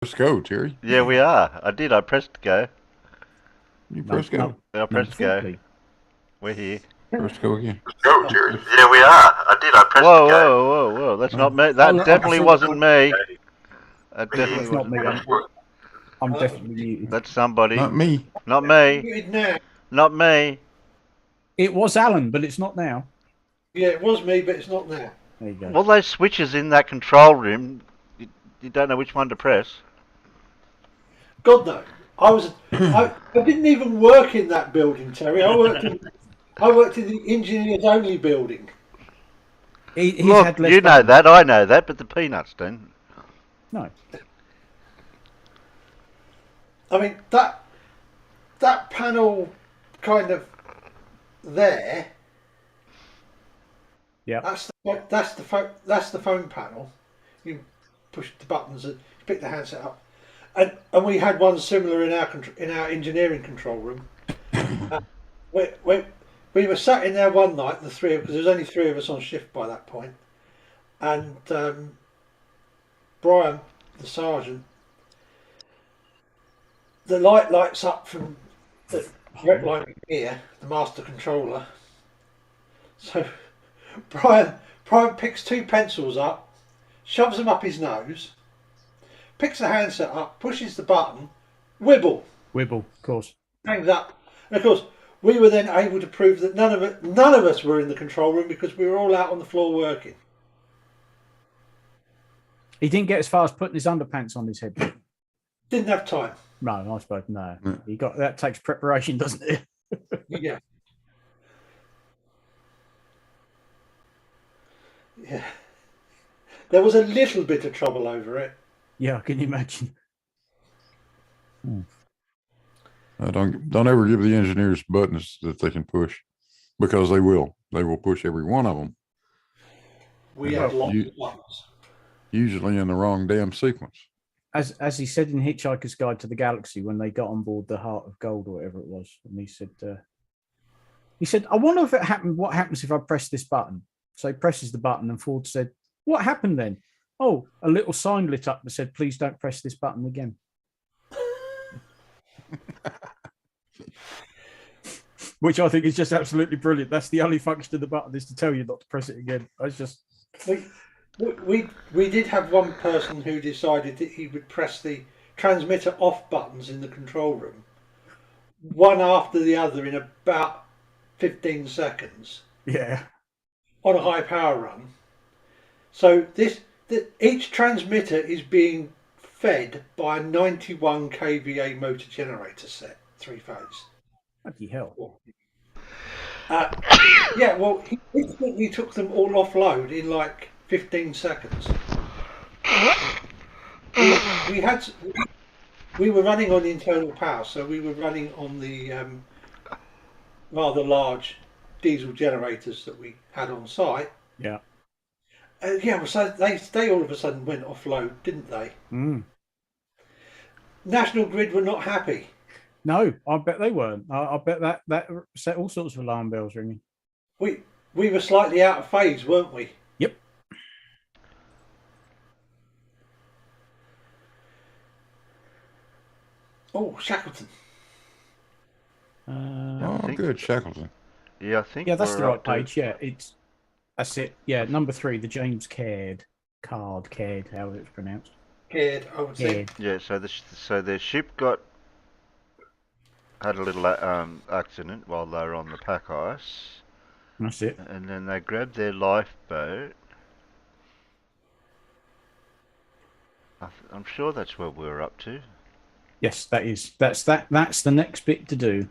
Let's go, Terry. Yeah, we are. I did. I pressed go. You press go. I Number pressed four, go. please. We're here. Press go again. Go, You Terry. press. Yeah, we are. I did. I pressed whoa, go. Whoa. That's not Oh, me. Oh, That look, I can definitely see. wasn't me. That definitely That's not wasn't me. me. I'm definitely muted. That's somebody. not me. Not me. Now. Not me. It was Alan, but it's not now. Yeah, it was me, but it's not now. There you go. All those switches in that control room, you don't know which one to press. God no. I didn't even work in that building, Terry. I worked in the engineers only building. He's Look, had less you know buttons. that, I know that, but the peanuts don't. No. I mean that panel kind of there. Yeah. That's the phone panel. You push the buttons and you pick the handset up, and we had one similar in our engineering control room. we, we, we were sat in there one night, the three because there was only three of us on shift by that point, and Brian, the sergeant, the light lights up from the red line here, the master controller. So Brian picks two pencils up, shoves them up his nose, picks the handset up, pushes the button, wibble, Wibble, of course. hangs up. And of course, we were then able to prove that none of us were in the control room because we were all out on the floor working. He didn't get as far as putting his underpants on his head. Didn't have time. No, I suppose no. Yeah. He got that takes preparation, doesn't it? Yeah. Yeah. There was a little bit of trouble over it. Yeah, I can imagine. Don't ever give the engineers buttons that they can push, because they will. They will push every one of them. We had lots of buttons. Usually in the wrong damn sequence. As he said in Hitchhiker's Guide to the Galaxy when they got on board the Heart of Gold or whatever it was, and he said, I wonder if it happened. What happens if I press this button? So he presses the button, and Ford said, "What happened then?" Oh, a little sign lit up that said, "Please don't press this button again." Which I think is just absolutely brilliant. That's the only function of the button, is to tell you not to press it again. I was just we did have one person who decided that he would press the transmitter off buttons in the control room, one after the other in about 15 seconds yeah. on a high power run. So each transmitter is being fed by a 91 kVA motor generator set, three phase. Bloody hell. Yeah, well, he instantly took them all offload in like 15 seconds. We had we were running on the internal power, so we were running on the rather large diesel generators that we had on site. Yeah. Yeah, well, so they all of a sudden went offload, didn't they? Mm. National Grid were not happy. No, I bet they weren't. I bet that set all sorts of alarm bells ringing. We were slightly out of phase, weren't we? Yep. Oh, Shackleton. Good, Shackleton. Yeah, I think. Yeah, that's the we're right up to- page. Yeah, that's it. Yeah, number 3, the James Caird, however it's pronounced. Caird, I would say. Caird. Yeah, so the ship had a little accident while they were on the pack ice, That's it. and then they grabbed their lifeboat. I'm sure that's what we're up to. Yes, that is. That's the next bit to do.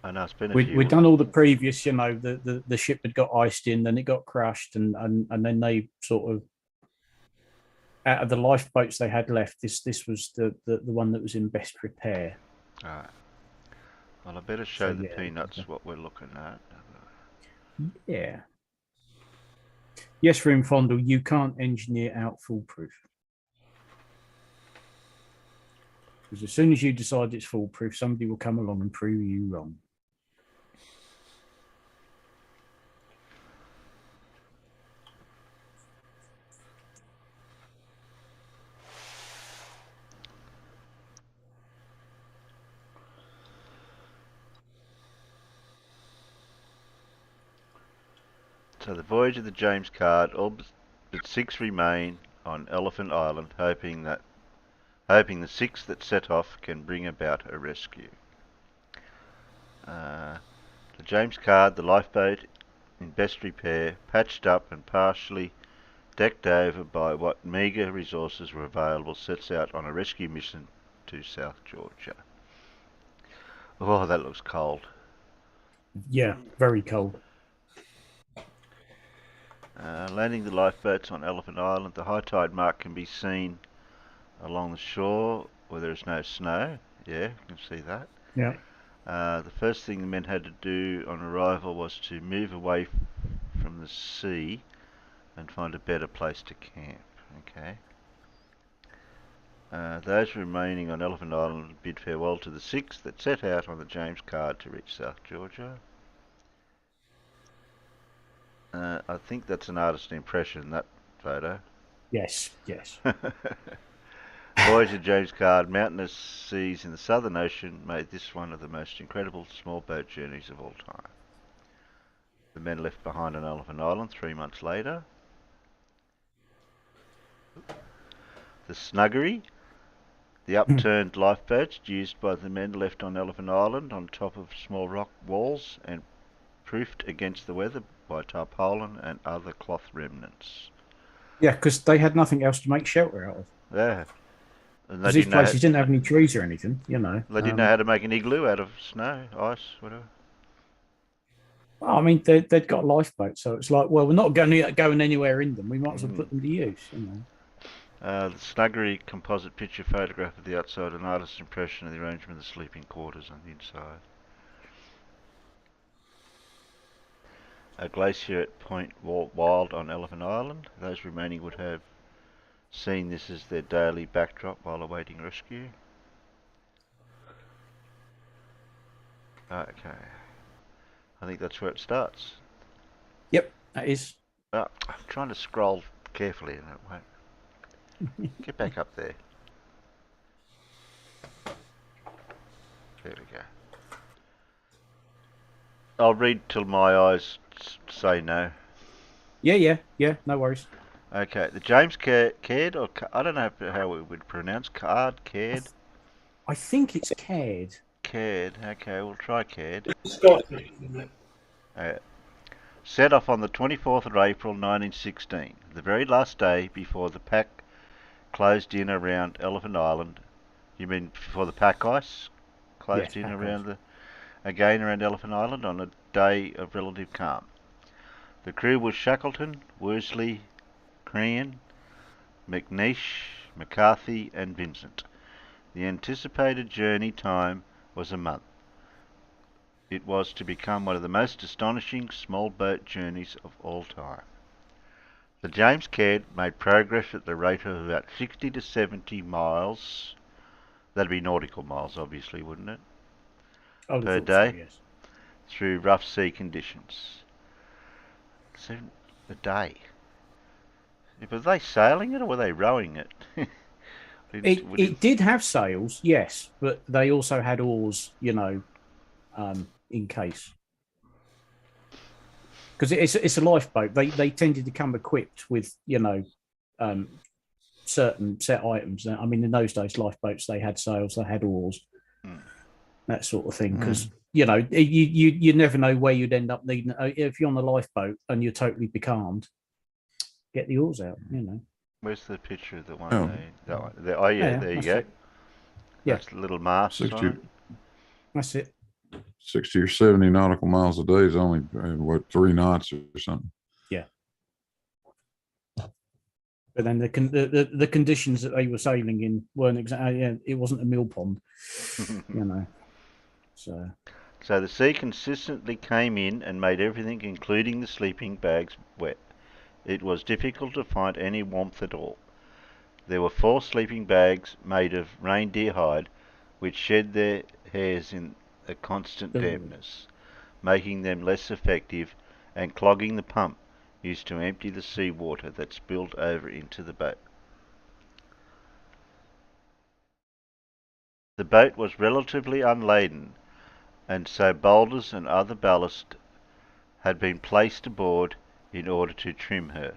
I know it's been a few. We'd done all the previous, the ship had got iced in, then it got crashed, and then they sort of, out of the lifeboats they had left, this was the one that was in best repair. Alright. Well, I better show the yeah, peanuts what we're looking at. Yeah. Yes, Rim Fondle, you can't engineer out foolproof. Because as soon as you decide it's foolproof, somebody will come along and prove you wrong. So the voyage of the James Caird, all but 6 remain on Elephant Island, hoping the 6 that set off can bring about a rescue. The James Caird, the lifeboat in best repair, patched up and partially decked over by what meagre resources were available, sets out on a rescue mission to South Georgia. Oh, that looks cold. Yeah, very cold. Landing the lifeboats on Elephant Island, the high tide mark can be seen along the shore where there is no snow. Yeah, you can see that. Yeah. The first thing the men had to do on arrival was to move away from the sea and find a better place to camp. Okay. Those remaining on Elephant Island bid farewell to the 6 that set out on the James Caird to reach South Georgia. I think that's an artist's impression, that photo. Yes. Yes. Voyage of James Caird, mountainous seas in the Southern Ocean made this one of the most incredible small boat journeys of all time. The men left behind on Elephant Island 3 months later. The Snuggery, the upturned lifeboats used by the men left on Elephant Island on top of small rock walls and proofed against the weather by tarpaulin and other cloth remnants. Yeah, because they had nothing else to make shelter out of. Yeah. And Because these places didn't have any trees or anything, you know. They didn't know how to make an igloo out of snow, ice, whatever. I mean, they'd got a lifeboat, so it's like, well, we're not going anywhere in them. We might as well put them to use, you know. The Snuggery composite picture photograph of the outside, an artist's impression of the arrangement of the sleeping quarters on the inside. A glacier at Point Wild on Elephant Island. Those remaining would have seen this as their daily backdrop while awaiting rescue. Okay. I think that's where it starts. Yep, that is. I'm trying to scroll carefully and it won't. Get back up there. There we go. I'll read till my eyes say no. Yeah, no worries. Okay, the James Caird, or I don't know how we would pronounce Caird. I think it's Caird. Caird, okay, we'll try Caird. Scottish, isn't it? Set off on the 24th of April 1916, the very last day before the pack closed in around Elephant Island. You mean before the pack ice closed in around around Elephant Island on a day of relative calm. The crew was Shackleton, Worsley, Crean, McNeish, McCarthy and Vincent. The anticipated journey time was a month. It was to become one of the most astonishing small boat journeys of all time. The James Caird made progress at the rate of about 60 to 70 miles. That'd be nautical miles, obviously, wouldn't it? Per day, so, yes. Through rough sea conditions. So, a day. Were they sailing it or were they rowing it? It did have sails, yes, but they also had oars, you know, in case. Because it's a lifeboat. They tended to come equipped with, you know, certain set items. I mean, in those days, lifeboats, they had sails, they had oars, that sort of thing. Because you know, you never know where you'd end up needing. If you're on the lifeboat and you're totally becalmed, get the oars out. You know. Where's the picture of the one? That one. There, oh yeah, there you go. Yeah, that's the little mast. 60, that's it. 60 or 70 nautical miles a day is only what 3 knots or something. Yeah. But then the conditions that they were sailing in weren't exactly. Yeah, it wasn't a mill pond, you know. So the sea consistently came in and made everything, including the sleeping bags, wet. It was difficult to find any warmth at all. There were 4 sleeping bags made of reindeer hide, which shed their hairs in a constant dampness, making them less effective and clogging the pump used to empty the seawater that spilled over into the boat. The boat was relatively unladen, and so boulders and other ballast had been placed aboard in order to trim her.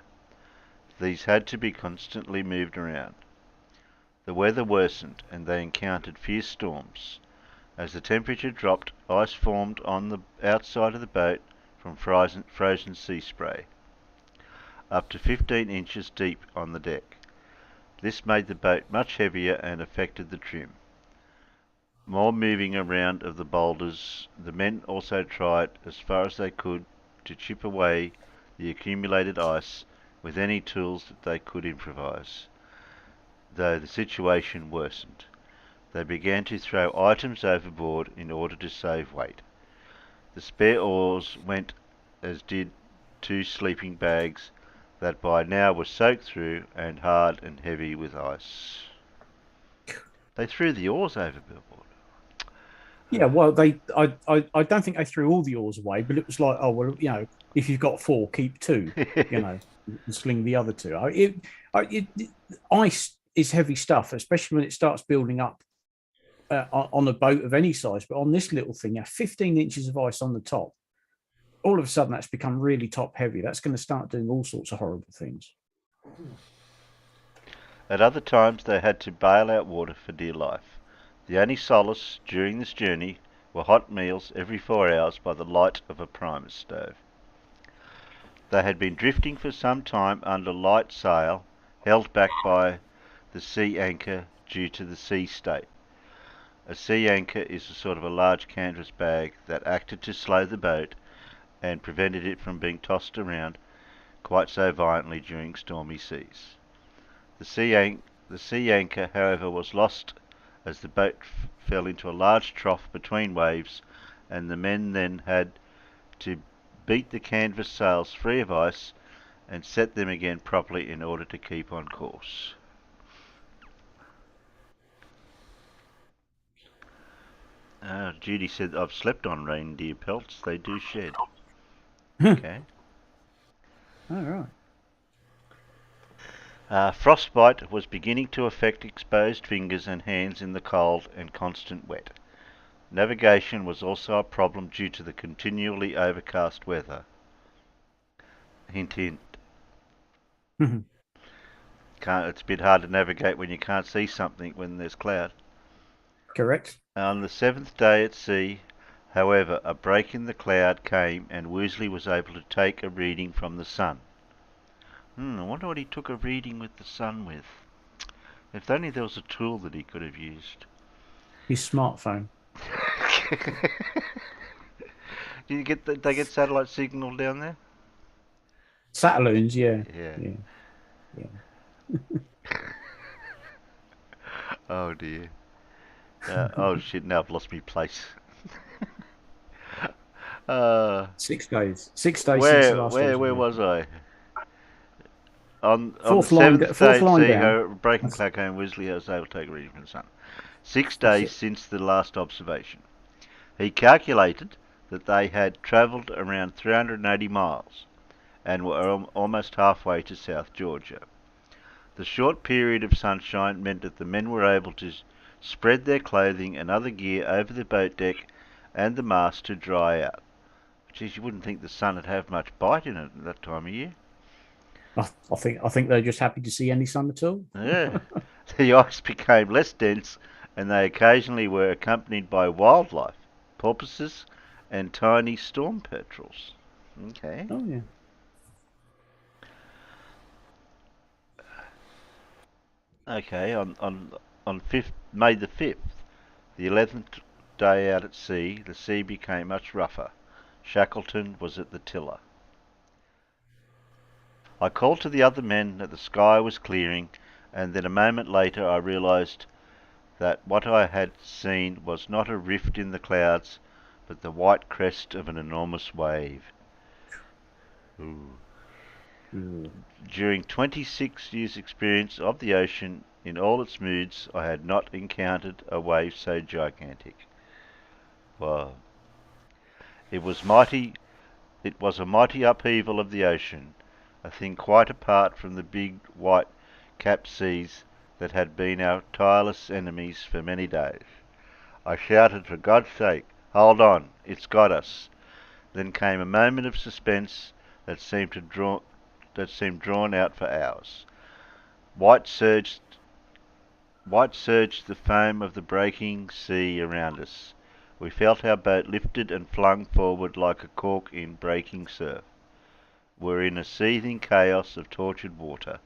These had to be constantly moved around. The weather worsened and they encountered fierce storms. As the temperature dropped, ice formed on the outside of the boat from frozen sea spray, up to 15 inches deep on the deck. This made the boat much heavier and affected the trim. More moving around of the boulders, the men also tried as far as they could to chip away the accumulated ice with any tools that they could improvise, though the situation worsened. They began to throw items overboard in order to save weight. The spare oars went, as did 2 sleeping bags that by now were soaked through and hard and heavy with ice. They threw the oars overboard. Yeah, well, I don't think they threw all the oars away, but it was like, oh well, if you've got 4, keep 2, and sling the other 2. Ice is heavy stuff, especially when it starts building up on a boat of any size. But on this little thing, 15 inches of ice on the top, all of a sudden that's become really top heavy. That's going to start doing all sorts of horrible things. At other times they had to bail out water for dear life. The only solace during this journey were hot meals every 4 hours by the light of a primus stove. They had been drifting for some time under light sail, held back by the sea anchor due to the sea state. A sea anchor is a sort of a large canvas bag that acted to slow the boat and prevented it from being tossed around quite so violently during stormy seas. The sea anchor, however, was lost as the boat fell into a large trough between waves, and the men then had to beat the canvas sails free of ice and set them again properly in order to keep on course. Judy said, I've slept on reindeer pelts, they do shed. Okay. All right. Frostbite was beginning to affect exposed fingers and hands in the cold and constant wet. Navigation was also a problem due to the continually overcast weather. Hint, hint. It's a bit hard to navigate when you can't see something when there's cloud. Correct. On the 7th day at sea, however, a break in the cloud came and Woosley was able to take a reading from the sun. I wonder what he took a reading with the sun with. If only there was a tool that he could have used. His smartphone. They get satellite signal down there? Satelloons, yeah. Oh dear. Oh shit, now I've lost my place. 6 days. 6 days where, since the last where was I? On the Fourth line 7th day at down. sea, breaking cloud came, Weasley was able to take a reading from the sun. 6 days since the last observation. He calculated that they had travelled around 380 miles and were almost halfway to South Georgia. The short period of sunshine meant that the men were able to spread their clothing and other gear over the boat deck and the mast to dry out. Geez, you wouldn't think the sun would have much bite in it at that time of year. I think they're just happy to see any sun at all. Yeah. The ice became less dense and they occasionally were accompanied by wildlife, porpoises and tiny storm petrels. Okay. Oh, yeah. Okay, on May the 5th, the 11th day out at sea, the sea became much rougher. Shackleton was at the tiller. I called to the other men that the sky was clearing, and then a moment later I realised that what I had seen was not a rift in the clouds, but the white crest of an enormous wave. Ooh. During 26 years' experience of the ocean in all its moods, I had not encountered a wave so gigantic. Wow. It was a mighty upheaval of the ocean, a thing quite apart from the big white capped seas that had been our tireless enemies for many days. I shouted, for God's sake, hold on, it's got us. Then came a moment of suspense, that seemed drawn out for hours. White surged the foam of the breaking sea around us. We felt our boat lifted and flung forward like a cork in breaking surf. We're in a seething chaos of tortured water,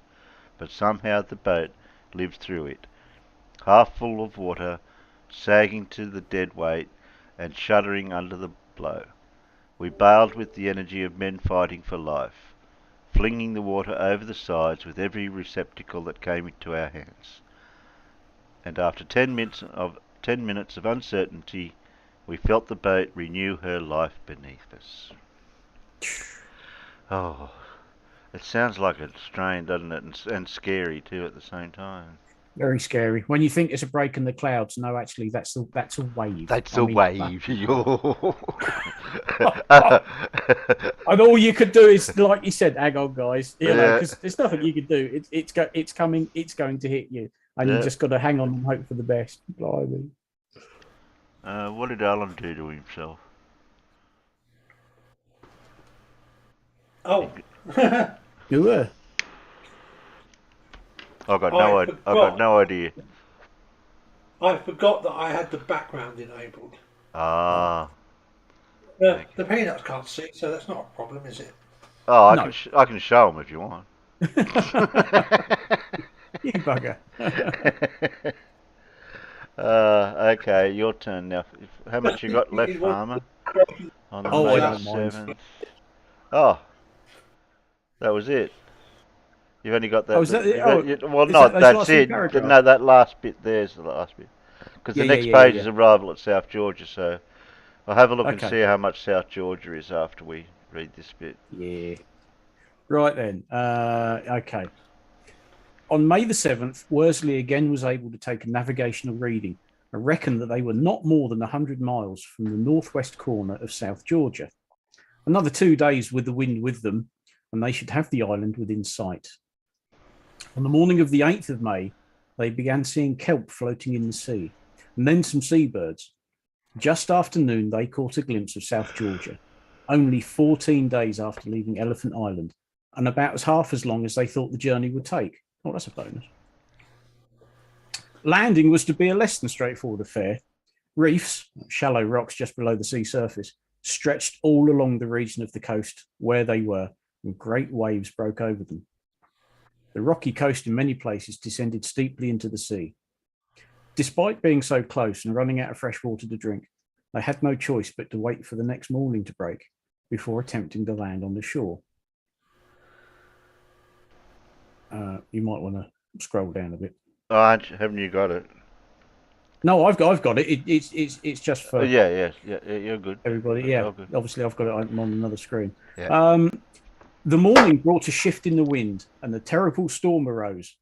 but somehow the boat lived through it, half full of water, sagging to the dead weight and shuddering under the blow. We bailed with the energy of men fighting for life, flinging the water over the sides with every receptacle that came into our hands. And after 10 minutes of uncertainty, we felt the boat renew her life beneath us. Oh, it sounds like a strain, doesn't it? And scary too at the same time. Very scary. When you think it's a break in the clouds, no, actually, that's a wave. That's I a mean, wave. And all you could do is, like you said, hang on, guys. You know, Yeah. because there's nothing you can do. It's coming. It's going to hit you, and Yeah. you just got to hang on and hope for the best. Blimey. What did Alan do to himself? Oh, You were. I got forgot. no idea. I forgot that I had the background enabled. Ah. The peanuts can't see, so that's not a problem, is it? Oh, No. I can show them if you want. You bugger. Okay, your turn now. How much you got left, It was- Farmer? On the Oh, I May don't mind. 7th. Oh, that was it. You've only got that. Oh, is that it? Well, is no, that those that's last few it. paragraphs? No, that last bit there's the last bit. Because the Yeah, next yeah, page yeah. is arrival at South Georgia, so I'll have a look and Okay. see how much South Georgia is after we read this bit. Yeah. Right then. Okay. On May the 7th, Worsley again was able to take a navigational reading and reckoned that they were not more than 100 miles from the northwest corner of South Georgia. Another 2 days with the wind with them, and they should have the island within sight. On the morning of the 8th of May, they began seeing kelp floating in the sea, and then some seabirds. Just after noon, they caught a glimpse of South Georgia, only 14 days after leaving Elephant Island, and about as half as long as they thought the journey would take. Oh, that's a bonus. Landing was to be a less than straightforward affair. Reefs, shallow rocks just below the sea surface, stretched all along the region of the coast where they were, and great waves broke over them. The rocky coast in many places descended steeply into the sea. Despite being so close and running out of fresh water to drink, they had no choice but to wait for the next morning to break before attempting to land on the shore. You might want to scroll down a bit. Oh, haven't you got it? No, I've got it. It's just for Yeah, you're good. everybody. Yeah, Oh, good. obviously I've got it on another screen. Yeah. The morning brought a shift in the wind, and a terrible storm arose.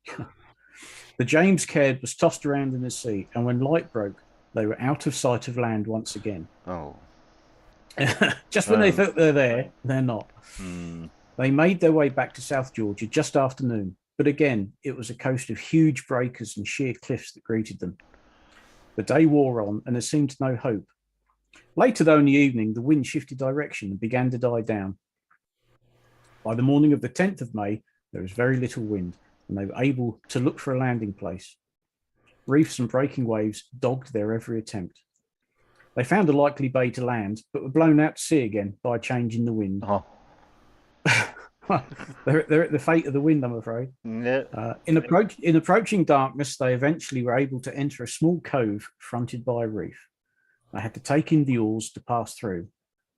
The James Caird was tossed around in the sea, and when light broke, they were out of sight of land once again. Oh. Just when they thought they're there, they're not. Hmm. They made their way back to South Georgia just after noon, but again, it was a coast of huge breakers and sheer cliffs that greeted them. The day wore on, and there seemed no hope. Later, though, in the evening, the wind shifted direction and began to die down. By the morning of the 10th of May, there was very little wind, and they were able to look for a landing place. Reefs and breaking waves dogged their every attempt. They found a likely bay to land, but were blown out to sea again by a change in the wind. Oh. They're at the fate of the wind, I'm afraid. Yeah. In approaching darkness, they eventually were able to enter a small cove fronted by a reef. They had to take in the oars to pass through,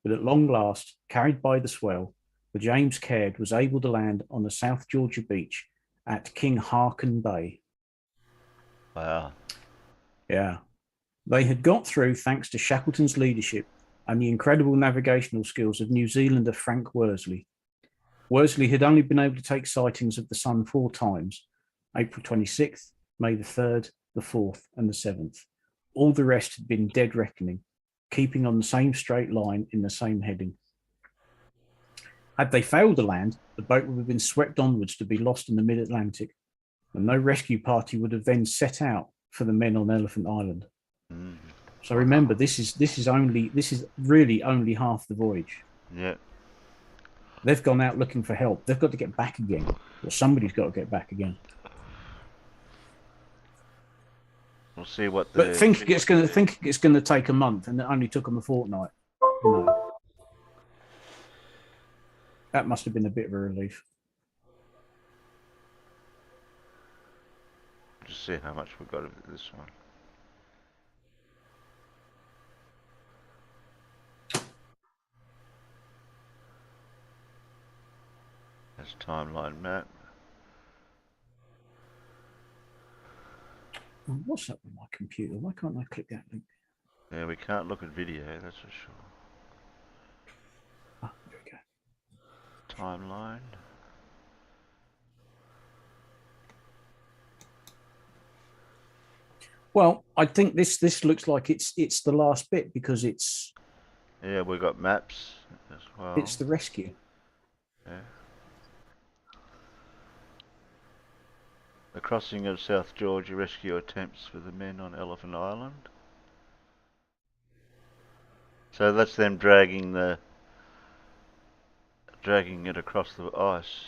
but at long last, carried by the swell, the James Caird was able to land on the South Georgia beach at King Harken Bay. Wow. Yeah. They had got through thanks to Shackleton's leadership and the incredible navigational skills of New Zealander Frank Worsley. Worsley had only been able to take sightings of the sun 4 times, April 26th, May the 3rd, the 4th, and the 7th. All the rest had been dead reckoning, keeping on the same straight line in the same heading. Had they failed to land, the boat would have been swept onwards to be lost in the mid-Atlantic, and no rescue party would have then set out for the men on Elephant Island. Mm. So remember, this is really only half the voyage. Yeah. They've gone out looking for help. They've got to get back again, or somebody's got to get back again. We'll see what the. But think it's going to take a month, and it only took them a fortnight. You know, that must have been a bit of a relief. Just see how much we've got of this one. That's timeline map. What's up with my computer? Why can't I click that link? Yeah, we can't look at video, that's for sure. Ah, there we go. Timeline. Well, I think this looks like it's the last bit because it's Yeah, we've got maps as well. it's the rescue. Yeah. The crossing of South Georgia rescue attempts for the men on Elephant Island. So that's them dragging it across the ice.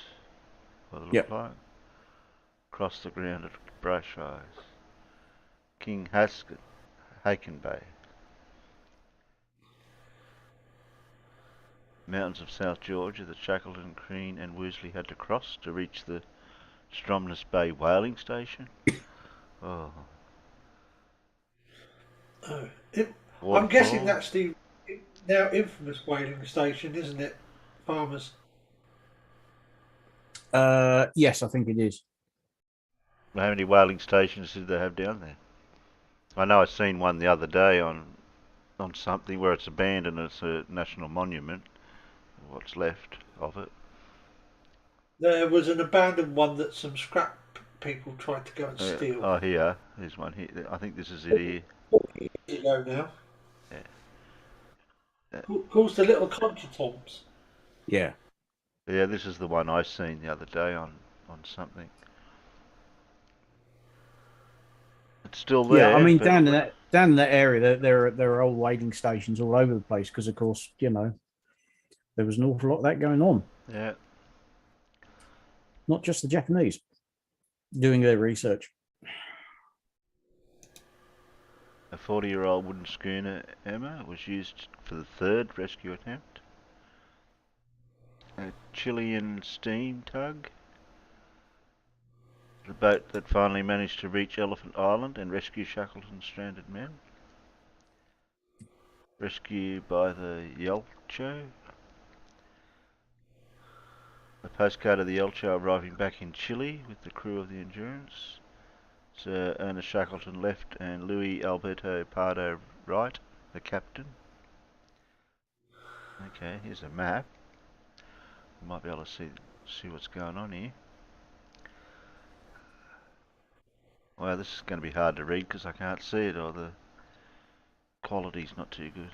What it look Yep. like. Across the ground at Brush Eyes. King Haskett, Haken Bay. Mountains of South Georgia that Shackleton, Crean and Woosley had to cross to reach the Stromness Bay whaling station. Oh. I'm Waterfall. guessing that's the now infamous whaling station, isn't it, Farmers? Yes, I think it is. How many whaling stations did they have down there? I know I seen one the other day on something where it's abandoned and it's a national monument. What's left of it. There was an abandoned one that some scrap people tried to go and steal. Oh, here's one here. I think this is it here. 40 years ago now. Yeah. Calls the little contretemps. Yeah. Yeah, this is the one I seen the other day on something. It's still there. Yeah, I mean but down in that area, there are old whaling stations all over the place because, of course, you know, there was an awful lot of that going on. Yeah. Not just the Japanese doing their research. A 40-year-old wooden schooner, Emma, was used for the third rescue attempt. A Chilean steam tug. The boat that finally managed to reach Elephant Island and rescue Shackleton's stranded men. Rescue by the Yelcho. A postcard of the Yelcho arriving back in Chile with the crew of the Endurance. Sir Ernest Shackleton left and Luis Alberto Pardo right, the captain. Okay, here's a map. You might be able to see what's going on here. Wow, this is going to be hard to read because I can't see it, or the quality's not too good.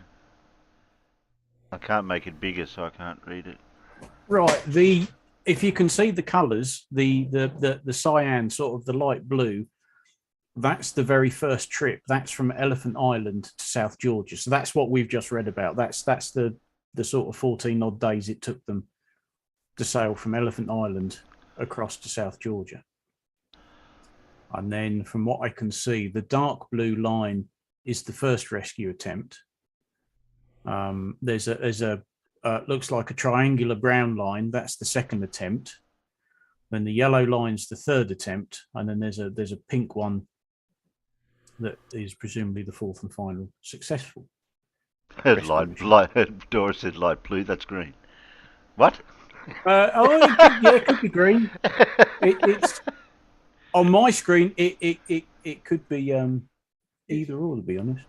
I can't make it bigger, so I can't read it. Right. If you can see the colours, the cyan, sort of the light blue, that's the very first trip. That's from Elephant Island to South Georgia. So that's what we've just read about. That's the sort of 14 odd days it took them to sail from Elephant Island across to South Georgia. And then from what I can see, the dark blue line is the first rescue attempt. There's a looks like a triangular brown line. That's the second attempt. Then the yellow line's the third attempt, and then there's a pink one that is presumably the fourth and final successful. Dora said light blue. That's green. What? It could be green. It's on my screen. It could be either or, to be honest.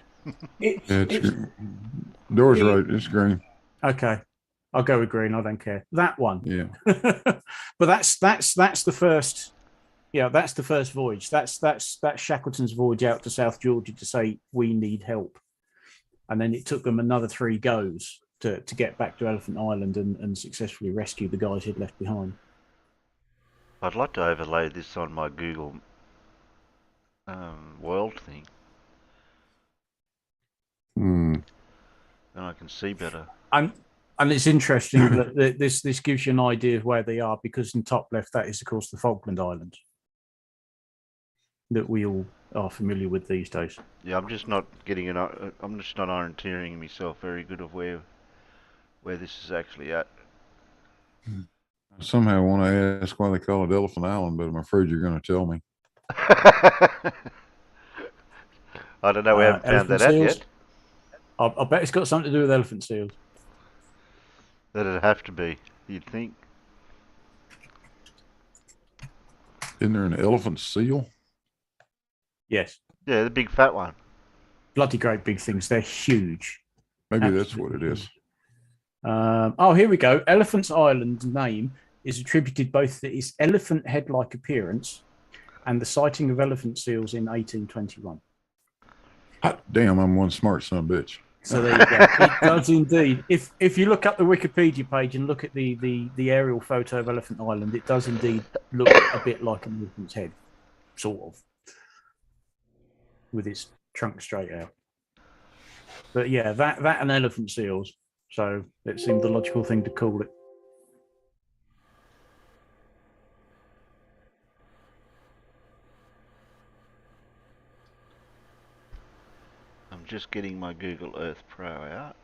Dora's right. It's green. Okay, I'll go with green. I don't care. That one. Yeah. But that's the first. Yeah, that's the first voyage. That's Shackleton's voyage out to South Georgia to say we need help, and then it took them another 3 goes to get back to Elephant Island and successfully rescue the guys he'd left behind. I'd like to overlay this on my Google world thing. Hmm. Then I can see better. And it's interesting that this gives you an idea of where they are, because in top left, that is, of course, the Falkland Islands that we all are familiar with these days. Yeah, I'm just not getting it. I'm just not orienteering myself very good of where this is actually at. I somehow want to ask why they call it Elephant Island, but I'm afraid you're going to tell me. I don't know. We haven't found Elephant that out seals. yet. I bet it's got something to do with elephant seals. That'd have to be. You'd think. Isn't there an elephant seal? Yes. Yeah, the big fat one. Bloody great big things. They're huge. Maybe that's what it is. Oh, here we go. Elephant's Island name is attributed both to its elephant head-like appearance and the sighting of elephant seals in 1821. Hot damn, I'm one smart son of a bitch. So there you go. It does indeed. If you look up the Wikipedia page and look at the aerial photo of Elephant Island, it does indeed look a bit like an elephant's head, sort of, with its trunk straight out. But yeah, that and elephant seals. So it seemed the logical thing to call it. I'm just getting my Google Earth Pro out.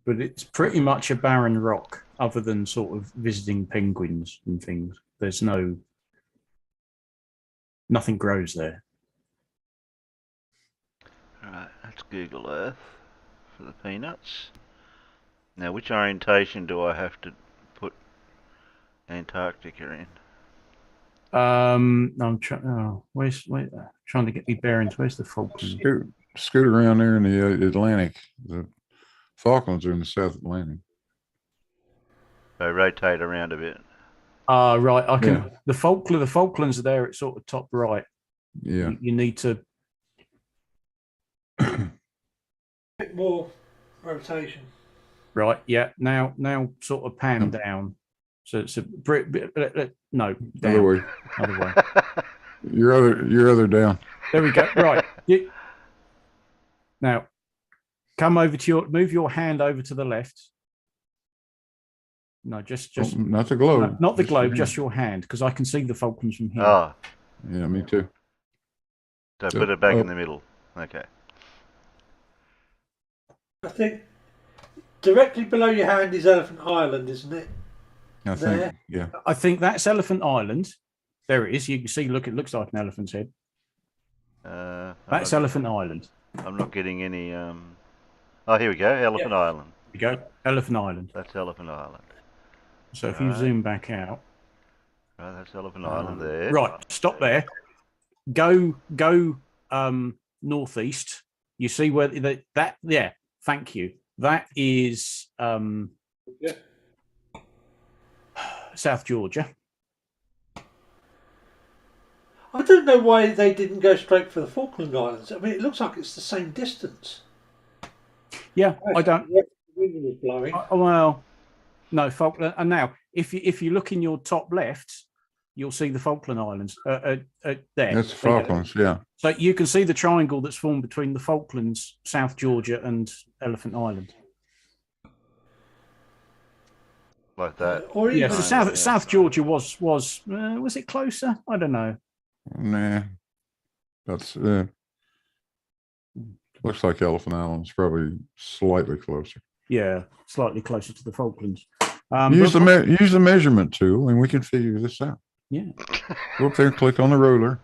But it's pretty much a barren rock, other than sort of visiting penguins and things. There's nothing grows there. Alright, that's Google Earth for the peanuts. Now, which orientation do I have to put Antarctica in? I'm trying. Oh, trying to get me bearings. Where's the Falklands? Scoot around there in the Atlantic. The Falklands are in the South Atlantic. So rotate around a bit. Right. I can. Yeah. The Falklands are there at sort of top right. Yeah. You need to. Bit more rotation. Right. Yeah. Now, sort of pan down. So it's a no down. Other way. Other way. Your other down. There we go. Right. Now, come over to move your hand over to the left. No, just not the globe. no, not the globe, your just your hand, because I can see the Falklands from here. Oh, Yeah, me too. so put it back in the middle. Okay. I think directly below your hand is Elephant Island, isn't it? I think. There. Yeah. I think that's Elephant Island. There it is. You can see. Look, it looks like an elephant's head. That's Elephant Island. I'm not getting any. Oh, here we go. Elephant Island. There you go. Elephant Island. That's Elephant Island. So if you zoom back out. Right, that's Elephant Island there. Right, stop there. Go northeast. You see where that? Yeah, thank you. That is South Georgia. I don't know why they didn't go straight for the Falkland Islands. I mean, it looks like it's the same distance. Yeah, I don't. The wind was blowing. Well, no, Falkland. And now, if you look in your top left, you'll see the Falkland Islands there. That's the Falklands. Yeah. So you can see the triangle that's formed between the Falklands, South Georgia, and Elephant Island. Like that. Or Yeah, even so South Georgia was it closer? I don't know. Nah. That's looks like Elephant Island's probably slightly closer. Yeah, slightly closer to the Falklands. Use the measurement tool, and we can figure this out. Yeah. Go up there and click on the ruler.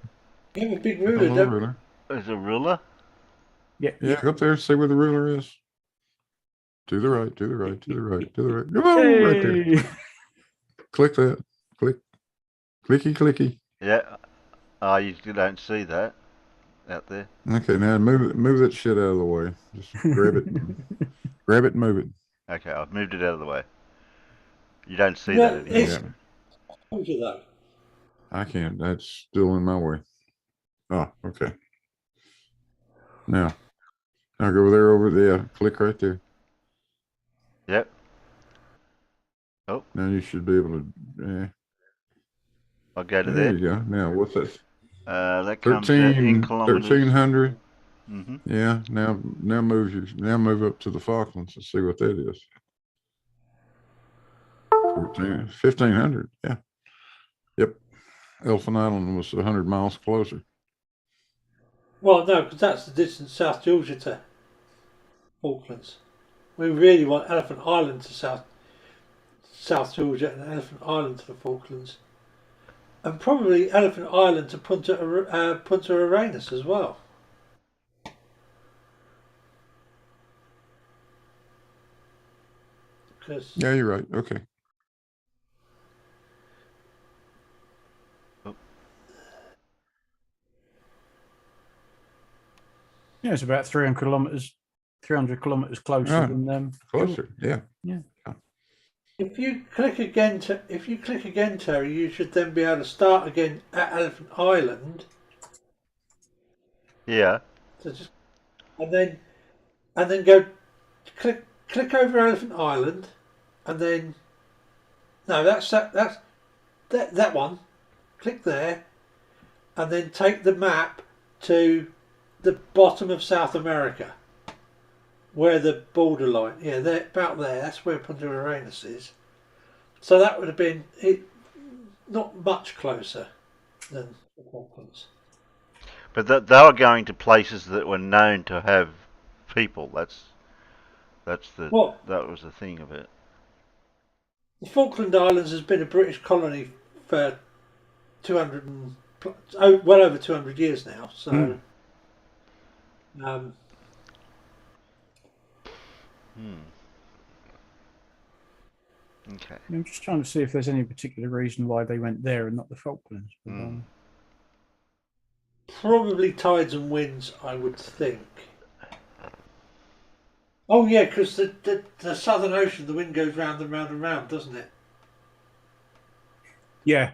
you have a big Click on ruler, the don't ruler. There's a ruler. Yeah. Yeah, go up there, see where the ruler is. To the right, to the right, to the right, to the right. Oh, right there. Hey. Click that. Click. Clicky, clicky. Yeah. Oh, you don't see that out there. Okay, now move that shit out of the way. Just grab it. Grab it and move it. Okay, I've moved it out of the way. You don't see Yeah, that anymore. it's- Yeah. Told you that. I can't. That's still in my way. Oh, okay. Now go there over there. Yeah, click right there. Yep. Now you should be able to. I'll go to There there. you go. Now, what's that? That comes out in kilometres. 1300. Mm-hmm. Yeah. Now move up to the Falklands and see what that is. 1500. Yeah. Yep. Elephant Island was 100 miles closer. Well, no, because that's the distance South Georgia to Falklands. We really want Elephant Island to South Georgia and Elephant Island to the Falklands. And probably Elephant Island to Punta Arenas as well. Yeah, you're right. Okay. Yeah, it's about 300 kilometers closer than closer. Yeah. Yeah. If you click again, Terry, you should then be able to start again at Elephant Island. Yeah. So just and then go click over Elephant Island, and then no, that's that one. Click there, and then take the map to the bottom of South America, where the borderline. Yeah, there about there. That's where Punta Arenas is. So that would have been it. Not much closer than the Falklands. But they were going to places that were known to have people. That was the thing of it. The Falkland Islands has been a British colony for well over 200 years now. So, Okay. I'm just trying to see if there's any particular reason why they went there and not the Falklands. probably tides and winds, I would think. Oh yeah, because the Southern Ocean, the wind goes round and round and round, doesn't it? Yeah,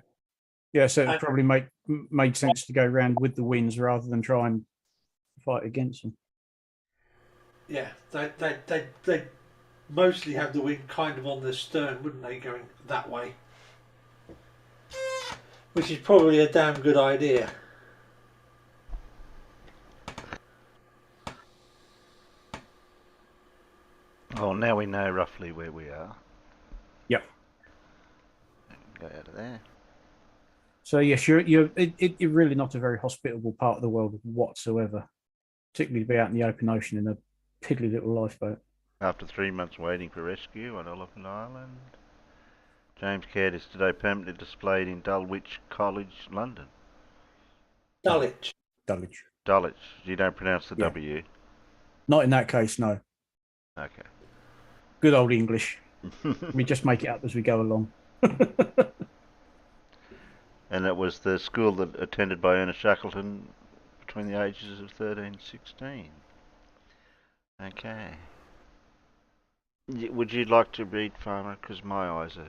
so it probably made sense to go round with the winds rather than try and fight against them. Yeah, they mostly have the wind kind of on their stern, wouldn't they, going that way? Which is probably a damn good idea. Well, now we know roughly where we are. Yep. Go out of there. So yes, you're really not a very hospitable part of the world whatsoever, particularly to be out in the open ocean in a piddly little lifeboat. After 3 months waiting for rescue on Elephant Island, James Caird is today permanently displayed in Dulwich College, London. Dulwich. Dulwich. You don't pronounce the W? Not in that case, no. Okay. Good old English. We just make it up as we go along. And it was the school that attended by Ernest Shackleton between the ages of 13 and 16. Okay. Would you like to read, Farmer? Because my eyes are...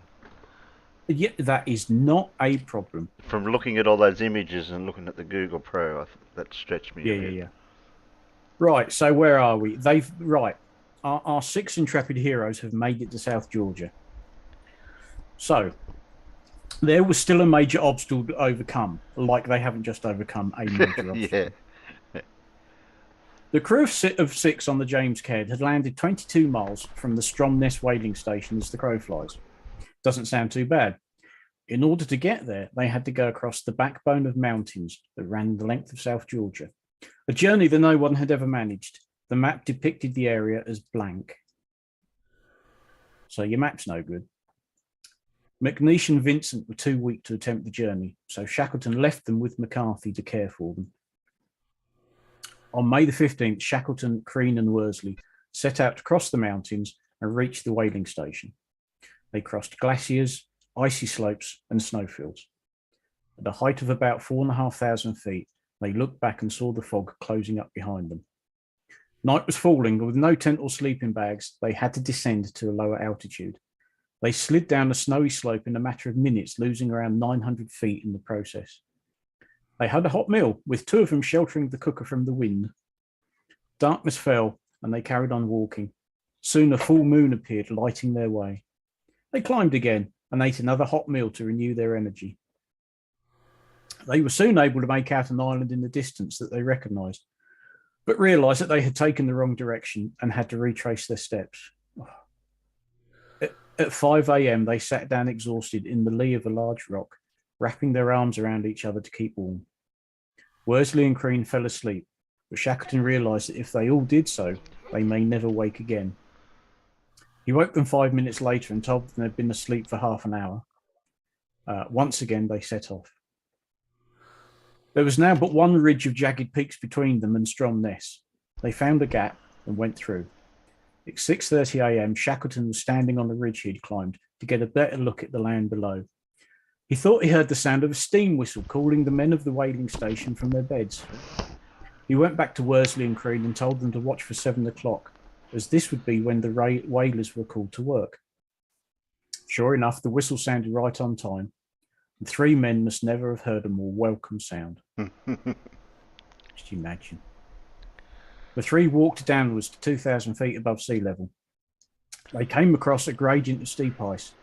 Yeah, that is not a problem. From looking at all those images and looking at the Google Pro, that stretched me a bit. Yeah. Right, so where are we? Our 6 intrepid heroes have made it to South Georgia. So, there was still a major obstacle to overcome, like they haven't just overcome a major obstacle. Yeah. The crew of 6 on the James Caird had landed 22 miles from the Stromness whaling station as the crow flies. Doesn't sound too bad. In order to get there, they had to go across the backbone of mountains that ran the length of South Georgia, a journey that no one had ever managed. The map depicted the area as blank. So your map's no good. McNeish and Vincent were too weak to attempt the journey, so Shackleton left them with McCarthy to care for them. On May the 15th, Shackleton, Crean and Worsley set out to cross the mountains and reach the whaling station. They crossed glaciers, icy slopes and snowfields. At a height of about 4,500 feet, they looked back and saw the fog closing up behind them. Night was falling, and with no tent or sleeping bags, they had to descend to a lower altitude. They slid down a snowy slope in a matter of minutes, losing around 900 feet in the process. They had a hot meal, with 2 of them sheltering the cooker from the wind. Darkness fell, and they carried on walking. Soon a full moon appeared, lighting their way. They climbed again and ate another hot meal to renew their energy. They were soon able to make out an island in the distance that they recognised, but realised that they had taken the wrong direction and had to retrace their steps. At 5 a.m., they sat down exhausted in the lee of a large rock, wrapping their arms around each other to keep warm. Worsley and Crean fell asleep, but Shackleton realised that if they all did so, they may never wake again. He woke them 5 minutes later and told them they'd been asleep for half an hour. Once again, they set off. There was now but one ridge of jagged peaks between them and Stromness. They found a gap and went through. At 6:30 a.m., Shackleton was standing on the ridge he'd climbed to get a better look at the land below. He thought he heard the sound of a steam whistle calling the men of the whaling station from their beds. He went back to Worsley and Crean and told them to watch for 7 o'clock, as this would be when the whalers were called to work. Sure enough, the whistle sounded right on time, and 3 men must never have heard a more welcome sound. Just imagine. The 3 walked downwards to 2,000 feet above sea level. They came across a gradient of steep ice.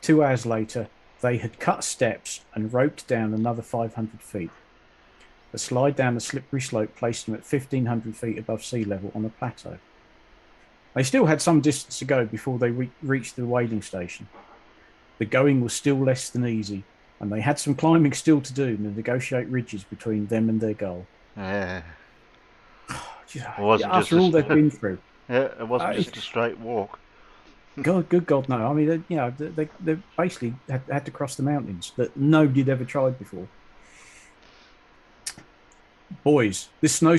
2 hours later, they had cut steps and roped down another 500 feet. The slide down the slippery slope placed them at 1,500 feet above sea level on a plateau. They still had some distance to go before they reached the whaling station. The going was still less than easy, and they had some climbing still to do to negotiate ridges between them and their goal. Yeah. After all they've been through. Yeah, it wasn't just a straight walk. Good God, no. I mean, they basically had to cross the mountains that nobody had ever tried before. Boys, this snow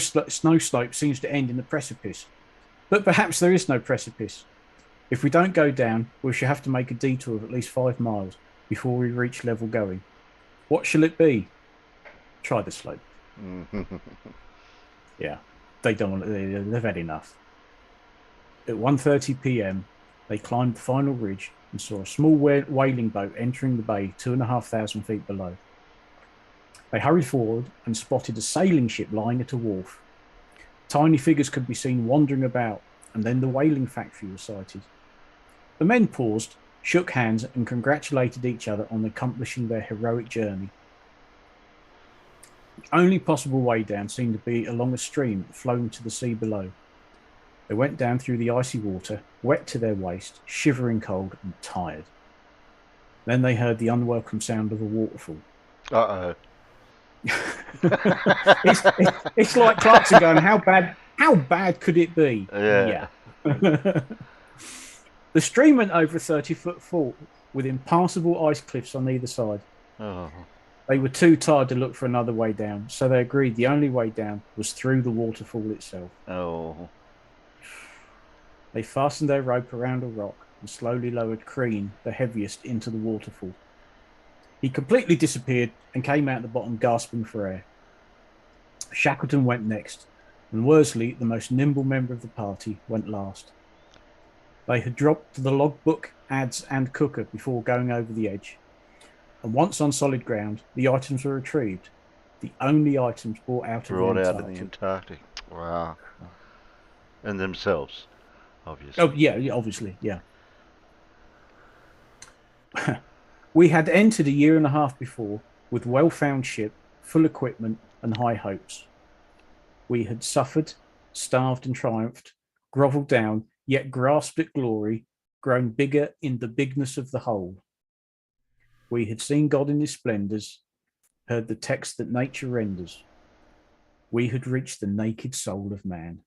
slope seems to end in a precipice. But perhaps there is no precipice. If we don't go down, we shall have to make a detour of at least 5 miles before we reach level going. What shall it be? Try the slope. Yeah, they don't want it. They've had enough. At 1:30 p.m., they climbed the final ridge and saw a small whaling boat entering the bay 2,500 feet below. They hurried forward and spotted a sailing ship lying at a wharf. Tiny figures could be seen wandering about, and then the whaling factory was sighted. The men paused, shook hands, and congratulated each other on accomplishing their heroic journey. The only possible way down seemed to be along a stream flowing to the sea below. They went down through the icy water, wet to their waist, shivering cold and tired. Then they heard the unwelcome sound of a waterfall. Uh-oh. it's like Clarkson going, how bad could it be? Yeah. The stream went over a 30-foot fall with impassable ice cliffs on either side. Oh. They were too tired to look for another way down, so they agreed the only way down was through the waterfall itself. Oh. They fastened their rope around a rock and slowly lowered Crean, the heaviest, into the waterfall. He completely disappeared and came out the bottom gasping for air. Shackleton went next, and Worsley, the most nimble member of the party, went last. They had dropped the logbook, adze and cooker before going over the edge, and once on solid ground, the items were retrieved, the only items brought out of the Antarctic. Wow. And themselves, obviously. Oh, yeah, obviously, yeah. We had entered a year and a half before with well-found ship, full equipment and high hopes. We had suffered, starved and triumphed, grovelled down, yet grasped at glory, grown bigger in the bigness of the whole. We had seen God in his splendours, heard the text that nature renders. We had reached the naked soul of man.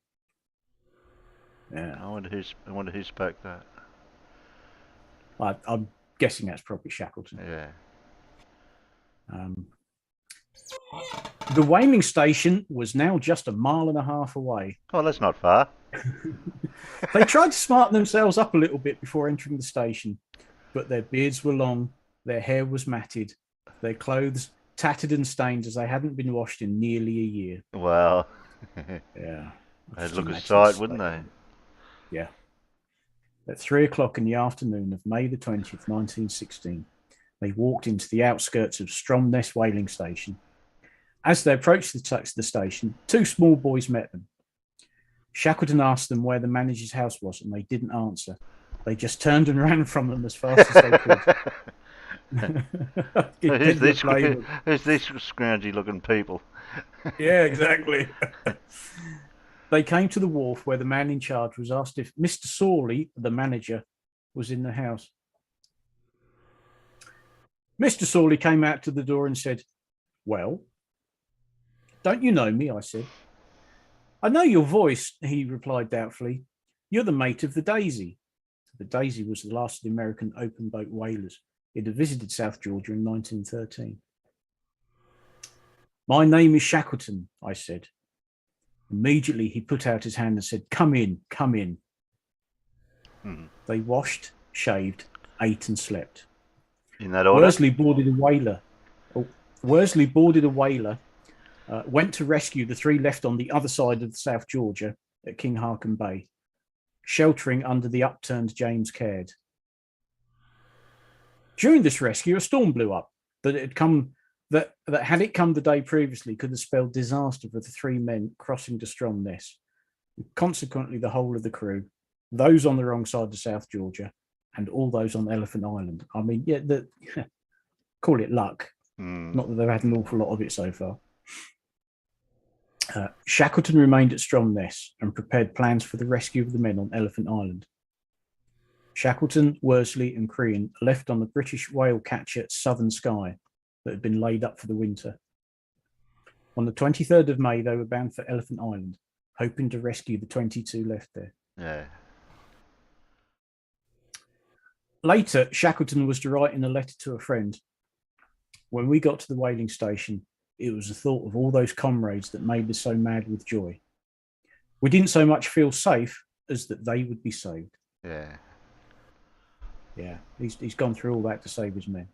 Yeah. I wonder who spoke that. I'm guessing that's probably Shackleton. Yeah. The whaling station was now just 1.5 miles away. Oh, that's not far. They tried to smarten themselves up a little bit before entering the station, but their beards were long, their hair was matted, their clothes tattered and stained as they hadn't been washed in nearly a year. Wow. Yeah. They'd look a sight, wouldn't they? Yeah. At 3 o'clock in the afternoon of May the 20th, 1916, they walked into the outskirts of Stromness whaling station. As they approached the station, 2 small boys met them. Shackleton asked them where the manager's house was, and they didn't answer. They just turned and ran from them as fast as they could. Give Who's plenty of this? flavour. Who's this scroungy-looking people? Yeah, exactly. They came to the wharf where the man in charge was asked if Mr. Sawley, the manager, was in the house. Mr. Sawley came out to the door and said, "Well, don't you know me?" I said. "I know your voice," he replied doubtfully. "You're the mate of the Daisy." The Daisy was the last of the American open boat whalers. It had visited South Georgia in 1913. "My name is Shackleton," I said. Immediately he put out his hand and said, "Come in, come in." They washed, shaved, ate and slept. In that order? Worsley boarded a whaler. Worsley boarded a whaler, went to rescue the three left on the other side of South Georgia at King Haakon Bay, sheltering under the upturned James Caird. During this rescue, a storm blew up that had it come the day previously could have spelled disaster for the three men crossing to Stromness. Consequently, the whole of the crew, those on the wrong side of South Georgia, and all those on Elephant Island. I mean, yeah, call it luck. Not that they've had an awful lot of it so far. Shackleton remained at Stromness and prepared plans for the rescue of the men on Elephant Island. Shackleton, Worsley, and Crean left on the British whale catcher Southern Sky that had been laid up for the winter. On the 23rd of May, they were bound for Elephant Island, hoping to rescue the 22 left there. Yeah. Later, Shackleton was to write in a letter to a friend, "When we got to the whaling station, it was the thought of all those comrades that made us so mad with joy. We didn't so much feel safe as that they would be saved." Yeah. Yeah, he's gone through all that to save his men.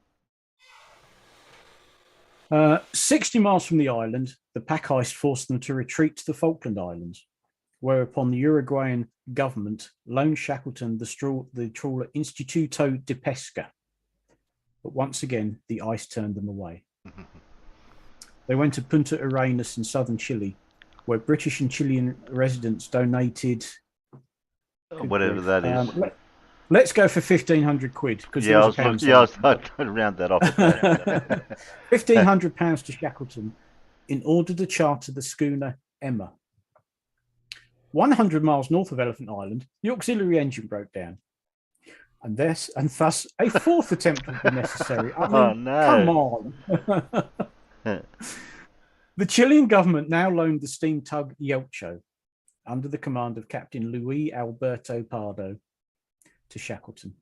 60 miles from the island, the pack ice forced them to retreat to the Falkland Islands, whereupon the Uruguayan government loaned Shackleton the trawler Instituto de Pesca. But once again, the ice turned them away. They went to Punta Arenas in southern Chile, where British and Chilean residents donated... Whatever that is. Let's go for 1,500 quid. Yeah, I was trying to round that off. £1,500 to Shackleton in order to charter the schooner Emma. 100 miles north of Elephant Island, the auxiliary engine broke down. And thus a fourth attempt would be necessary. I mean, Oh, no. Come on. The Chilean government now loaned the steam tug Yelcho, under the command of Captain Luis Alberto Pardo, to Shackleton.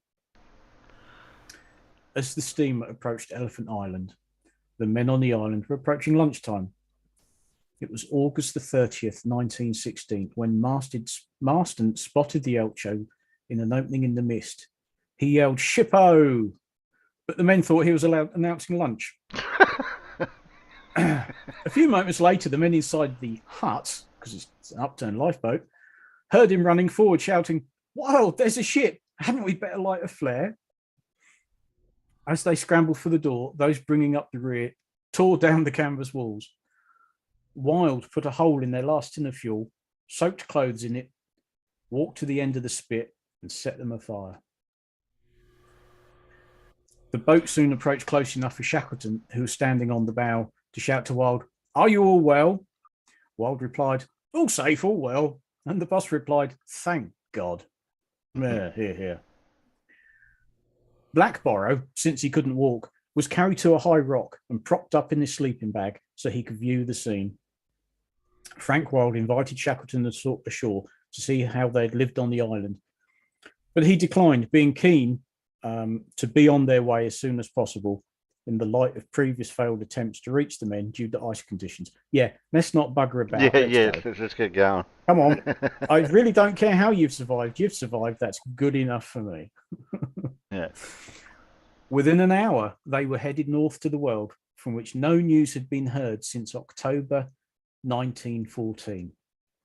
As the steamer approached Elephant Island, the men on the island were approaching lunchtime. It was August the 30th, 1916, when Marston spotted the Yelcho in an opening in the mist. He yelled, "Shippo!" But the men thought he was announcing lunch. A few moments later, the men inside the hut, because it's an upturned lifeboat, heard him running forward, shouting, "Whoa, there's a ship! Hadn't we better light a flare?" As they scrambled for the door, those bringing up the rear tore down the canvas walls. Wild put a hole in their last tin of fuel, soaked clothes in it, walked to the end of the spit, and set them afire. The boat soon approached close enough for Shackleton, who was standing on the bow, to shout to Wild, "Are you all well?" Wild replied, "All safe, all well." And the boss replied, "Thank God." Hear, hear. Blackborrow, since he couldn't walk, was carried to a high rock and propped up in his sleeping bag so he could view the scene. Frank Wild invited Shackleton ashore to see how they had lived on the island, but he declined, being keen to be on their way as soon as possible in the light of previous failed attempts to reach the men due to ice conditions. Yeah, let's not bugger about. Let's get going. Come on. I really don't care how you've survived. You've survived. That's good enough for me. Yeah. Within an hour, they were headed north to the world, from which no news had been heard since October 1914.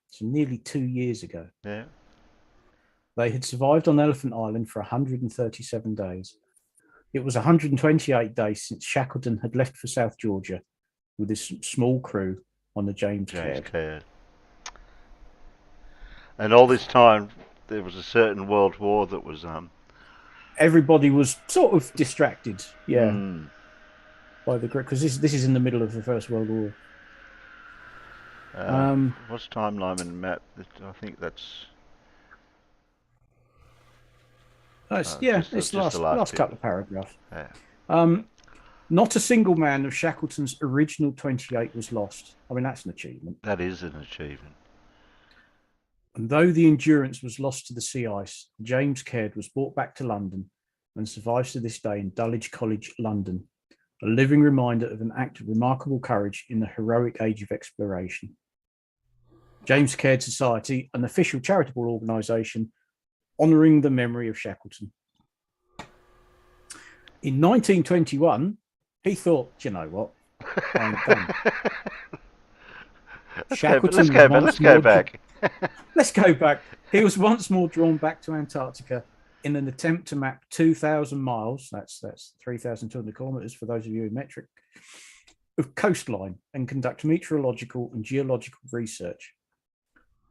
So nearly 2 years ago. Yeah. They had survived on Elephant Island for 137 days. It was 128 days since Shackleton had left for South Georgia with his small crew on the James Caird. And all this time, there was a certain world war that was everybody was sort of distracted, yeah, Mm. by the because this is in the middle of the First World War. What's timeline and map? I think that's It's just the last bit. couple of paragraphs. Yeah. Not a single man of Shackleton's original 28 was lost. I mean, that's an achievement. That is an achievement. And though the Endurance was lost to the sea ice, James Caird was brought back to London and survives to this day in Dulwich College, London, a living reminder of an act of remarkable courage in the heroic age of exploration. James Caird Society, an official charitable organisation honouring the memory of Shackleton. In 1921, he thought, you know what, I ain't done. Let's go back. Let's go back. He was once more drawn back to Antarctica in an attempt to map 2,000 miles, that's 3,200 kilometres for those of you in metric, of coastline and conduct meteorological and geological research.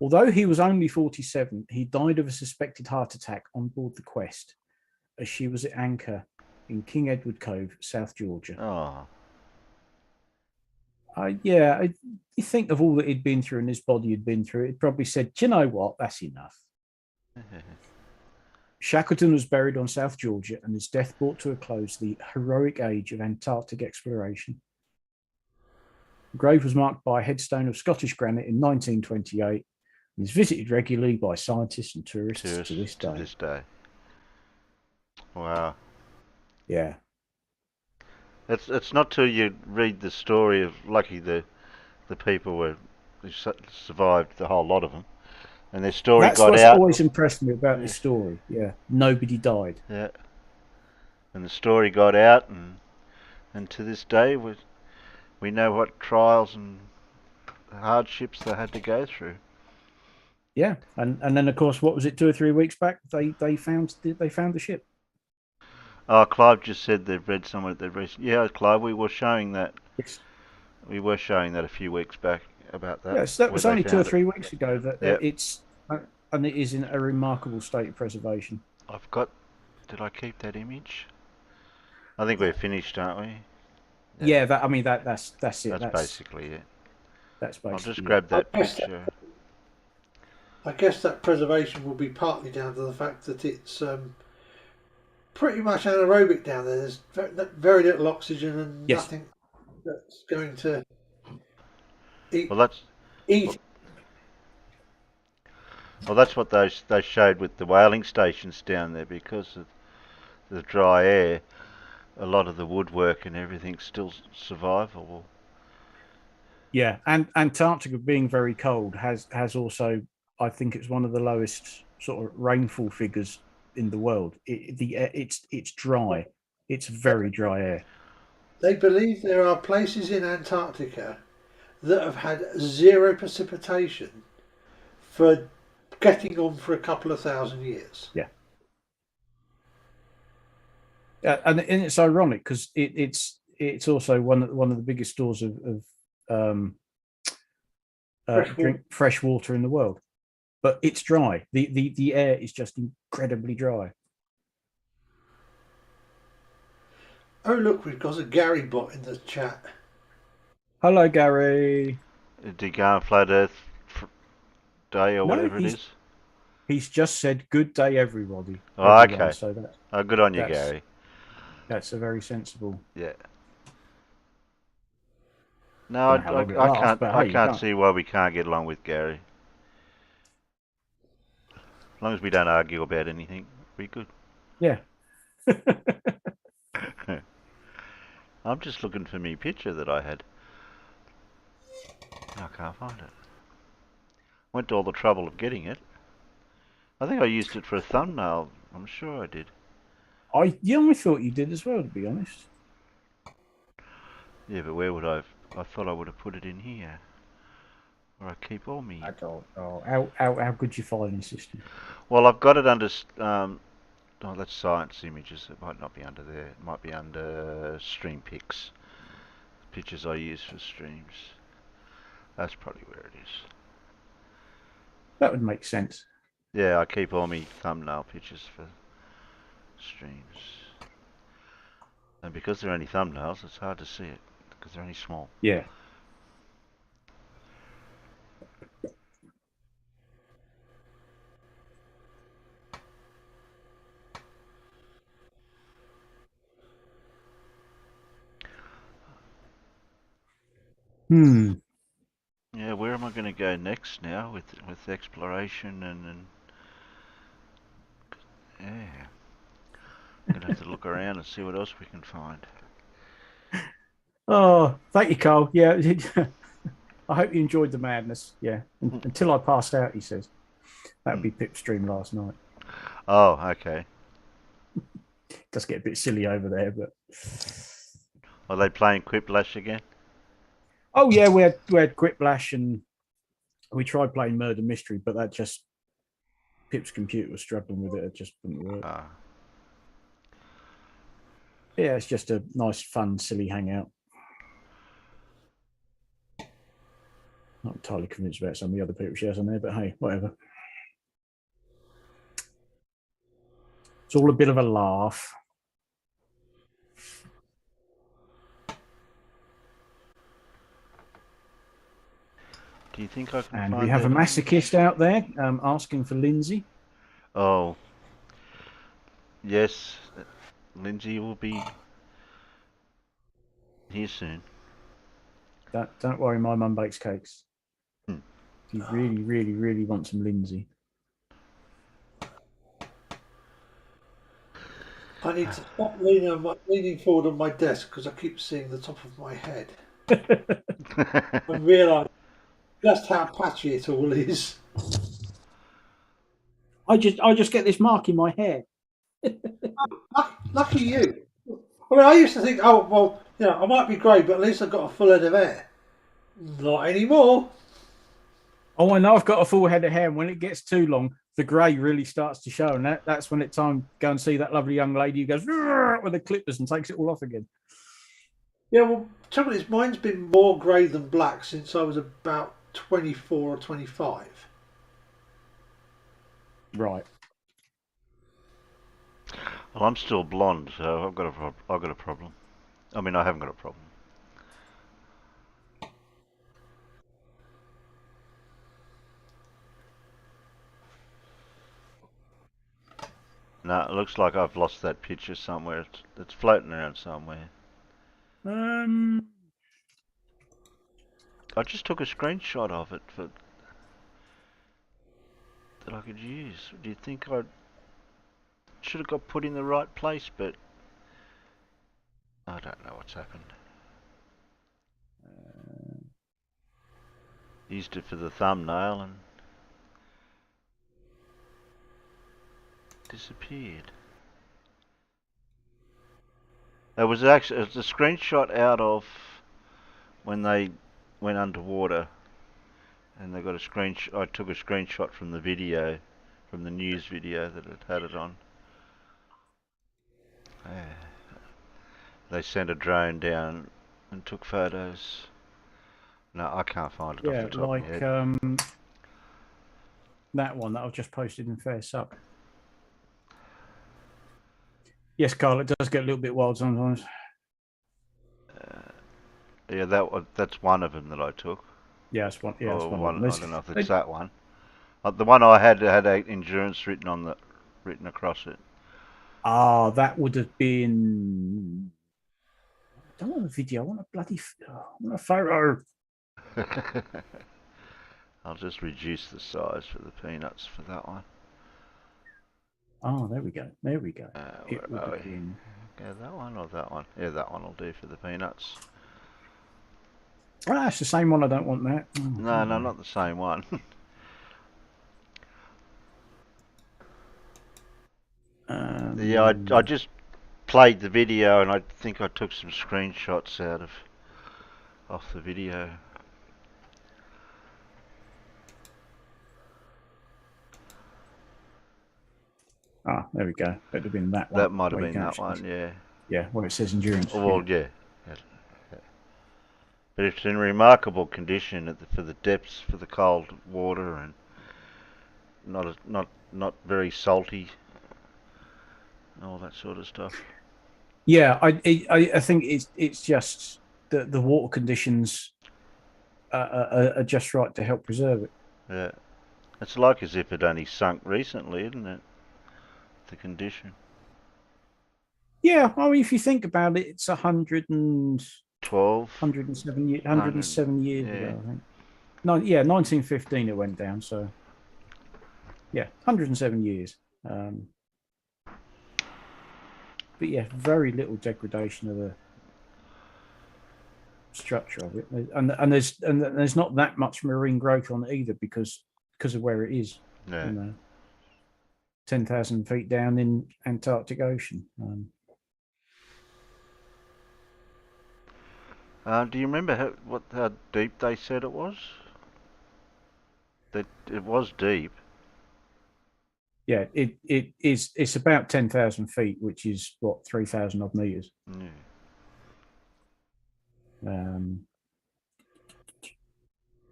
Although he was only 47, he died of a suspected heart attack on board the Quest as she was at anchor in King Edward Cove, South Georgia. Oh. You think of all that he'd been through and his body had been through, it probably said, do you know what, that's enough. Shackleton was buried on South Georgia and his death brought to a close the heroic age of Antarctic exploration. The grave was marked by a headstone of Scottish granite in 1928 and is visited regularly by scientists and tourists to this day. Wow. Yeah. It's not till you read the story of lucky the people who survived, the whole lot of them, and their story That's got what's out. always impressed me about this story. Yeah, nobody died. Yeah, and the story got out, and to this day we know what trials and hardships they had to go through. Yeah, and then of course, what was it? 2 or 3 weeks back, they found the ship. Oh, Clive just said they've read somewhere that they've Yeah, Clive, we were showing that. Yes. We were showing that a few weeks back about that. Yes, that was only 2 or 3 weeks ago. Yep. It's and it is in a remarkable state of preservation. I've got. Did I keep that image? I think we're finished, aren't we? Yeah, that's it. That's basically it. That's basically. I'll just grab that picture. I guess that preservation will be partly down to the fact that it's pretty much anaerobic down there. There's very little oxygen and nothing that's going to eat. Well, that's what they showed with the whaling stations down there, because of the dry air. A lot of the woodwork and everything's still survivable. Yeah, and Antarctica being very cold has also, I think it's one of the lowest sort of rainfall figures in the world. It's dry. It's very dry air. They believe there are places in Antarctica that have had zero precipitation for getting on for a couple of thousand years. Yeah. And it's ironic because it's also one of the biggest stores of fresh water in the world, but it's dry. The air is just incredibly dry. Oh look, we've got a Gary bot in the chat. Hello, Gary. Did he go on Flat Earth Day or whatever it is? He's just said good day, everybody. Oh, everyone. okay. So good on you, Gary. That's a very sensible. Yeah. No, I can't see why we can't get along with Gary. As long as we don't argue about anything, we're good. Yeah. I'm just looking for me picture that I had. I can't find it. Went to all the trouble of getting it. I think I used it for a thumbnail. I'm sure I did. I thought you did as well, to be honest. Yeah, but where would I thought I would have put it in here. Where I keep all me. I don't know. How good your filing system? Well, I've got it under. Oh, that's science images. It might not be under there. It might be under stream pics. Pictures I use for streams. That's probably where it is. That would make sense. Yeah, I keep all my thumbnail pictures for streams. And because they're only thumbnails, it's hard to see it because they're only small. Yeah. Yeah, where am I going to go next now with exploration and yeah, I'm gonna have to look around and see what else we can find. Oh, thank you, Carl. Yeah. I hope you enjoyed the madness. Yeah. Until I passed out, he says. That would be Pip's stream last night. Oh, okay. Does get a bit silly over there, but Are they playing Quiplash again? oh yeah, we had Quiplash and we tried playing Murder Mystery, but that just Pip's computer was struggling with it. It just wouldn't work. Ah. Yeah, it's just a nice, fun, silly hangout. Not entirely convinced about some of the other people she has on there, but hey, whatever. It's all a bit of a laugh. Do you think I can And find we have a that? masochist out there asking for Lindsay. Oh, yes. Lindsay will be here soon. Don't worry, my mum bakes cakes. Hmm. If you really, really, really want some Lindsay. I need to stop leaning forward on my desk because I keep seeing the top of my head. I realise just how patchy it all is. I just get this mark in my hair. Lucky you. I mean, I used to think, oh, well, you know, I might be grey, but at least I've got a full head of hair. Not anymore. Oh, I know I've got a full head of hair, and when it gets too long, the grey really starts to show, and that's when it's time to go and see that lovely young lady who goes with the clippers and takes it all off again. Yeah, well, trouble is, mine's been more grey than black since I was about 24 or 25. Right. Well, I'm still blonde, so I've got a problem. I mean, I haven't got a problem. No, it looks like I've lost that picture somewhere. It's floating around somewhere. I just took a screenshot of it that I could use. Do you think I should have got put in the right place? But I don't know what's happened. Used it for the thumbnail and disappeared. It was a screenshot out of when they went underwater, and they got a screenshot. I took a screenshot from the video, from the news video that it had it on. They sent a drone down and took photos. No, I can't find it off the top of my head. That one that I've just posted in Fair Suck. Yes, Carl, it does get a little bit wild sometimes. Yeah, that's one of them that I took. Yeah, it's one. Yeah, it's one. I don't know if it's that one. The one I had endurance written across it. Ah, that would have been. I don't want a video. I want a bloody. I want a photo. I'll just reduce the size for the peanuts for that one. Oh, there we go. There we go. Where are we? Yeah, that one or that one? Yeah, that one will do for the peanuts. Ah, it's the same one. I don't want that. Oh, no, not the same one. Yeah, I just played the video and I think I took some screenshots off the video. Ah, there we go. That would have been that one. That might have been that one, yeah. Yeah, where it says endurance. Well, yeah. But it's in remarkable condition for the depths, for the cold water, and not very salty. all that sort of stuff. Yeah, I think it's just the water conditions are just right to help preserve it. Yeah, it's like as if it only sunk recently, isn't it? The condition. Yeah, I mean, if you think about it, it's 12. 107 years Yeah. ago, I think. No, yeah, 1915 it went down. So, yeah, 107 years. But yeah, very little degradation of the structure of it, and there's not that much marine growth on it either because of where it is. Yeah. 10,000 feet down in Antarctic Ocean. Do you remember how deep they said it was? That it was deep. Yeah, it's about 10,000 feet, which is what 3,000 odd meters. Yeah.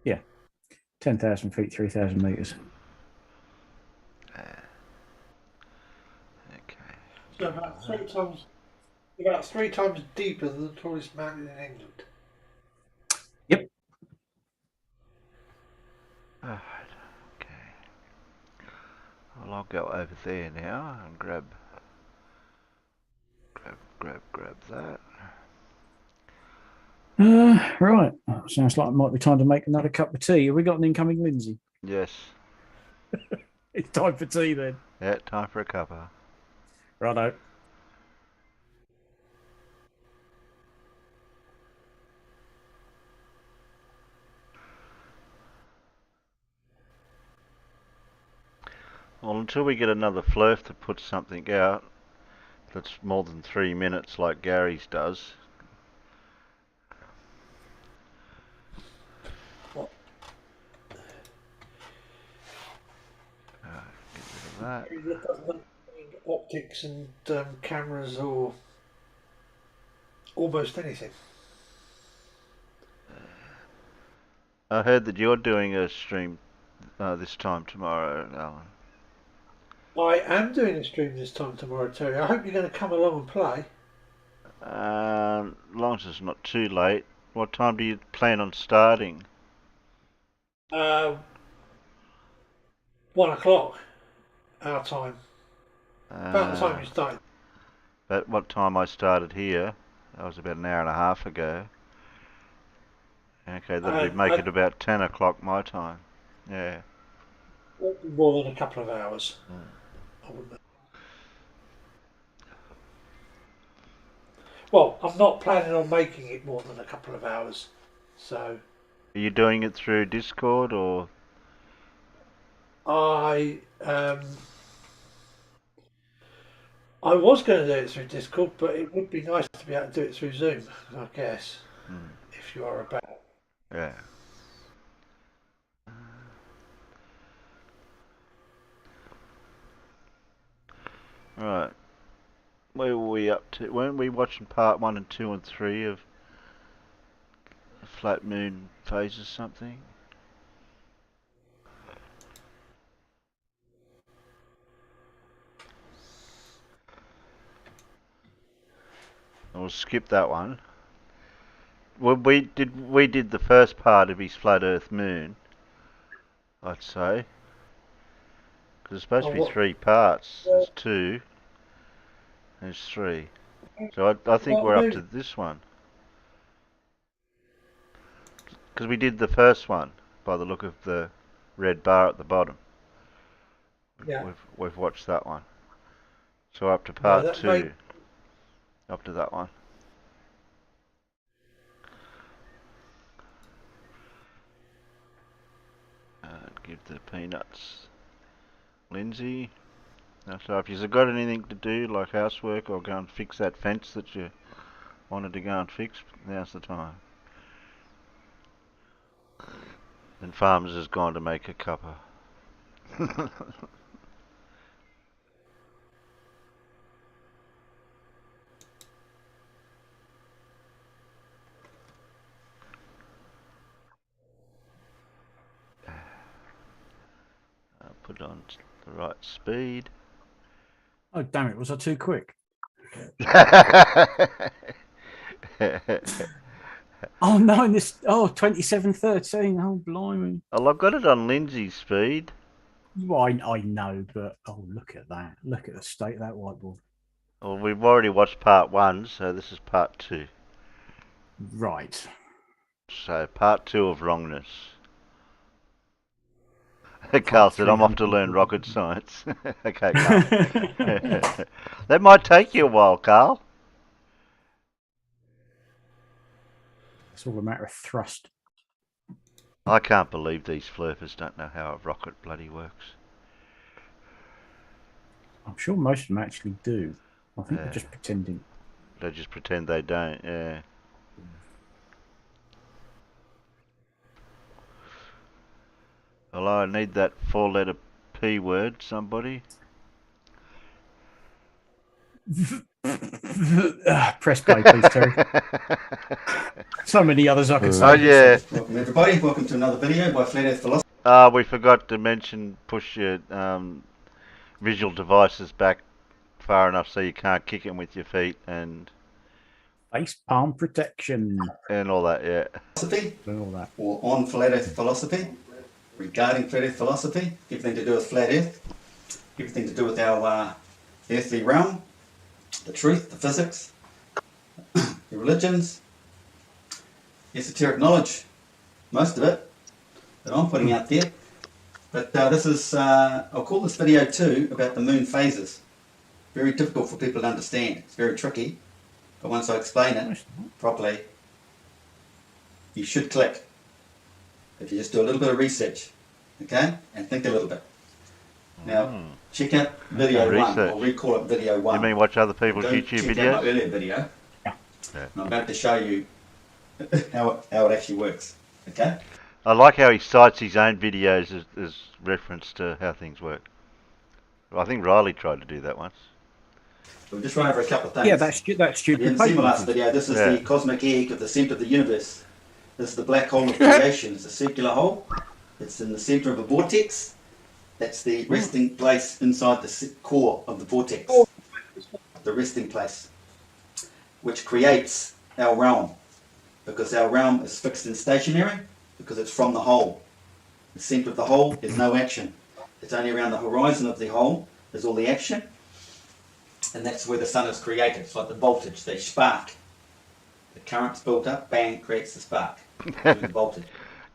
Yeah, 10,000 feet, 3,000 meters. Okay. So about three times deeper than the tallest mountain in England. Yep. Alright. Okay. Well, I'll go over there now and grab that. Right. Sounds like it might be time to make another cup of tea. Have we got an incoming Lindsay? Yes. It's time for tea then. Yeah, time for a cuppa. Righto. Well, until we get another flurf that puts something out that's more than 3 minutes like Gary's does. Get rid of that. That doesn't mean optics and cameras or almost anything. I heard that you're doing a stream this time tomorrow, Alan. I am doing a stream this time tomorrow, Terry. I hope you're going to come along and play. As long as it's not too late. What time do you plan on starting? 1 o'clock our time. About the time you Uh, started. At what time I started here? That was about an hour and a half ago. Okay, that'll make it about 10 o'clock my time. Yeah. Won't be more than a couple of hours. I wouldn't. Well, I'm not planning on making it more than a couple of hours. So Are you doing it through Discord or? I was going to do it through Discord, but it would be nice to be able to do it through Zoom, I guess, if you are about. Yeah. Right. Where were we up to? Weren't we watching part 1 and 2 and 3 of Flat Moon Phases something? We'll skip that one. Well, we did the first part of his Flat Earth Moon, I'd say. Because it's supposed to be 3 parts. There's 2. There's 3. So I think we're up to this one. Because we did the first one, by the look of the red bar at the bottom. Yeah. We've watched that one. So up to part 2. Up to that one. Give the peanuts. Lindsay. So if you've got anything to do, like housework, or go and fix that fence that you wanted to go and fix, now's the time. And Farmers has gone to make a cuppa. Put it on the right speed. Oh, damn it. Was I too quick? Oh, no. This. Oh, 27:13. Oh, blimey. Well, I've got it on Lindsay's speed. Well, I know, but oh, look at that. Look at the state of that whiteboard. Well, we've already watched part 1, so this is part 2. Right. So, part 2 of wrongness. Carl said, I'm off to learn rocket science. Okay, Carl. That might take you a while, Carl. It's all a matter of thrust. I can't believe these flurpers don't know how a rocket bloody works. I'm sure most of them actually do. I think Yeah. they're just pretending. They just pretend they don't, yeah. Well, I need that 4-letter P word, somebody. Press play, please, Terry. So many others I could say. Oh, yeah. Welcome everybody, welcome to another video by Flat Earth Philosophy. We forgot to mention push your visual devices back far enough so you can't kick them with your feet and Face palm protection all that, yeah. and all that. Or on Flat Earth Philosophy, regarding Flat Earth Philosophy, everything to do with Flat Earth, everything to do with our earthly realm, the truth, the physics, the religions, esoteric knowledge, most of it that I'm putting out there. But this is, I'll call this video 2 about the moon phases. Very difficult for people to understand. It's very tricky. But once I explain it properly, you should click. If you just do a little bit of research, okay? And think a little bit. Now, check out video 1, Research. or recall it video 1. You mean watch other people's Go YouTube check out my videos? earlier video. Yeah. Yeah. I'm about to show you how it actually works, okay? I like how he cites his own videos as reference to how things work. I think Riley tried to do that once. We'll just run over a couple of things. Yeah, that's If you stupid. didn't see my last paper. video, this is Yeah. the cosmic egg of the centre of the universe. This is the black hole of creation. It's a circular hole. It's in the centre of a vortex. That's the resting place inside the core of the vortex. The resting place, which creates our realm. Because our realm is fixed and stationary, because it's from the hole. The centre of the hole is no action. It's only around the horizon of the hole is all the action. And that's where the sun is created. It's like the voltage, the spark. The current's built up, bang, creates the spark. The voltage.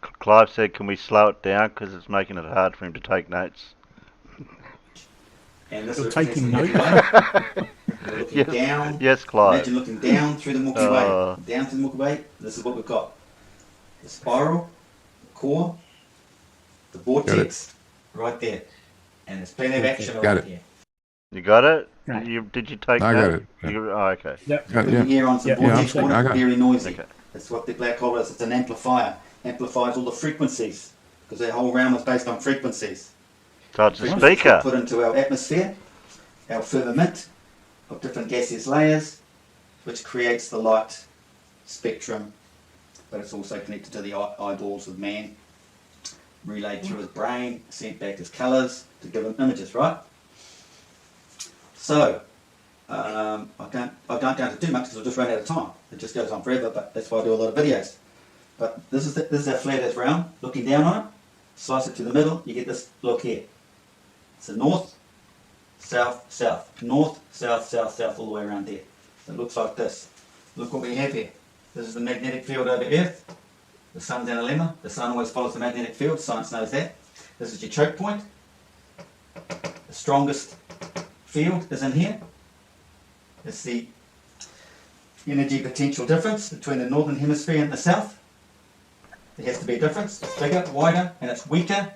Clive said, can we slow it down because it's making it hard for him to take notes? And this You're represents taking the notes? Milky Way. You're looking Yes, down. yes, Clive. Imagine looking down through the Milky Way. Down through the Milky Way. This is what we've got. The spiral, the core, the vortex, right there. And there's plenty of action Got right it. here. You got it? Right. Did you take I got note? it. You, oh, okay. Yep. Yeah, Put yeah. the air on some Yeah, vortex I water, got it. very noisy. Okay. That's what the black hole is. It's an amplifier. Amplifies all the frequencies. Because our whole realm is based on frequencies. So it's a Frequencies speaker. get put into our atmosphere, our firmament of different gaseous layers, which creates the light spectrum, but it's also connected to the eyeballs of man, relayed through his brain, sent back as colours to give him images, right? So, I don't go into too much because I'll just run out of time. It just goes on forever, but that's why I do a lot of videos. But this is our flat earth realm. Looking down on it, slice it to the middle, you get this look here. It's a north, south, south. North, south, south, south, all the way around there. So it looks like this. Look what we have here. This is the magnetic field over Earth. The sun's our dilemma. The sun always follows the magnetic field. Science knows that. This is your choke point. The strongest field is in here. It's the energy potential difference between the northern hemisphere and the south. There has to be a difference. It's bigger, wider, and it's weaker.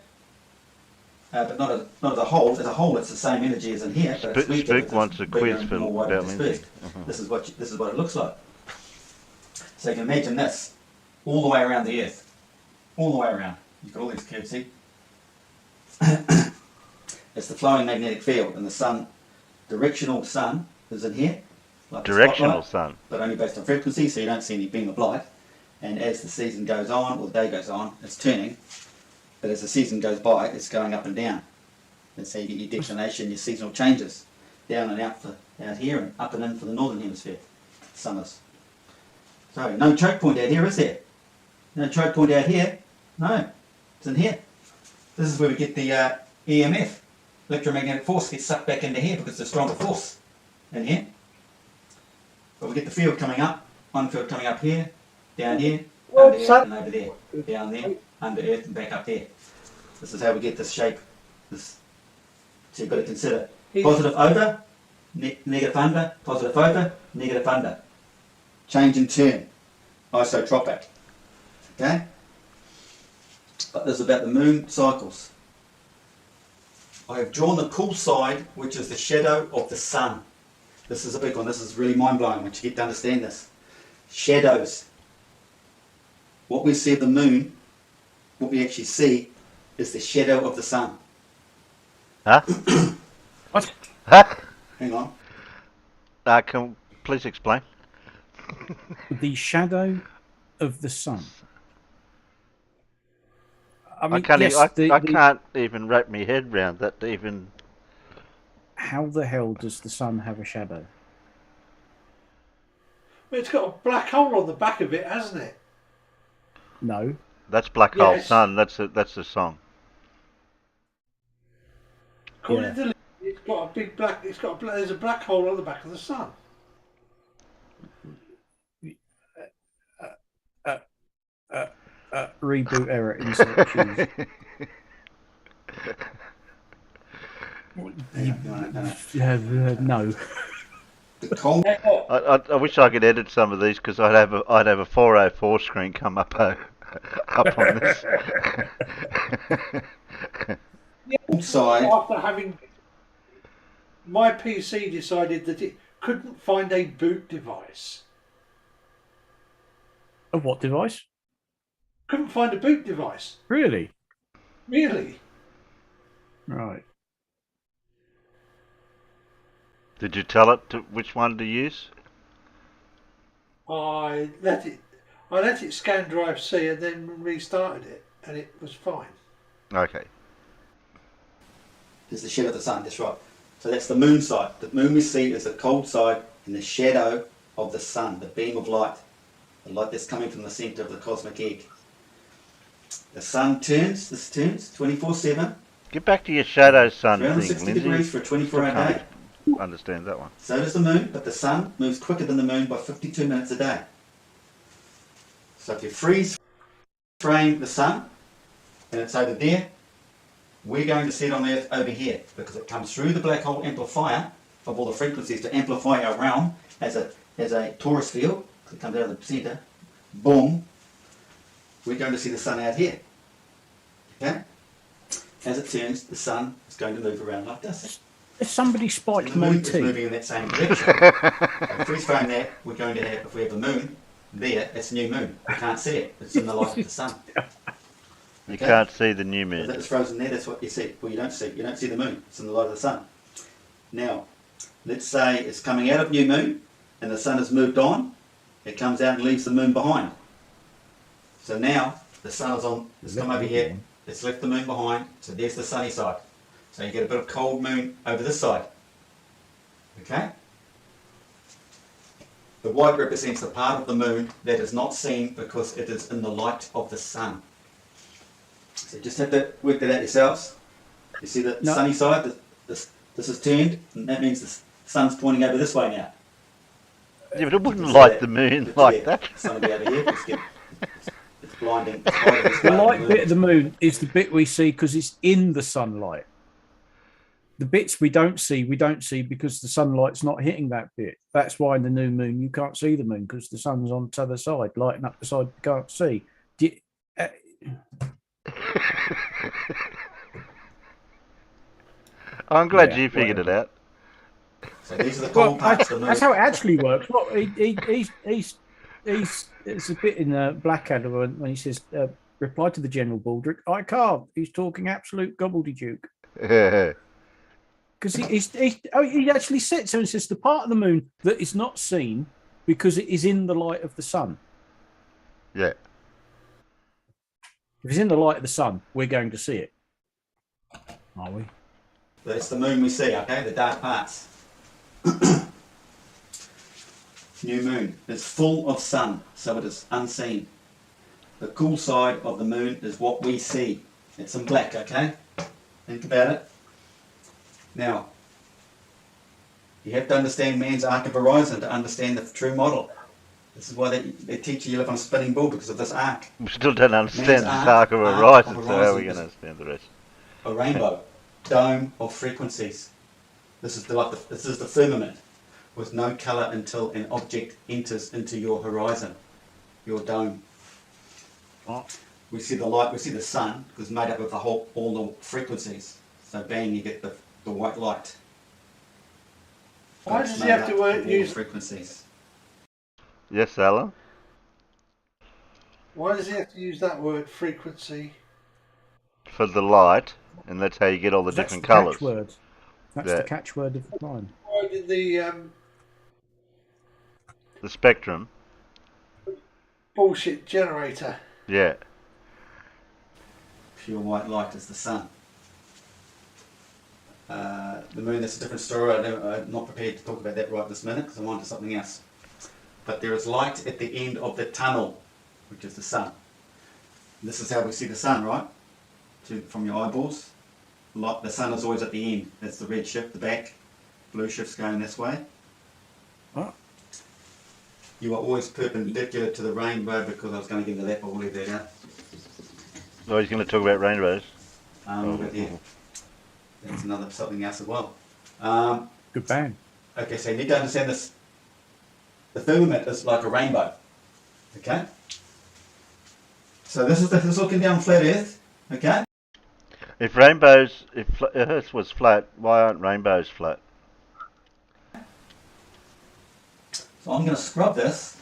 But not as a whole. As a whole, it's the same energy as in here. But it's weaker Spik because wants a it's bigger quiz and for more widely about Lindsay. dispersed. This is what it looks like. So you can imagine this all the way around the Earth, all the way around. You've got all these curves, see? It's the flowing magnetic field, and the sun, directional sun, is in here. Like a Directional spotlight, sun. but only based on frequency, so you don't see any beam of light. And as the season goes on, or the day goes on, it's turning. But as the season goes by, it's going up and down. That's how you get your declination, your seasonal changes. down and out here and up and in for the northern hemisphere summers. So no choke point out here, is there? No choke point out here. No, it's in here. This is where we get the EMF, electromagnetic force, gets sucked back into here because it's a stronger force in here. But we get the field coming up, one field coming up here, down here, under earth and over there, down there, under earth and back up there. This is how we get this shape. This. So you've got to consider positive over, negative under, positive over, negative under. Change in turn, isotropic. Okay? But this is about the moon cycles. I have drawn the cool side, which is the shadow of the sun. This is a big one. This is really mind-blowing once you get to understand this. Shadows. What we see of the moon, what we actually see, is the shadow of the sun. Huh? What? Huh? Hang on. Can please explain? The shadow of the sun. I mean, I can't. yes, I can't even wrap my head round that. Even how the hell does the sun have a shadow? Well, it's got a black hole on the back of it, hasn't it? No. that's Black Hole Yes. Sun. That's the song. According to Lee, it's got a big black. There's a black hole on the back of the sun. Reboot error. Insert choose. No. The cold. I wish I could edit some of these because I'd have a 404 screen come up up on this. side. After having my PC decided that it couldn't find a boot device. A what device? Couldn't find a boot device. Really? Really? Right. Did you tell it to which one to use? I let it scan drive C and then restarted it, and it was fine. Okay. Is the shadow of the sun, that's right. So that's the moon side. The moon we see is the cold side and the shadow of the sun, the beam of light. The light that's coming from the centre of the cosmic egg. The sun turns, this turns 24/7, Get back to your shadow sun thing, 360 Lindsay. degrees for a 24-hour day. Understand that one. So does the moon, but the sun moves quicker than the moon by 52 minutes a day. So if you freeze frame the sun, and it's over there, we're going to see it on Earth over here, because it comes through the black hole amplifier of all the frequencies to amplify our realm as a torus field. It comes out of the centre. Boom. We're going to see the sun out here. Okay? As it turns, the sun is going to move around like this. If somebody spiked The my moon is tea. moving in that same direction. So freeze frame that, we're going to have, if we have the moon there, it's a new moon. We can't see it. It's in the light of the sun. You Okay? can't see the new If moon. it's frozen there, that's what you see. Well, you don't see the moon. It's in the light of the sun. Now, let's say it's coming out of new moon, and the sun has moved on. It comes out and leaves the moon behind. So now the sun is on. It's come over here. It's left the moon behind. So there's the sunny side. So you get a bit of cold moon over this side. Okay? The white represents the part of the moon that is not seen because it is in the light of the sun. So you just have to work that out yourselves. You see the No. sunny side? This is turned, and that means the sun's pointing over this way now. Yeah, but it wouldn't So light that- the moon but like yeah, that. The sun will be over here. It's blinding. It's hiding this The part of light moon. bit of the moon is the bit we see because it's in the sunlight. The bits we don't see because the sunlight's not hitting that bit. That's why in the new moon you can't see the moon because the sun's on the other side, lighting up the side you can't see. I'm glad Yeah, you figured it out. So these are the Well, cold parts of the moon. that's how it actually works. Look, it's a bit in Blackadder when he says, reply to the General Baldrick, I can't. He's talking absolute gobbledygook. Because he actually said so. He says the part of the moon that is not seen because it is in the light of the sun. Yeah. If it's in the light of the sun, we're going to see it. Are we? That's the moon we see, okay? The dark parts. New moon is full of sun, so it is unseen. The cool side of the moon is what we see. It's in black, okay? Think about it. Now, you have to understand man's arc of horizon to understand the true model. This is why they teach you live on a spinning ball, because of this arc. We still don't understand Man's the arc of horizon, so how are we horizon going to is understand the rest? a rainbow, dome of frequencies. This is this is the firmament, with no colour until an object enters into your horizon, your dome. We see the light, we see the sun, because it's made up of all the frequencies. So bang, you get the white light. Why But it's does he made have up to of all the use? frequencies? Yes, Alan? Why does he have to use that word, frequency? For the light, and that's how you get all the That's different the colours. catchword. That's Yeah. the catchword of mine. Why did the The spectrum, bullshit generator? yeah. Pure white light is the sun. The moon, that's a different story. I'm not prepared to talk about that right this minute, because I'm on to something else. But there is light at the end of the tunnel, which is the sun. This is how we see the sun, right? From your eyeballs. The sun is always at the end. That's the red shift, the back. Blue shift's going this way. Oh. You are always perpendicular to the rainbow, because I was going to get into that, but we'll leave that out. Oh, he's going to talk about rainbows. But yeah, that's something else as well. Good band. Okay, so you need to understand this. The firmament is like a rainbow. Okay? So this is looking down flat Earth. Okay? If Earth was flat, why aren't rainbows flat? So I'm going to scrub this.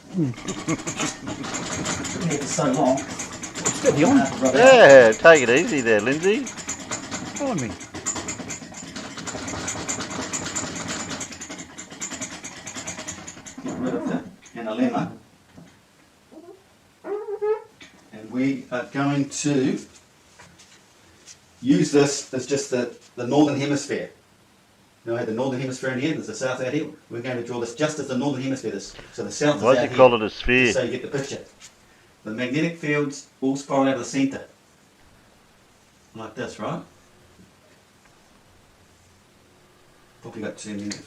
It's so long. Steady on. Rub it out. Yeah, take it easy there, Lindsay. Follow me. Get rid of the analemma. And we are going to use this as just the northern hemisphere. You know, I had the northern hemisphere in here, there's the south out here. We're going to draw this just as the northern hemisphere. So the south is Why out does here. he call it a sphere? So you get the picture. The magnetic fields all spiral out of the centre. Like this, right? Probably got 2 minutes.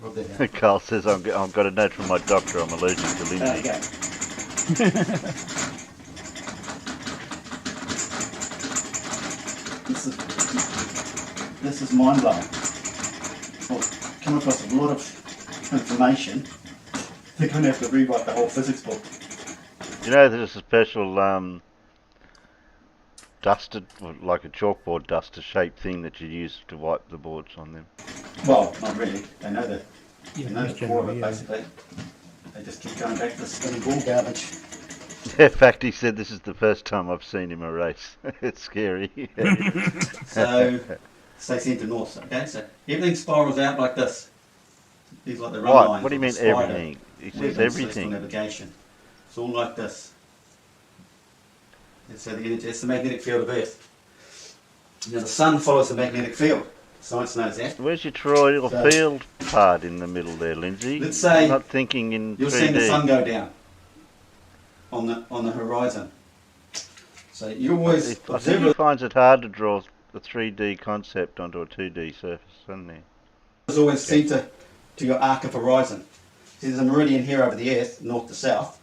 Rub that out. Carl says, I've got a note from my doctor, I'm allergic to There you Lindsay. go. This is mind blowing. I've come across a lot of information. They're going to have to rewrite the whole physics book. You know, there's a special dusted, like a chalkboard duster shaped thing that you use to wipe the boards on them. Well, not really. They know the that's core of it, generally, yeah. basically. They just keep going back to the spinning ball garbage. In fact, he said this is the first time I've seen him erase. It's scary. So, stay centre north. Okay, so everything spirals out like this. These like the run What? lines. What do you of mean the spider everything? He web says in celestial everything. navigation. It's all like this. And so it's the magnetic field of Earth. Now the sun follows the magnetic field. Science knows that. Where's your toroidal So- field part in the middle there, Lindsay? Let's say I'm not thinking in You're 3D. seeing the sun go down on the horizon. So you always I think observe he finds it hard to draw the 3D concept onto a 2D surface, doesn't he? is always centre to your arc of horizon. See, there's a meridian here over the Earth, north to south.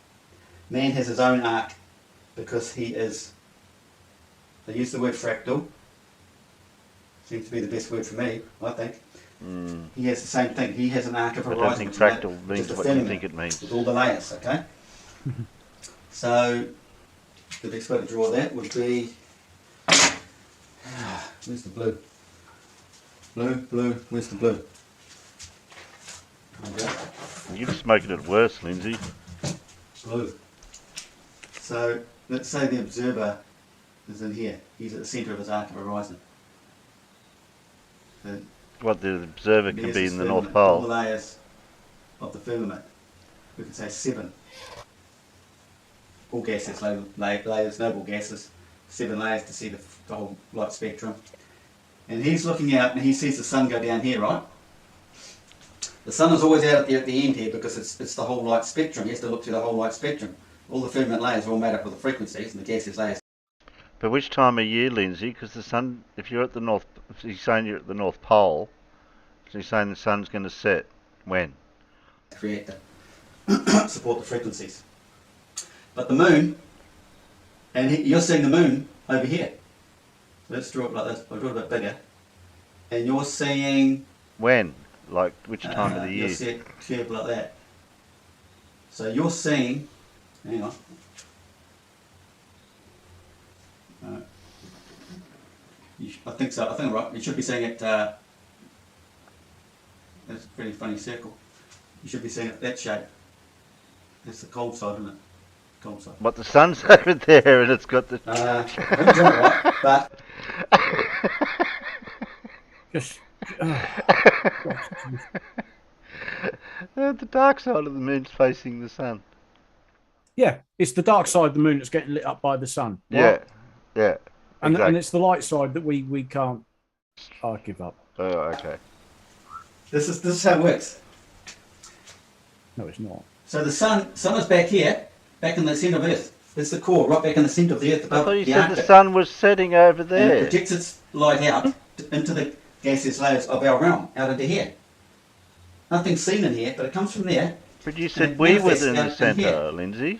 Man has his own arc because he is. They use the word fractal. Seems to be the best word for me, I think. Mm. He has the same thing. He has an arc of I horizon. don't think which is made- fractal means just a what you firmament think it means. with all the layers, okay? So the best way to draw that would be. Where's the blue? Blue, where's the blue? Okay. You're just making it worse, Lindsay. Blue. So let's say the observer is in here. He's at the centre of his arc of horizon. So What, the observer can there's be this in the North firmament, all the Pole. layers of the firmament. We could say 7. All gases, layers, noble gases. 7 layers to see the whole light spectrum. And he's looking out and he sees the sun go down here, right? The sun is always out at the end here because it's the whole light spectrum. You have to look through the whole light spectrum. All the firmament layers are all made up of the frequencies, and the gaseous layers. But which time of year, Lindsay? Because the sun, if you're at the north, if he's saying you're at the North Pole, so he's saying the sun's going to set when? Create the support the frequencies. But the moon, and you're seeing the moon over here. Let's draw it like this. I'll draw it a bit bigger. And you're seeing... When? Like which time of the year? You'll see it curved like that. So you're seeing... Hang on. I think so. I think I'm right. You should be seeing it... that's a pretty funny circle. You should be seeing it that shape. That's the cold side, isn't it? Cold side. But the sun's over there and it's got the... I'm doing it right, but... Just. The dark side of the moon's facing the sun. Yeah, it's the dark side of the moon that's getting lit up by the sun. Right? Yeah, yeah. And exactly. it's the light side that we can't. I give up. Oh, okay. This is how it works. No, it's not. So the sun is back here, back in the centre of Earth. There's the core, right back in the centre of the Earth I above thought you the said Arctic. the sun was setting over And it there. projects its light out into the gaseous layers of our realm, out into here. Nothing's seen in here, but it comes from there. But you and said it we were manifests in out the in here. centre, Lindsay.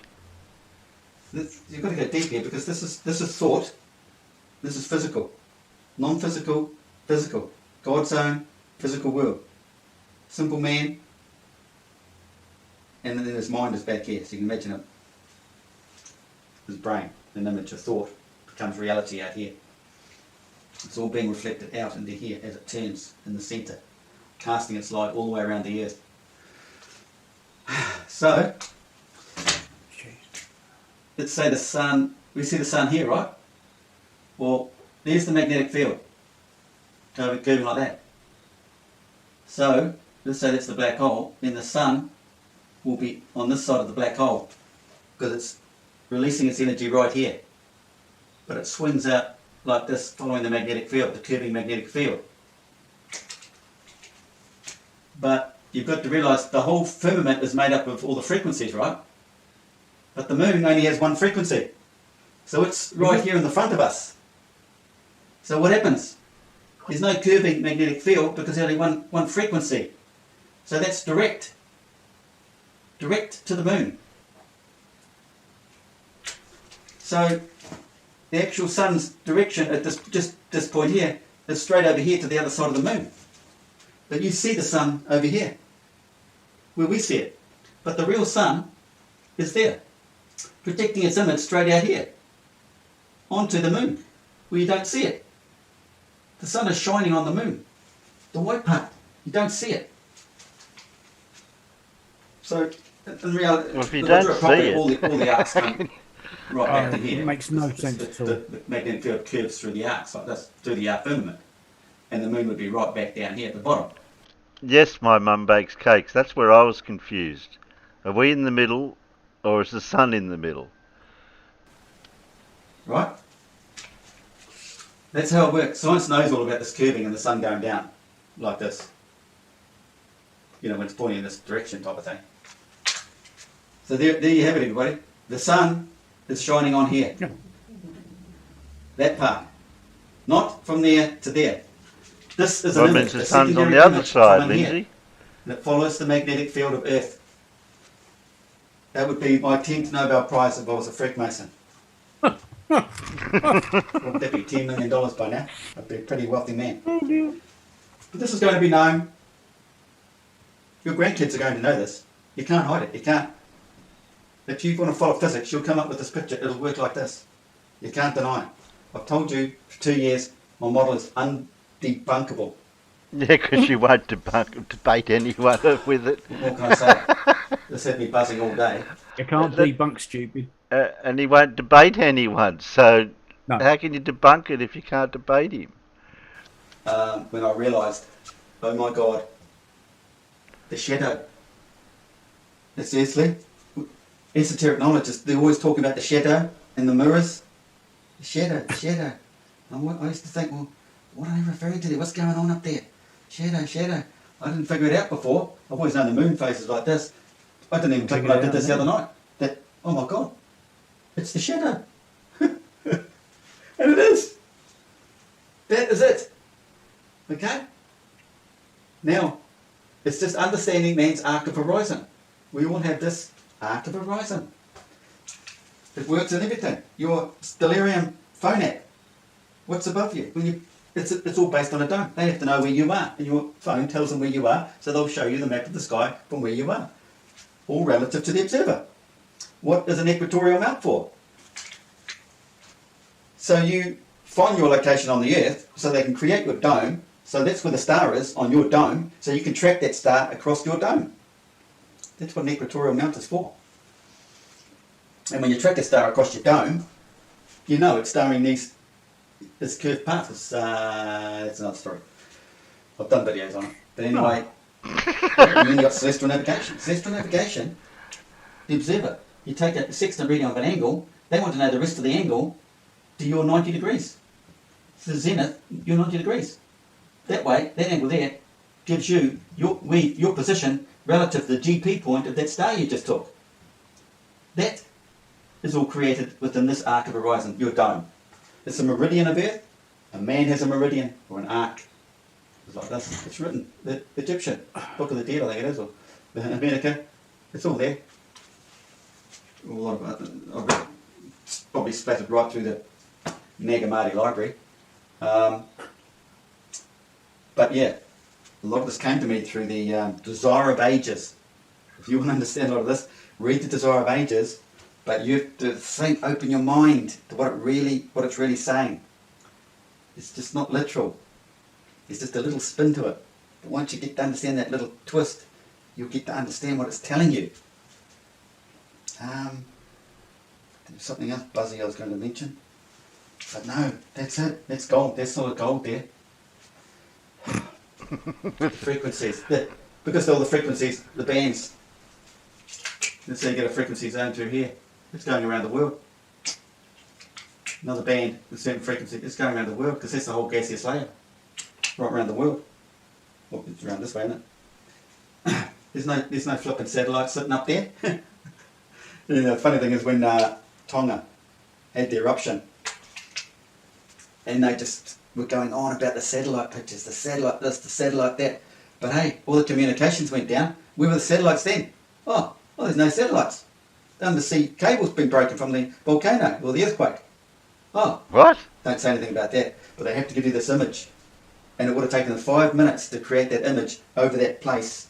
You've got to go deep here because this is thought. This is physical. Non-physical, physical. God's own physical world. Simple man. And then his mind is back here, so you can imagine it. His brain, an image of thought, becomes reality out here. It's all being reflected out into here as it turns in the centre, casting its light all the way around the earth. So, let's say the sun, we see the sun here, right? Well, there's the magnetic field, curving like that. So, let's say that's the black hole, then the sun will be on this side of the black hole, because it's releasing its energy right here. But it swings out like this, following the magnetic field, the curving magnetic field. But you've got to realise the whole firmament is made up of all the frequencies, right? But the moon only has one frequency. So it's right here in the front of us. So what happens? There's no curving magnetic field because there's only one frequency. So that's direct to the moon. So the actual sun's direction at this point here is straight over here to the other side of the moon. But you see the sun over here, where we see it. But the real sun is there, projecting its image straight out here, onto the moon, where you don't see it. The sun is shining on the moon, the white part, you don't see it. So, in reality, Well, if you don't see it. all the arcs come right back to here. It makes no sense at all. The magnetic field curves through the arcs like this, through the arc firmament. And the moon would be right back down here at the bottom. Yes, my mum bakes cakes. That's where I was confused. Are we in the middle, or is the sun in the middle? Right? That's how it works. Science knows all about this curving and the sun going down, like this. You know, when it's pointing in this direction type of thing. So there you have it, everybody. The sun is shining on here. That part. Not from there to there. This is an That image, means the a sun's on secondary the other image side, from in here. Lindsay. And it follows the magnetic field of Earth. That would be my 10th Nobel Prize if I was a Freemason. Well, that'd be $10 million by now. I'd be a pretty wealthy man. But this is going to be known. Your grandkids are going to know this. You can't hide it. You can't. If you want to follow physics, you'll come up with this picture. It'll work like this. You can't deny it. I've told you for 2 years my model is undebunkable. Yeah, because you won't debate anyone with it. What can I say? This had me buzzing all day. You can't debunk stupid. And he won't debate anyone. So No. how can you debunk it if you can't debate him? When I realised, oh my God, the shadow. Seriously? Esoteric knowledge, they're always talking about the shadow and the mirrors. The shadow. And I used to think, well, what are they referring to there? What's going on up there? Shadow. I didn't figure it out before. I've always known the moon phases like this. I didn't even click when I did this the other night. That, oh my God, it's the shadow. And it is. That is it. Okay? Now, it's just understanding man's arc of horizon. We all have this arc of horizon. It works in everything. Your Stellarium phone app, what's above you? It's all based on a dome. They have to know where you are, and your phone tells them where you are, so they'll show you the map of the sky from where you are, all relative to the observer. What is an equatorial mount for? So you find your location on the Earth, so they can create your dome. So that's where the star is, on your dome, so you can track that star across your dome. That's what an equatorial mount is for. And when you track a star across your dome, you know it's starring this curved path. That's another story. I've done videos on it. But anyway, and then you've got celestial navigation. Celestial navigation, the observer, you take a sextant reading of an angle, they want to know the rest of the angle to your 90 degrees. So the zenith, you're 90 degrees. That way, that angle there gives you your position relative to the GP point of that star you just took. That is all created within this arc of horizon, your dome. It's a meridian of Earth. A man has a meridian or an arc. It's like this. It's written. The Egyptian Book of the Dead, I think it is, or the America. It's all there. A lot of it. It's probably splattered right through the Nag Hammadi library. But yeah, a lot of this came to me through the Desire of Ages. If you want to understand a lot of this, read the Desire of Ages, but you have to think, open your mind to what it's really saying. It's just not literal. There's just a little spin to it. But once you get to understand that little twist, you'll get to understand what it's telling you. There's something else buzzy I was going to mention. But no, that's it. That's gold. That's solid gold there. The frequencies. Because all the frequencies, the bands. Let's say you get a frequency zone through here. It's going around the world. Another band with certain frequency. It's going around the world because that's the whole gaseous layer. Right around the world. Well, it's around this way, isn't it? There's no flipping satellite sitting up there. You know, the funny thing is when Tonga had the eruption, and they just were going on about the satellite pictures, the satellite this, the satellite that. But hey, all the communications went down. Where were the satellites then? Oh, there's no satellites. The undersea cable's been broken from the volcano or the earthquake. Oh, What? don't say anything about that. But they have to give you this image. And it would have taken them 5 minutes to create that image over that place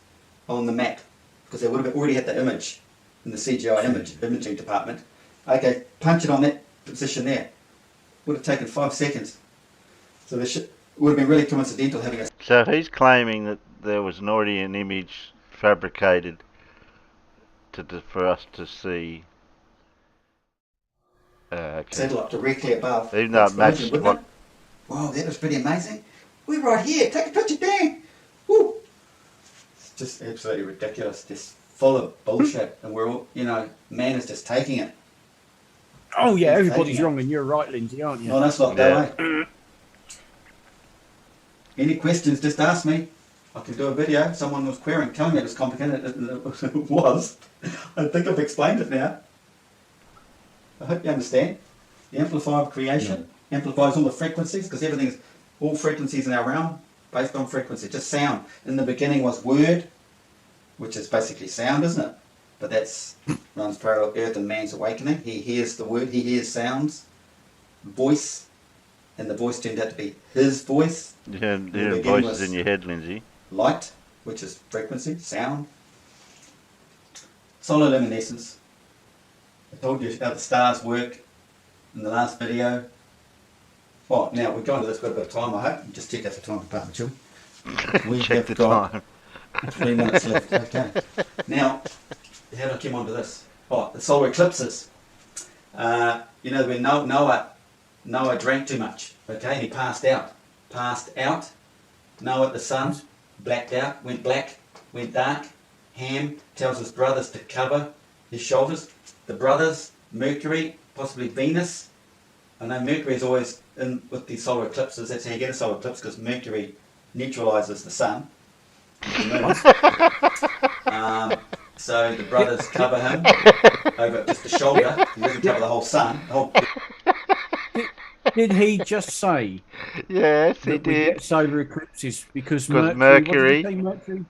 on the map. Because they would have already had the image in the CGI imaging department. Okay, punch it on that position there. Would have taken 5 seconds. So it would have been really coincidental having a... So he's claiming that there was already an image fabricated for us to see. Okay. satellite directly above. Even though it matched explosion, what... wouldn't it? Wow, that was pretty amazing. We're right here. Take a picture, Dan. Woo. It's just absolutely ridiculous. Just full of bullshit. And we're all, man is just taking it. Oh yeah, He's everybody's taking it. wrong and you're right, Lindsay, aren't you? No, that's not that way. Any questions, just ask me. I can do a video. Someone was querying, telling me it was complicated. It was. I think I've explained it now. I hope you understand. The amplifier of creation amplifies all the frequencies, because all frequencies in our realm based on frequency, just sound. In the beginning was word, which is basically sound, isn't it? But that's runs parallel Earth and man's awakening. He hears the word, he hears sounds, voice, and the voice turned out to be his voice. Yeah, voices in your head, Lindsay. Light, which is frequency, sound. Solar luminescence. I told you how the stars work in the last video. Oh, now we've gone to this, got a bit of time, I hope. Just check out the time department, shall we? We Check have the got time. 3 minutes left. Okay. Now, how did I come onto this? Oh, the solar eclipses. When Noah drank too much, okay, and he passed out. Noah at the sun, blacked out, went black, went dark. Ham tells his brothers to cover his shoulders. The brothers, Mercury, possibly Venus. I know Mercury is always in with the solar eclipses. That's how you get a solar eclipse, because Mercury neutralizes the sun. So the brothers cover him over just the shoulder. He doesn't cover the whole sun. The whole, Did he just say Yes, he that we did. get solar eclipses because Because Mercury, Mercury what did he say, Mercury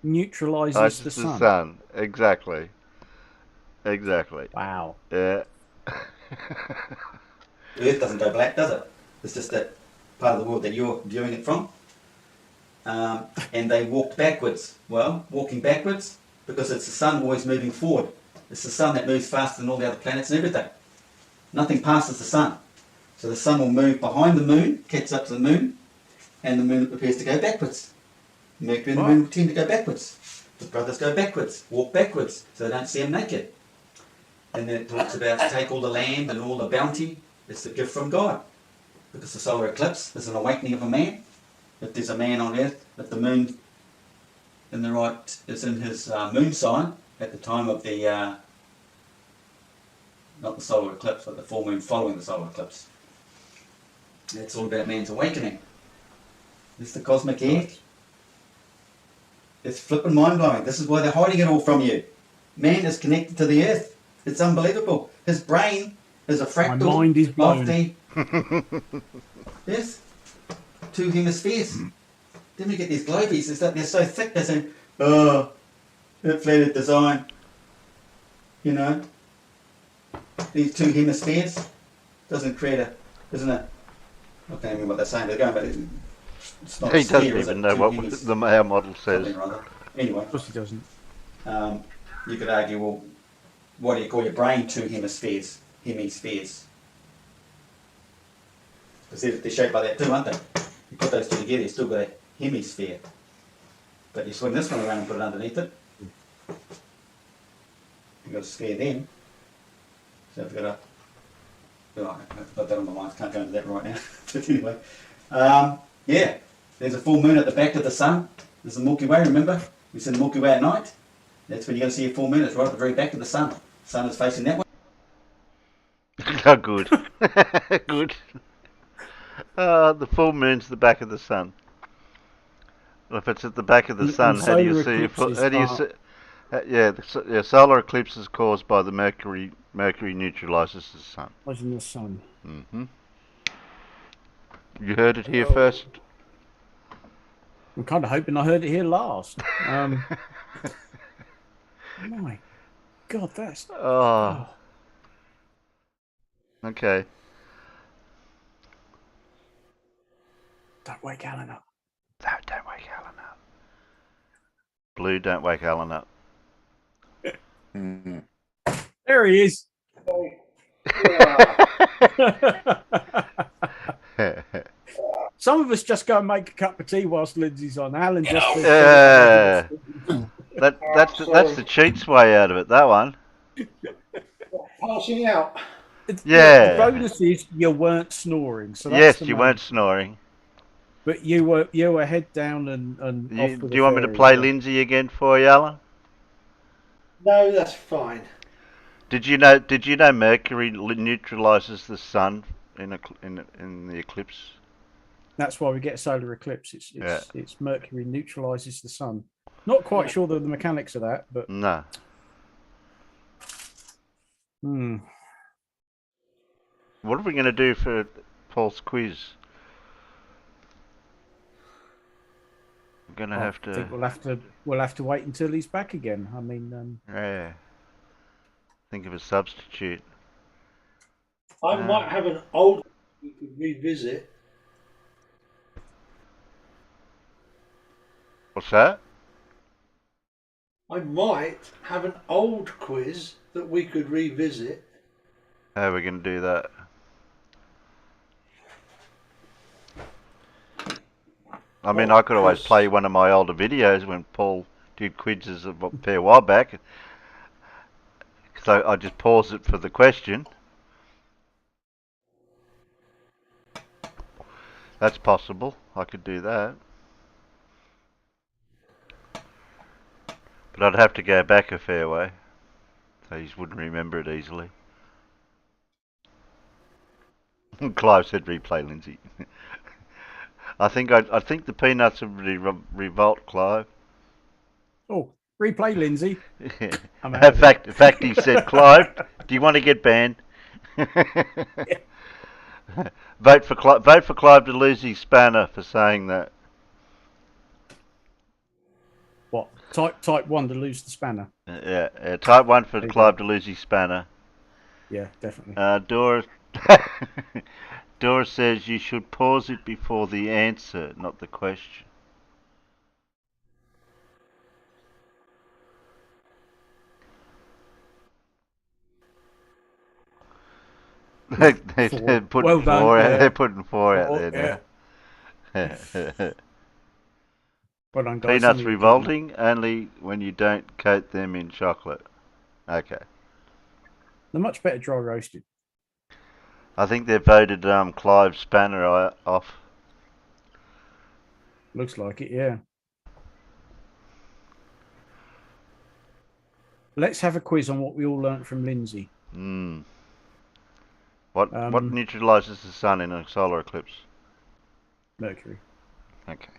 neutralizes That's the the sun? sun. Exactly. Exactly. Wow. Yeah. the Earth doesn't go black, does it? It's just that part of the world that you're viewing it from. And they walked backwards. Well, walking backwards because it's the sun always moving forward. It's the sun that moves faster than all the other planets and everything. Nothing passes the sun. So the sun will move behind the moon, catch up to the moon, and the moon appears to go backwards. Mercury and the moon tend to go backwards. The brothers go backwards, walk backwards, so they don't see them naked. And then it talks about take all the land and all the bounty. It's the gift from God. Because the solar eclipse is an awakening of a man. If there's a man on earth, if the moon in the right is in his moon sign at the time of the, not the solar eclipse, but the full moon following the solar eclipse. It's all about man's awakening. It's the cosmic air. It's flipping mind-blowing. This is why they're hiding it all from you. Man is connected to the earth. It's unbelievable. His brain is a fractal My mind is blown. of the... Yes. 2 hemispheres. Then we get these globies. It's like they're so thick. They're saying, oh, inflated design. You know, these 2 hemispheres doesn't create a, isn't it? I can't remember what they're saying. They're going, but it's not. He a sphere, doesn't is even it? know 2 what hemis- our model says. something or other. Anyway, Of course he doesn't. you could argue, well, what do you call your brain 2 hemispheres? Hemispheres. Because they're shaped like that too, aren't they? You put those 2 together, you've still got a hemisphere. But you swing this one around and put it underneath it. You've got a sphere then. So I've got a... Oh, I've got that on my mind, can't go into that right now. But anyway. Yeah, there's a full moon at the back of the sun. There's the Milky Way, remember? We see the Milky Way at night. That's when you're going to see a full moon. It's right at the very back of the sun. The sun is facing that way. Oh, good. Good. The full moon's the back of the sun. Well, if it's at the back of the And sun, how do you solar see? eclipses How do you are- see? Solar eclipse is caused by the Mercury. Mercury neutralizes the sun. Was in the sun. Hmm. You heard it here first. I'm kind of hoping I heard it here last. My God, that's... Oh. Okay. Don't wake Alan up. Don't wake Alan up. Blue, don't wake Alan up. Mhm. There he is. Some of us just go and make a cup of tea whilst Lindsay's on. Alan just... Yeah. That's the cheats way out of it. That one. Passing out. Yeah. The bonus is you weren't snoring. So that's Yes, the you main- weren't snoring. But you were head down and off with Do the you want me to fairies, play so- Lindsay again for you, Alan? No, that's fine. Did you know Mercury neutralizes the sun in the eclipse? That's why we get a solar eclipse. Yeah. It's Mercury neutralizes the sun. Not quite sure the mechanics of that, but No. What are we going to do for Paul's quiz? We're going to I have to. think we'll have to wait until he's back again. I mean, Yeah. Think of a substitute. I might have an old we could revisit. What's that? I might have an old quiz that we could revisit. How are we going to do that? I mean, I could always play one of my older videos when Paul did quizzes a fair while back. So I just pause it for the question. That's possible. I could do that. But I'd have to go back a fair way. So you wouldn't remember it easily. Clive said replay Lindsay. I think the peanuts would revolt, Clive. Oh, replay, Lindsay. I'm out In of it. fact, he said, Clive, do you want to get banned? Vote for Clive to lose his spanner for saying that. What? Type 1 to lose the spanner. Type 1 for There you Clive go. to lose his spanner. Yeah, definitely. Dora Dora says you should pause it before the answer, not the question. They're putting Well done, four out. yeah. They're putting four out Oh, there yeah. now. Well done, guys. Peanuts Somebody did revolting only when you don't coat them in chocolate. Okay. They're much better dry roasted. I think they voted Clive Spanner off. Looks like it, yeah. Let's have a quiz on what we all learnt from Lindsay. What neutralizes the sun in a solar eclipse? Mercury, Okay.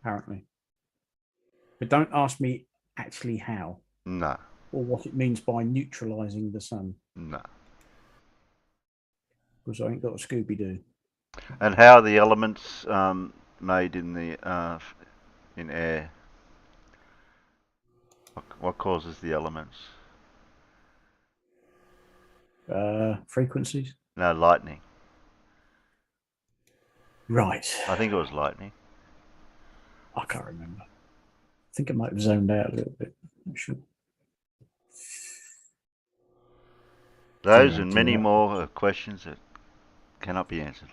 apparently. But don't ask me actually how No. or what it means by neutralizing the sun, No. because I ain't got a Scooby-Doo. And how are the elements made in the in air? What causes the elements? Frequencies. No, lightning. Right. I think it was lightning. I can't remember. I think I might have zoned out a little bit. Not sure. Those and many more are questions that cannot be answered.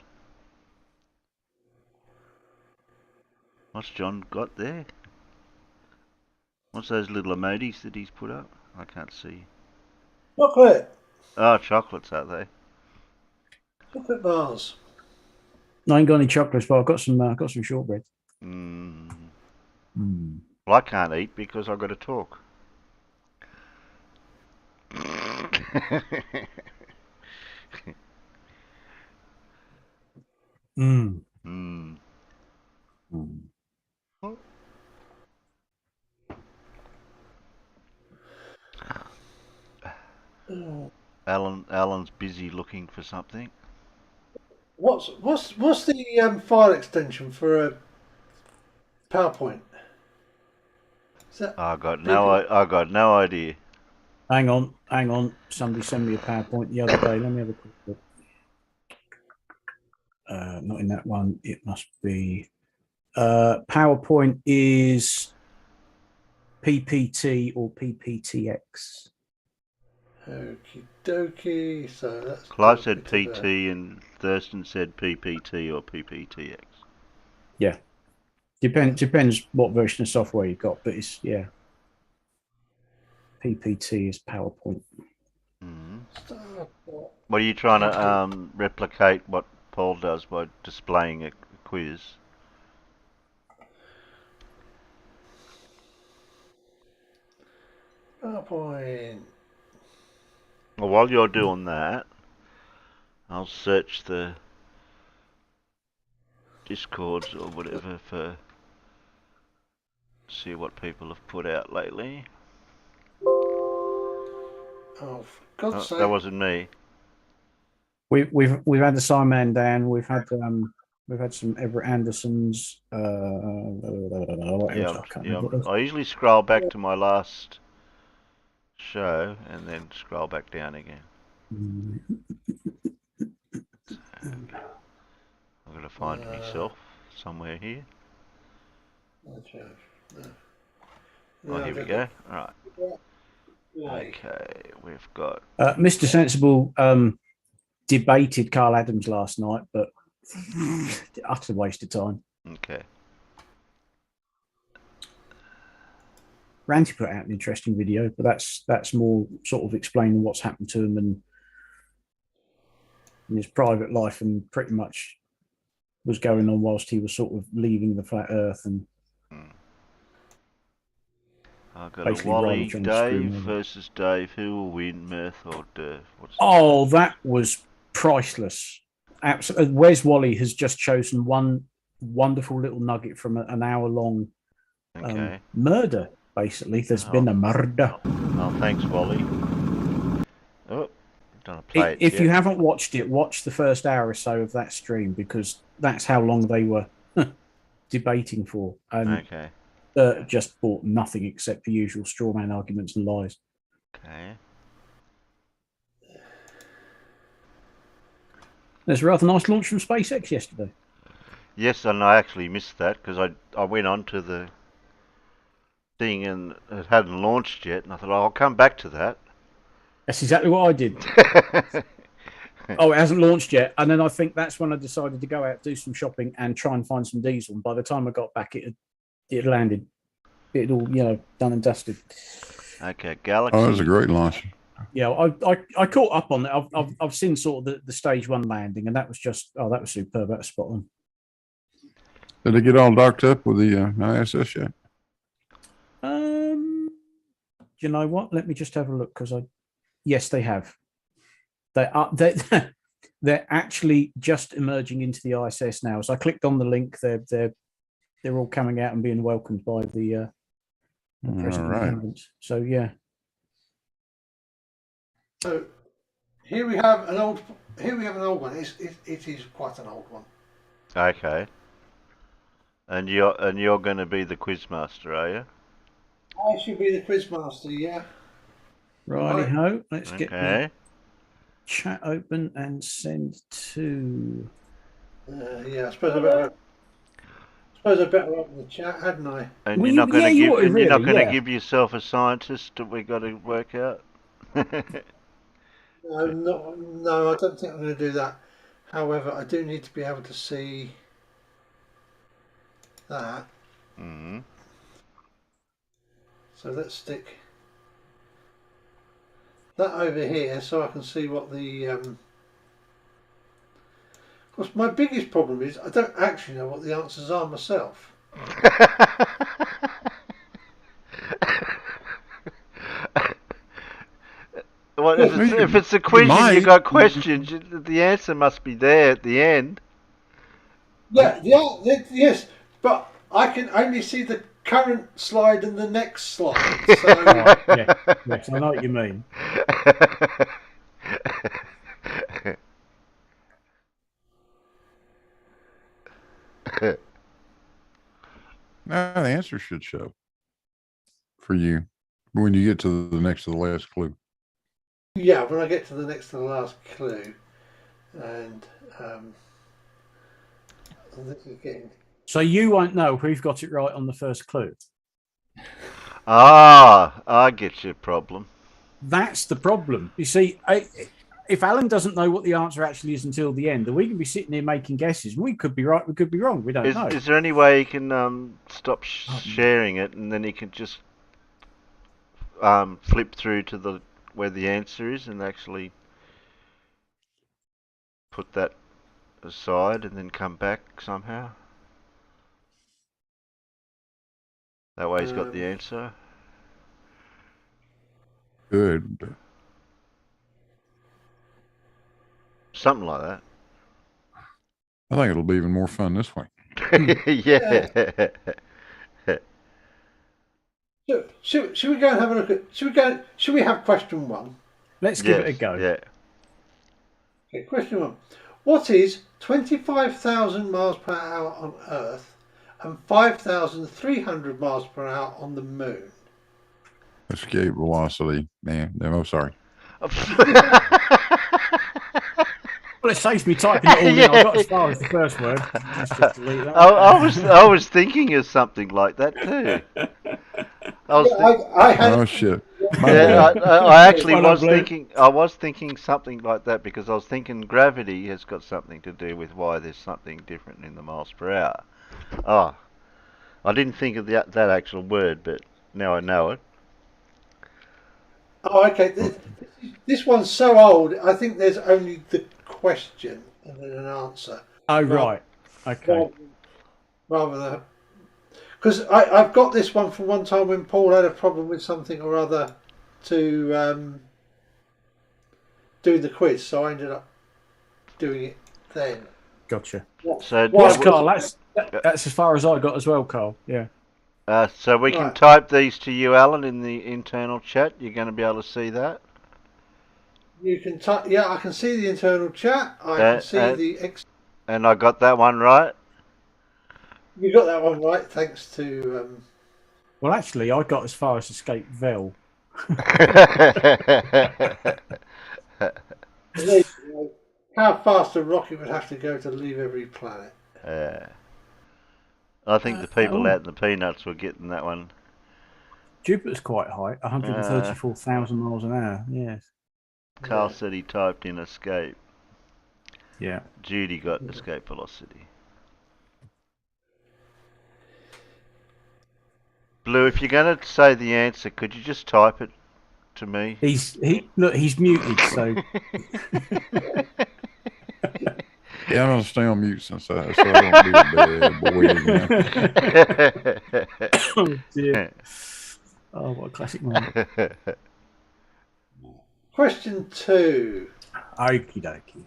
What's John got there? What's those little emojis that he's put up? I can't see. Chocolate. Oh, chocolates, are they? Chocolate bars. I ain't got any chocolates, but I've got some shortbread. Well, I can't eat because I've got to talk. Alan's busy looking for something. What's the file extension for a PowerPoint? Is that I got no idea. Hang on. Somebody sent me a PowerPoint the other day. Let me have a quick look. Not in that one. It must be. PowerPoint is PPT or PPTX. Okie dokie. So that's Clive said PT and Thurston said PPT or PPTX. Yeah. Depends what version of software you've got, but it's PPT is PowerPoint. What are you trying to replicate what Paul does by displaying a quiz? PowerPoint. Well, while you're doing that, I'll search the Discords or whatever for see what people have put out lately. Oh, for God's sake! That wasn't me. We've had the Simon down. We've had some Everett Andersons. I usually scroll back to my last show and then scroll back down again. I'm going to find myself somewhere here. Oh, here we go. All right. Okay, we've got Mr. Sensible debated Carl Adams last night, but utter waste of time. Okay. Ranty put out an interesting video, but that's more sort of explaining what's happened to him and in his private life, and pretty much was going on whilst he was sort of leaving the flat Earth and. I've got a Wally Dave versus Dave. Who will win, Mirth or Derv? That was priceless. Absolutely. Wes Wally has just chosen one wonderful little nugget from an hour-long Okay. murder. Basically, there's Oh. been a murder. Oh, thanks, Wally. Oh, don't play it If yet. you haven't watched it, watch the first hour or so of that stream because that's how long they were debating for, and Okay. just bought nothing except the usual straw man arguments and lies. Okay. There's a rather nice launch from SpaceX yesterday. Yes, and I actually missed that because I went on to the thing and it hadn't launched yet, and I thought, oh, I'll come back to that. That's exactly what I did. Oh, it hasn't launched yet, and then I think that's when I decided to go out, do some shopping, and try and find some diesel. And by the time I got back, it had landed. It had all done and dusted. Okay, Galaxy. Oh, it was a great launch. Yeah, I caught up on that. I've seen sort of the stage 1 landing, and that was just that was superb. That was spot on. Did they get all docked up with the ISS yet? You know what? Let me just have a look yes, they have. They're actually just emerging into the ISS now. So I clicked on the link. They're all coming out and being welcomed by the present incumbents. So yeah. So here we have an old one. It is quite an old one. Okay. And you're going to be the quizmaster, are you? I should be the quizmaster, yeah. Righty ho. Let's get the Okay. chat open and send to. Yeah, I suppose I better open the chat, hadn't I? And Well, you're not going to you give would, you're not really, going to yeah. give yourself a scientist that we got to work out. No, I don't think I'm going to do that. However, I do need to be able to see that. Mm-hmm. So let's stick that over here so I can see what the. Of course, my biggest problem is I don't actually know what the answers are myself. Well, Well, if it's a you quiz and you might. got questions, the answer must be there at the end. Yeah, yes, but I can only see the current slide and the next slide. So Yeah, yes, I know what you mean. No, the answer should show for you when you get to the next to the last clue. yeah, when I get to the next to the last clue, and this is getting. So you won't know who've got it right on the first clue. Ah, I get your problem. That's the problem. You see, if Alan doesn't know what the answer actually is until the end, then we can be sitting here making guesses. We could be right, we could be wrong. We don't know. Is there any way you can stop sharing it and then you can just flip through to where the answer is and actually put that aside and then come back somehow? That way he's got the answer. Good. Something like that. I think it'll be even more fun this way. Yeah. So, should we go and have a look at? Should we have question 1? Let's give it a go. Yeah. Okay, question 1. What is 25,000 miles per hour on Earth and 5,300 miles per hour on the Moon? Escape velocity. Man, no, I'm sorry. Well, it saves me typing it all in. I got as far as the first word. Let's just delete that. I was thinking of something like that too. I had. Oh shit. My Yeah, bad. I actually Well, was Blue. thinking. I was thinking something like that because I was thinking gravity has got something to do with why there's something different in the miles per hour. Oh, I didn't think of that actual word, but now I know it. Oh, okay. This one's so old. I think there's only the question and then an answer. Oh, right. Okay. Rather than. Because I've got this one from one time when Paul had a problem with something or other to do the quiz, so I ended up doing it then. Gotcha. So Yes, Carl, That's as far as I got as well, Carl. Yeah. So we can Right. type these to you, Alan, in the internal chat. You're going to be able to see that. You can type. Yeah, I can see the internal chat. I Uh, can see uh, the. and I got that one right. You got that one right, thanks to. Well, actually, I got as far as Escape Vel. How fast a rocket would have to go to leave every planet? I think the people oh. out in the peanuts were getting that one. Jupiter's quite high, 134,000 miles an hour. Yes. Carl Yeah. said he typed in escape. Yeah. Judy got escape velocity. Blue, if you're going to say the answer, could you just type it to me? He's muted, so Yeah, I'm gonna stay on mute since so I don't be a bad boy again. oh dear. Oh, what a classic moment. Question 2. Okie dokie.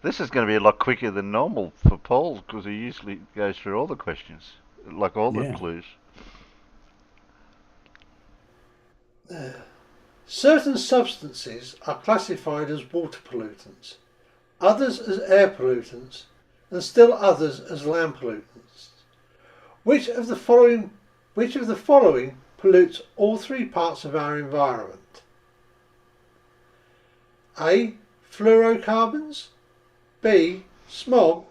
This is going to be a lot quicker than normal for Paul because he usually goes through all the questions, like all the Yeah. clues. Certain substances are classified as water pollutants, others as air pollutants, and still others as land pollutants. Which of the following pollutes all three parts of our environment? A. Fluorocarbons, B. Smog,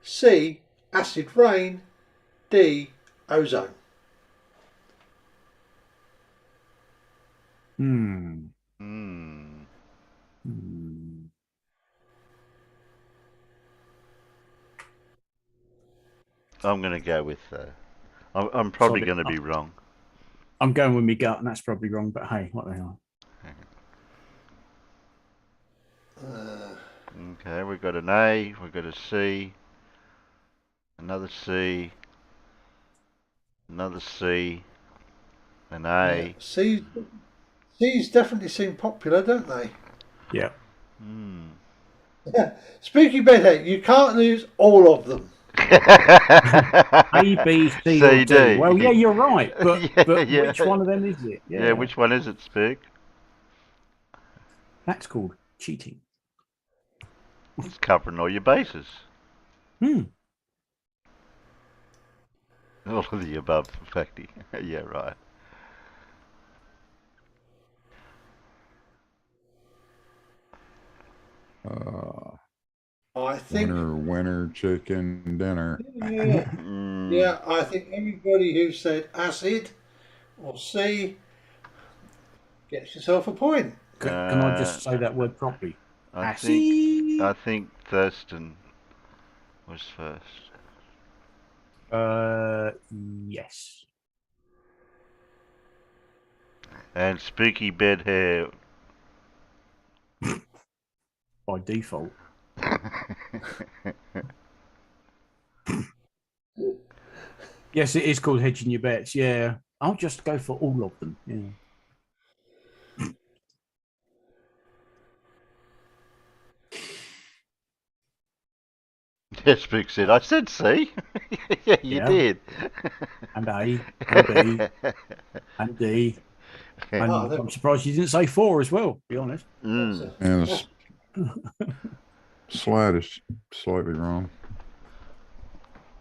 C. Acid rain, D. Ozone. Hmm. Hmm. Hmm. I'm going to go with. I'm probably Sorry. going to be wrong. I'm going with my gut, and that's probably wrong. But hey, what the hell? Okay, we've got an A, we've got a C, another C, another C, an A. Yeah. C's definitely seem popular, don't they? Yeah. Hmm. Spooky Bedhead, you can't lose all of them. A, B, C, C, or D. D. Well, yeah, you're right. But Yeah. which one of them is it? Yeah, which one is it, Spook? That's called cheating. It's covering all your bases. Hmm. All of the above, in fact. Yeah, right. I think. Winner, chicken dinner. Yeah, Mm, yeah, I think everybody who said acid or C gets yourself a point. Can I just say that word properly? I Acid. think Thurston was first. Yes. And Spooky Bed Hair. By default. Yes, it is called hedging your bets. Yeah. I'll just go for all of them. Yeah. Yeah, Spook said, I said C. Yeah, you Yeah. did. And A, and B, and D. And Oh, I'm surprised you didn't say 4 as well, to be honest. Mm. And the slide is slightly wrong.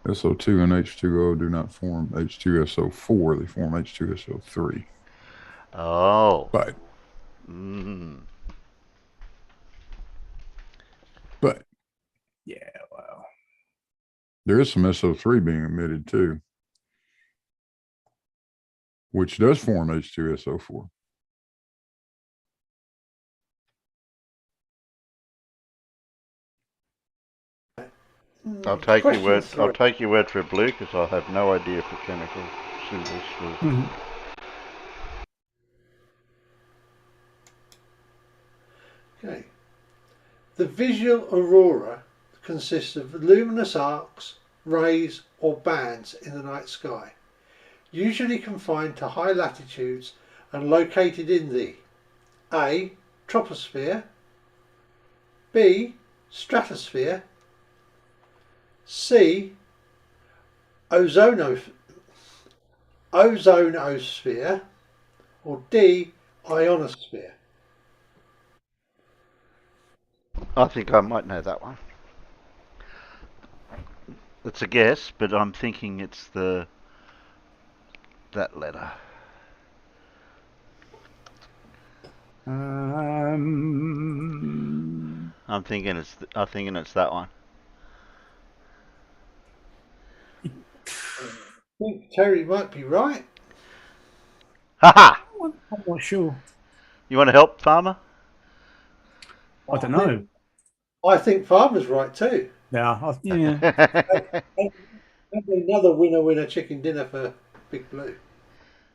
SO2 and H2O do not form H2SO4. They form H2SO3. Oh. But Yeah, well. there is some SO3 being emitted too, which does form H2SO4. I'll take your Question word. 3. I'll take your word for it, Blue, because I have no idea for chemical symbols. Mhm. Okay. The visual aurora consists of luminous arcs, rays, or bands in the night sky, usually confined to high latitudes and located in the A. Troposphere, B. Stratosphere, C. ozonosphere, or D, ionosphere? I think I might know that one. It's a guess, but I'm thinking it's that letter. I'm thinking it's that one. I think Terry might be right. Ha! I'm not sure. You want to help, Farmer? I don't know. I think Farmer's right too. Yeah, yeah. Maybe another winner chicken dinner for Big Blue.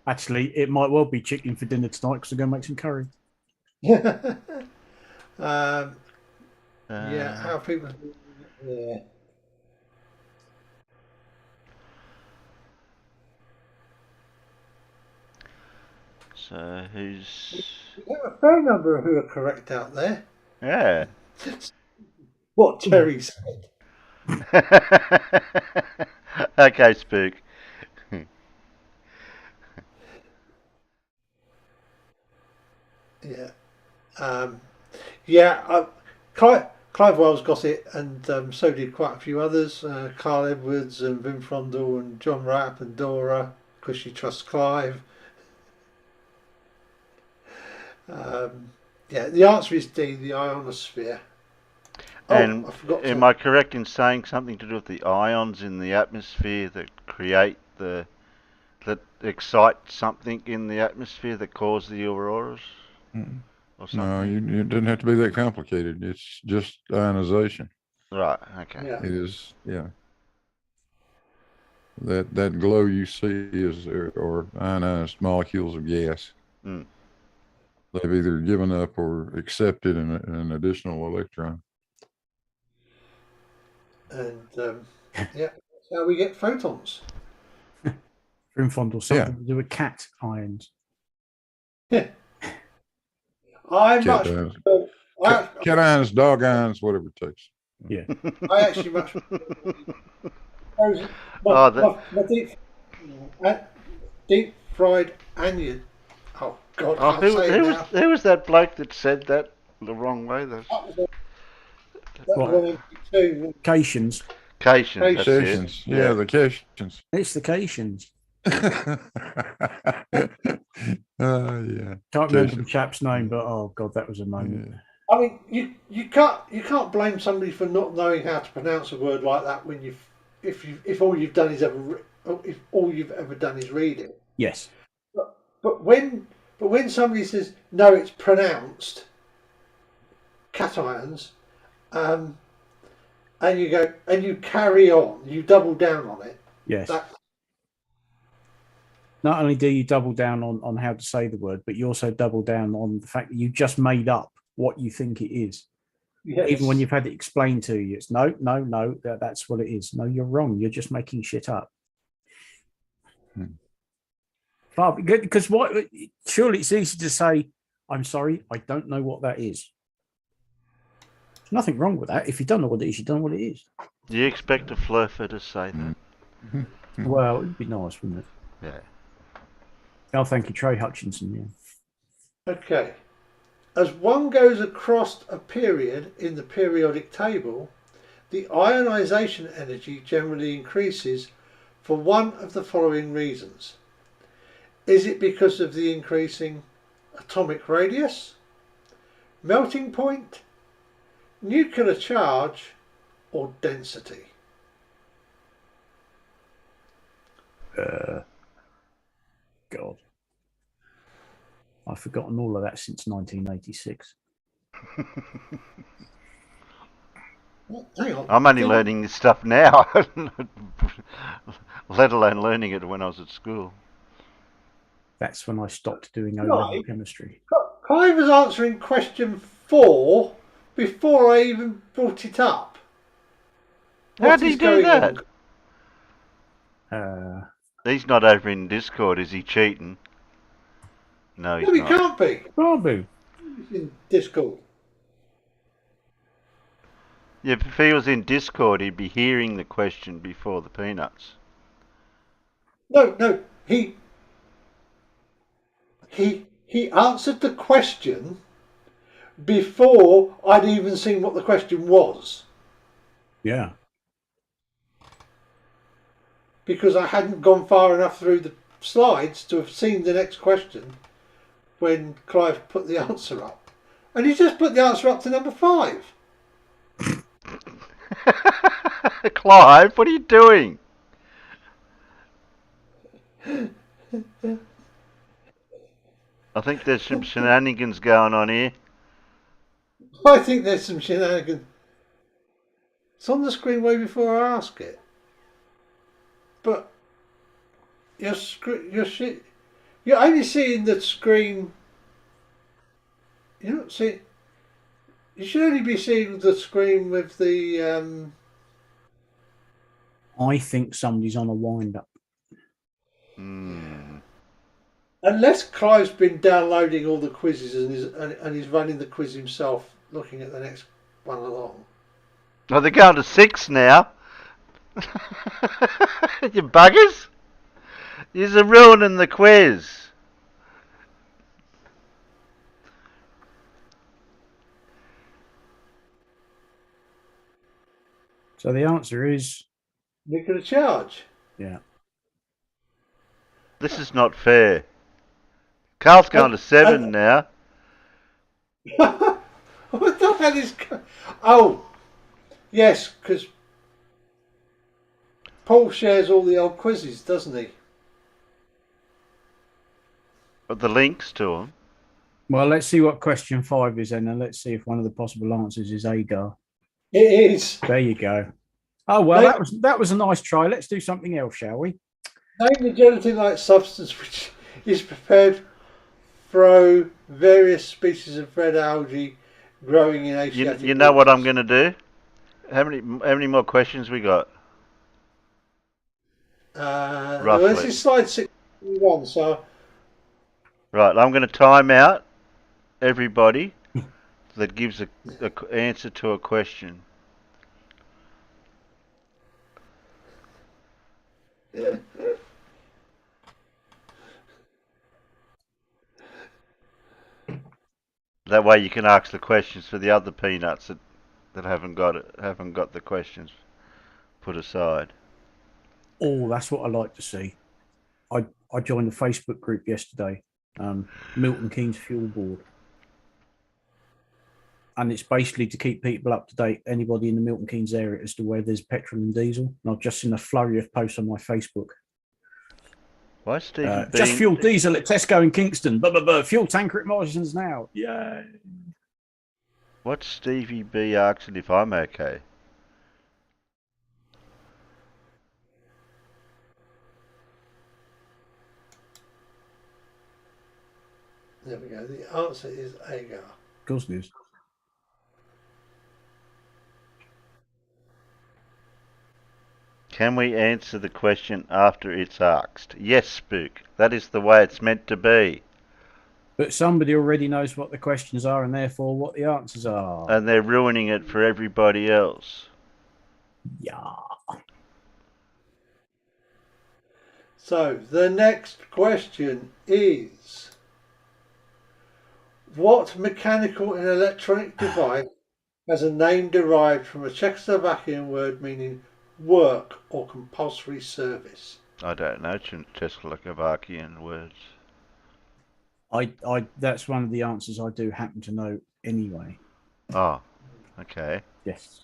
Actually, it might well be chicken for dinner tonight because I'm going to make some curry. Yeah, Uh, how people. Yeah. So who's? We have a fair number who are correct out there. Yeah. What Terry said. Okay, Spook. Yeah. Clive Wells got it, and so did quite a few others. Carl Edwards and Vim Frondel and John Rapp and Dora, because she trusts Clive. Yeah, the answer is D, the ionosphere. And I forgot am to. I correct in saying something to do with the ions in the atmosphere that create that excite something in the atmosphere that cause the auroras? Mm. Or No, something? it doesn't have to be that complicated. It's just ionization. Right, okay. Yeah. It is, yeah. That glow you see is or ionized molecules of gas. Mm. They've either given up or accepted an additional electron. And yeah, that's how we get photons. Grim Fondle, something to do with cat irons. I Cat much irons, prefer, cat irons, dog irons, whatever it takes. Yeah. I actually much prefer Oh, my deep fried onion. Oh God, Oh, I can't say it now. who was that bloke that said that the wrong way? That was What? on MP2. Cations. Cation, that's it. Cations, yeah, the cations. It's the Cations. Yeah. Can't remember the Cations. chap's name, but oh god, that was a moment. Yeah. I mean, you can't blame somebody for not knowing how to pronounce a word like that when if all you've done is if all you've ever done is read it. Yes. But when somebody says no, it's pronounced cations, and you go and you carry on, you double down on it. Yes. That, Not only do you double down on how to say the word, but you also double down on the fact that you just made up what you think it is. yes. Even when you've had it explained to you, it's no, that's what it is. No, you're wrong. You're just making shit up. Because surely it's easy to say, I'm sorry, I don't know what that is. There's nothing wrong with that. If you don't know what it is, you don't know what it is. Do you expect a fluffer to say that? Well, it'd be nice, wouldn't it? Yeah. Oh, thank you, Trey Hutchinson. Yeah. Okay. As one goes across a period in the periodic table, the ionization energy generally increases for one of the following reasons. Is it because of the increasing atomic radius, melting point, nuclear charge, or density? God. I've forgotten all of that since 1986. Hang on. I'm only learning this stuff now, let alone learning it when I was at school. That's when I stopped doing O-level Right. chemistry. Clive was answering question 4 before I even brought it up. How What did he is do going that? on? He's not over in Discord, is he cheating? No, he's No, he not. can't be. Babu. He's in Discord. Yeah, if he was in Discord, he'd be hearing the question before the peanuts. No. He answered the question before I'd even seen what the question was, Yeah. because I hadn't gone far enough through the slides to have seen the next question when Clive put the answer up. And he just put the answer up to number 5. Clive, what are you doing? I think there's some shenanigans going on here. I think there's some shenanigans. It's on the screen way before I ask it. But you're only seeing the screen. You're not seeing. You should only be seeing the screen with the. I think somebody's on a wind up. Unless Clive's been downloading all the quizzes and he's running the quiz himself, looking at the next one along. Oh, they're going to 6 now. You buggers. You're ruining the quiz. So the answer is Nick of the charge. yeah. This is not fair. Carl's going to 7 now. What the hell is? Oh, yes, because Paul shares all the old quizzes, doesn't he? But the links to them. Well, let's see what question 5 is then, and let's see if one of the possible answers is Agar. It is. There you go. Oh well, Name- that was a nice try. Let's do something else, shall we? Name the gelatin-like substance which is prepared from various species of red algae growing in Asiatic. You know what I'm waters. going to do? How many more questions we got? Well, this Roughly. is slide 61, so Right, I'm going to time out everybody that gives a answer to a question. That way you can ask the questions for the other peanuts that haven't got the questions put aside. Oh, that's what I like to see. I joined the Facebook group yesterday, Milton Keynes Fuel Board. And it's basically to keep people up to date, anybody in the Milton Keynes area, as to where there's petrol and diesel. And I've just seen a flurry of posts on my Facebook. Why Stevie Just fuel diesel at Tesco in Kingston. Fuel tanker at Morrison's now. Yay. What's Stevie B asking if I'm okay? there we go. The answer is Agar. Of course it is. Can we answer the question after it's asked? Yes, Spook. That is the way it's meant to be. But somebody already knows what the questions are and therefore what the answers are. And they're ruining it for everybody else. Yeah. So the next question is: what mechanical and electronic device has a name derived from a Czechoslovakian word meaning work or compulsory service? I don't know Czechoslovakian words. That's one of the answers I do happen to know anyway. Oh, okay. Yes.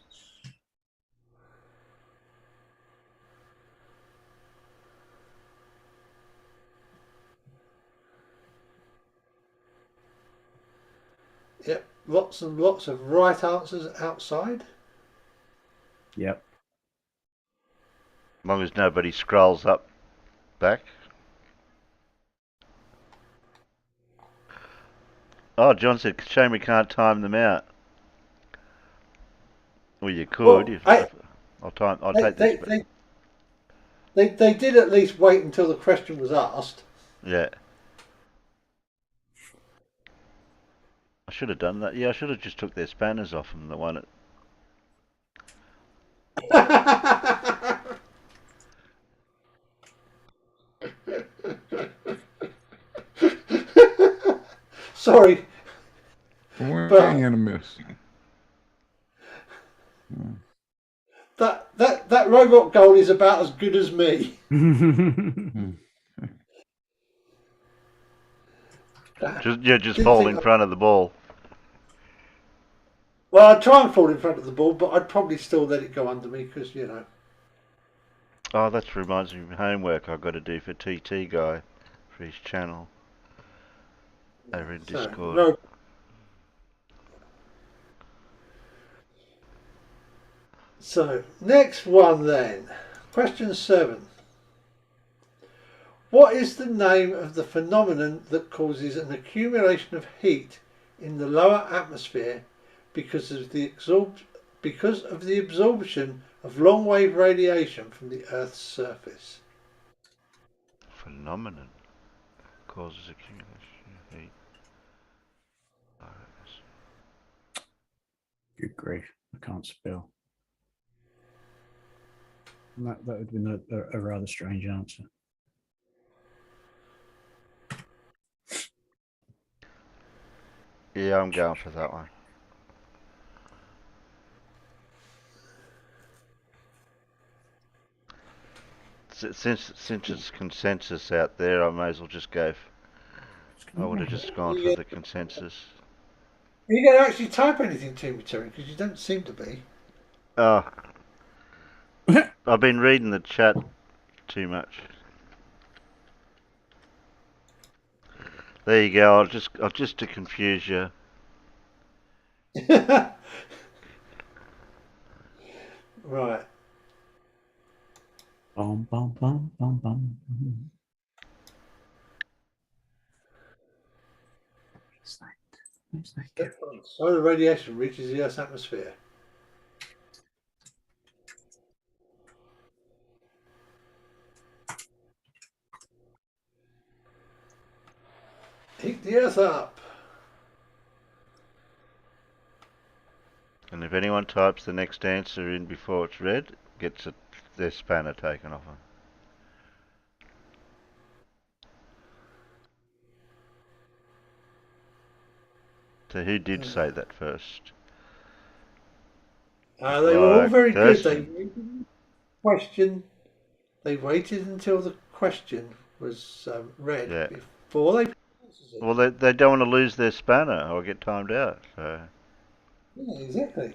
Yep, lots and lots of right answers outside. Yep. As long as nobody scrolls up back. Oh, John said, shame we can't time them out. Well, you could. Well, I'll take this. They did at least wait until the question was asked. Yeah. I should have done that. Yeah, I should have just took their spanners off them. The one at... Sorry, Swing but and a miss. that robot goal is about as good as me. Just Didn't fall think in front of the ball. Well, I'd try and fall in front of the ball, but I'd probably still let it go under me because, you know. Oh, that reminds me of homework I've got to do for TT Guy for his channel over in So, Discord. no. So, next one then. Question 7. What is the name of the phenomenon that causes an accumulation of heat in the lower atmosphere because of the absorption of long-wave radiation from the Earth's surface? Phenomenon causes accumulation of heat. Good grief, I can't spell. That would have been a rather strange answer. Yeah, I'm going for that one. Since it's consensus out there, I may as well just go. I would have just gone for the consensus. Are you going to actually type anything to me, Terry? Because you don't seem to be. Oh, I've been reading the chat too much. There you go. I'll just to confuse you. Right. Bum, bum, bum, bum, bum. What's that? Solar radiation reaches the Earth's atmosphere. Heat the Earth up. And if anyone types the next answer in before it's read, gets their spanner taken off them. So who did say that first? They were all very good. They Thurston. waited the question. They waited until the question was read Yeah. before they. Well, they don't want to lose their spanner or get timed out. So Yeah, exactly.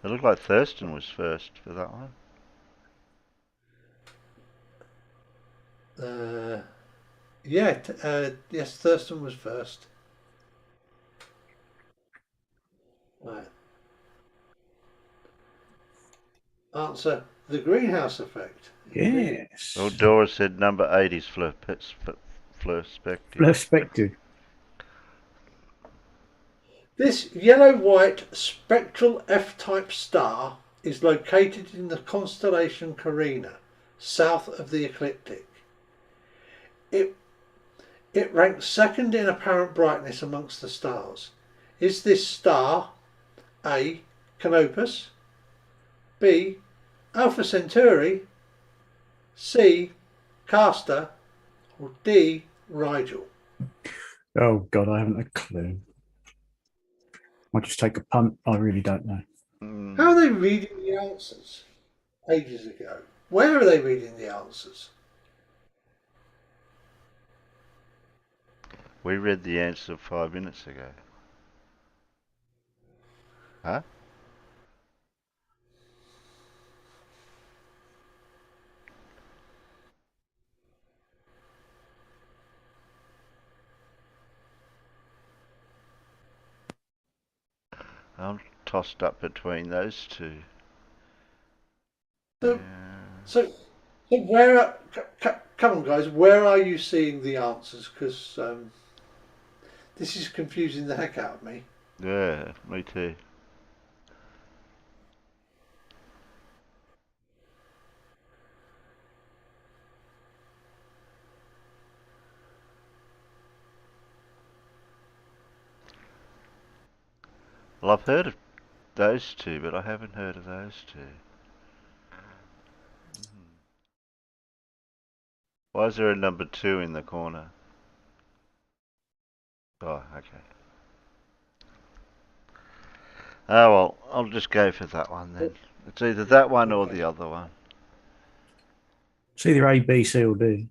it looked like Thurston was first for that one. Yes, Thurston was first. Right. Answer: the greenhouse effect. Yes. Well, Dora said number 8 is perspective. Perspective. This yellow-white spectral F-type star is located in the constellation Carina, south of the ecliptic. It ranks second in apparent brightness amongst the stars. Is this star A. Canopus, B. Alpha Centauri, C. Castor, or D. Rigel? Oh God, I haven't a clue. I'll just take a punt. I really don't know. How are they reading the answers ages ago? Where are they reading the answers? We read the answer 5 minutes ago. Huh? I'm tossed up between those two. So where? Come on, guys. Where are you seeing the answers? Because this is confusing the heck out of me. Yeah, me too. Well, I've heard of those two, but I haven't heard of those two. Why is there a number 2 in the corner? Oh, okay. Oh well, I'll just go for that one then. It's either that one or the other one. It's either A, B, C, or D.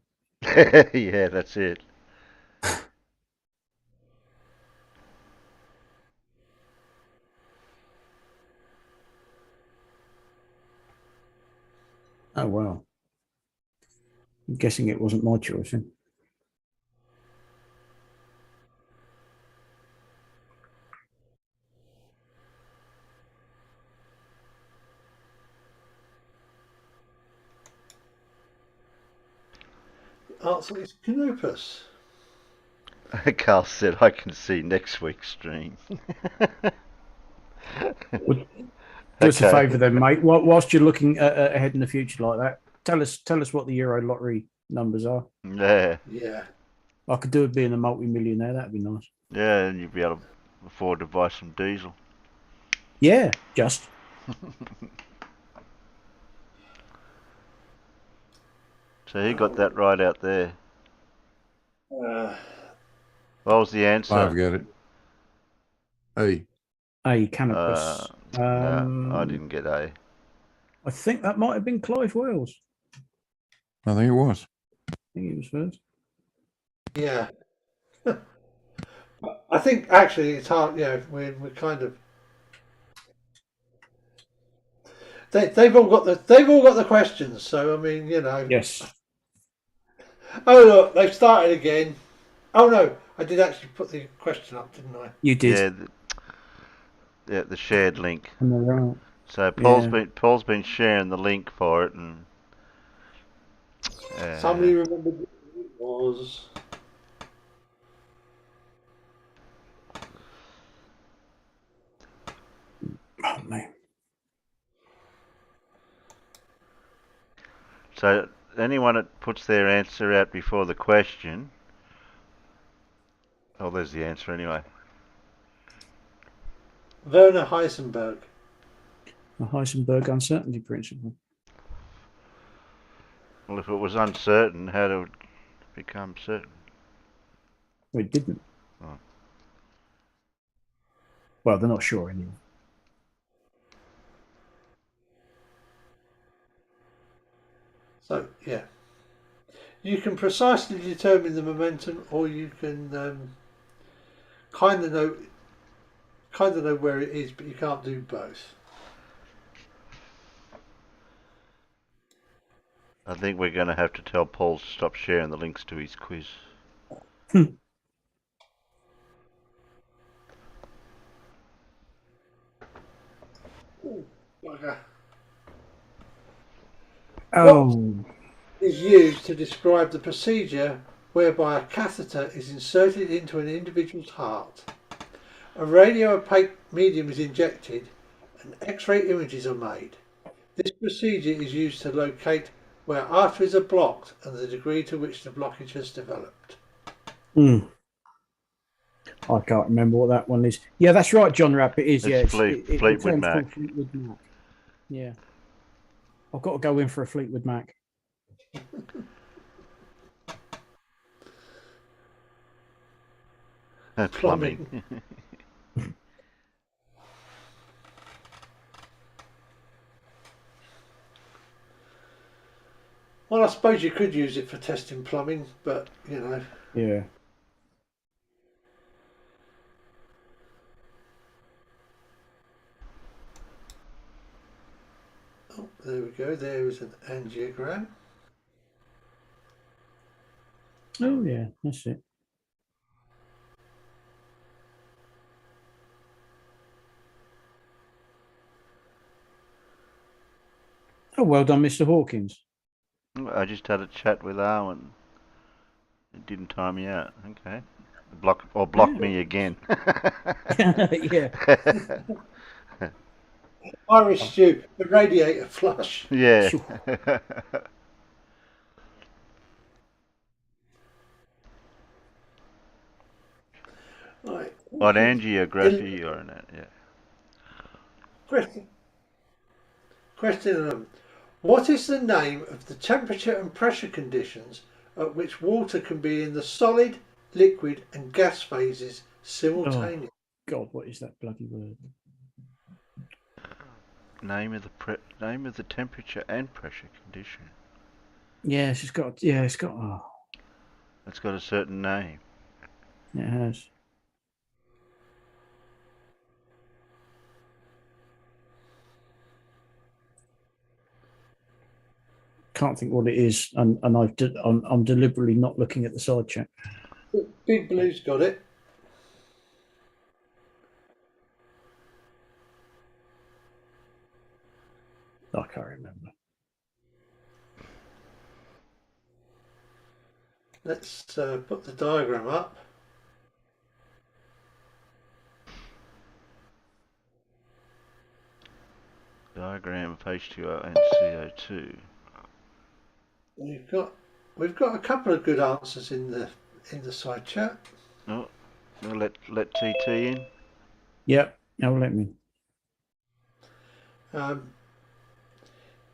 Yeah, that's it. Oh wow. I'm guessing it wasn't my choice. Then. Answer is Canopus. Carl said I can see next week's stream. Do us a Okay. favour then, mate. Whilst you're looking ahead in the future like that, tell us what the Euro lottery numbers are. Yeah, Yeah. I could do with being a multi-millionaire. That'd be nice. yeah, and you'd be able to afford to buy some diesel. Yeah, just. So he got that right out there. Uh, What was the answer? I've got it. A. A Canopus. No, I didn't get A. I think that might have been Clive Wells. I think it was. I think he was first. yeah. I think actually it's hard. Yeah, we're kind of. They've all got the questions. So I mean, you know. Yes. Oh look, they've started again. Oh no, I did actually put the question up, didn't I? You did. Yeah, the shared link. Am I right? So Yeah. Paul's been sharing the link for it, and Somebody remembered what it was. Oh man. so anyone that puts their answer out before the question. Oh, there's the answer anyway. Werner Heisenberg. The Heisenberg uncertainty principle. Well, if it was uncertain, how did it become certain? Well, it didn't. Oh. Well, they're not sure anyway. So yeah, you can precisely determine the momentum, or you can kind of know where it is, but you can't do both. I think we're going to have to tell Paul to stop sharing the links to his quiz. Bugger. Oh. Is used to describe the procedure whereby a catheter is inserted into an individual's heart. A radio-opaque medium is injected and X-ray images are made. This procedure is used to locate where arteries are blocked and the degree to which the blockage has developed. I can't remember what that one is. Yeah, that's right, John Rapp. It is. It's Yeah, Fleetwood the term's Mac. called Fleetwood Mac. Yeah, I've got to go in for a Fleetwood Mac. Plumbing. Well, I suppose you could use it for testing plumbing, but you know. Yeah. Oh, there we go. There is an angiogram. Oh yeah, that's it. Oh, well done, Mr. Hawkins. I just had a chat with Arwen. It didn't time me out. Okay. Block me again. Yeah. Irish stew, the radiator flush. Yeah. Right. On angiography or not? Yeah. Question. What is the name of the temperature and pressure conditions at which water can be in the solid, liquid and gas phases simultaneously. God, what is that bloody word? Name of the temperature and pressure condition. Yeah, it's got. Yeah, it's got. Oh, It's got a certain name. it has. Can't think what it is, and I'm deliberately not looking at the side chat. Big Blue's got it. I can't remember. Let's put the diagram up. Diagram of H2O and CO2. We've got a couple of good answers in the side chat. Oh, we'll let TT in. Yep. Now let me.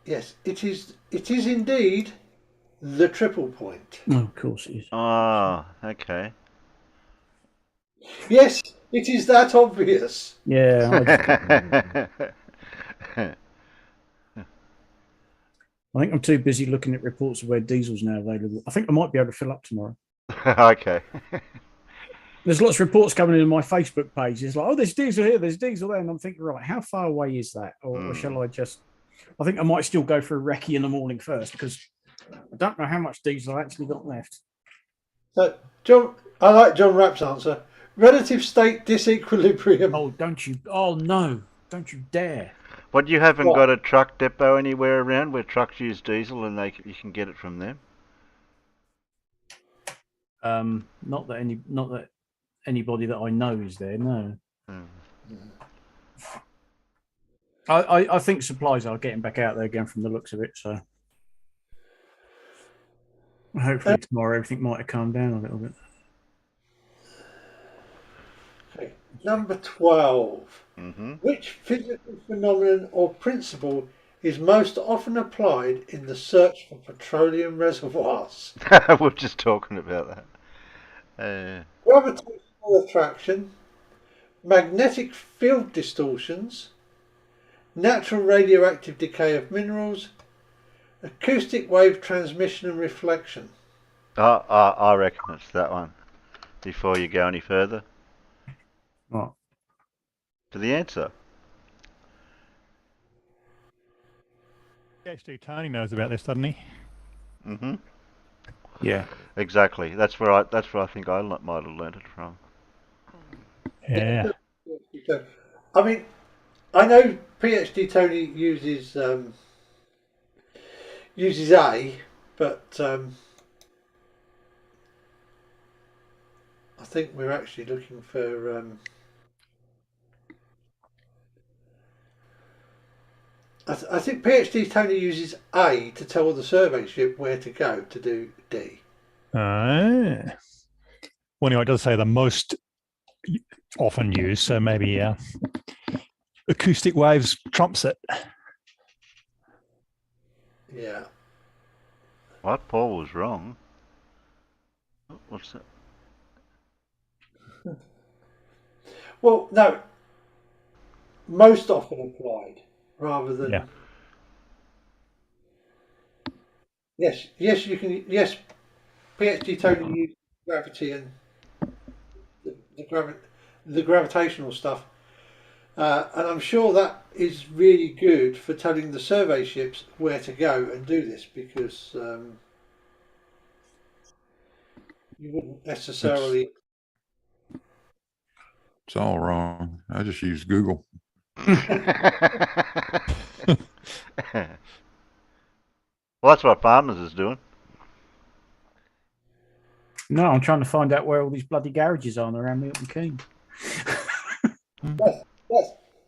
Yes, it is indeed the triple point. Oh, of course it is. Ah, okay. Yes, it is that obvious. Yeah. I think I'm too busy looking at reports of where diesel's now available. I think I might be able to fill up tomorrow. Okay. There's lots of reports coming in on my Facebook page. It's like, oh, there's diesel here, there's diesel there. And I'm thinking, right, how far away is that? Or shall I just... I think I might still go for a recce in the morning first because I don't know how much diesel I actually got left. So, John, I like John Rapp's answer. Relative state disequilibrium. Oh, don't you... Oh, no. Don't you dare. But you haven't What? got a truck depot anywhere around where trucks use diesel and you can get it from them? Not that anybody that I know is there, no. I think supplies are getting back out there again from the looks of it, so hopefully tomorrow everything might have calmed down a little bit. Okay. Number 12. Mm-hmm. Which physical phenomenon or principle is most often applied in the search for petroleum reservoirs? We're just talking about that. Gravitational attraction, magnetic field distortions, natural radioactive decay of minerals, acoustic wave transmission and reflection. I reckon it's that one. Before you go any further. What? To the answer. PhD Tony knows about this, doesn't he? Mm-hmm. Yeah. Exactly. That's where I think I might have learnt it from. Yeah. I mean, I know PhD Tony uses A, but I think we're actually looking for I think PhD Tony uses A to tell the survey ship where to go to do D. Well, anyway, it does say the most often used, so maybe acoustic waves trumps it. Yeah. What? Paul was wrong. What's that? Well, no. Most often applied, rather than. Yeah. Yes, you can. Yes, PhD Tony uses gravity and the gravitational stuff, and I'm sure that is really good for telling the survey ships where to go and do this, because you wouldn't necessarily. It's all wrong. I just use Google. Well, that's what Farmers is doing. No, I'm trying to find out where all these bloody garages are around Milton Keynes. Yes.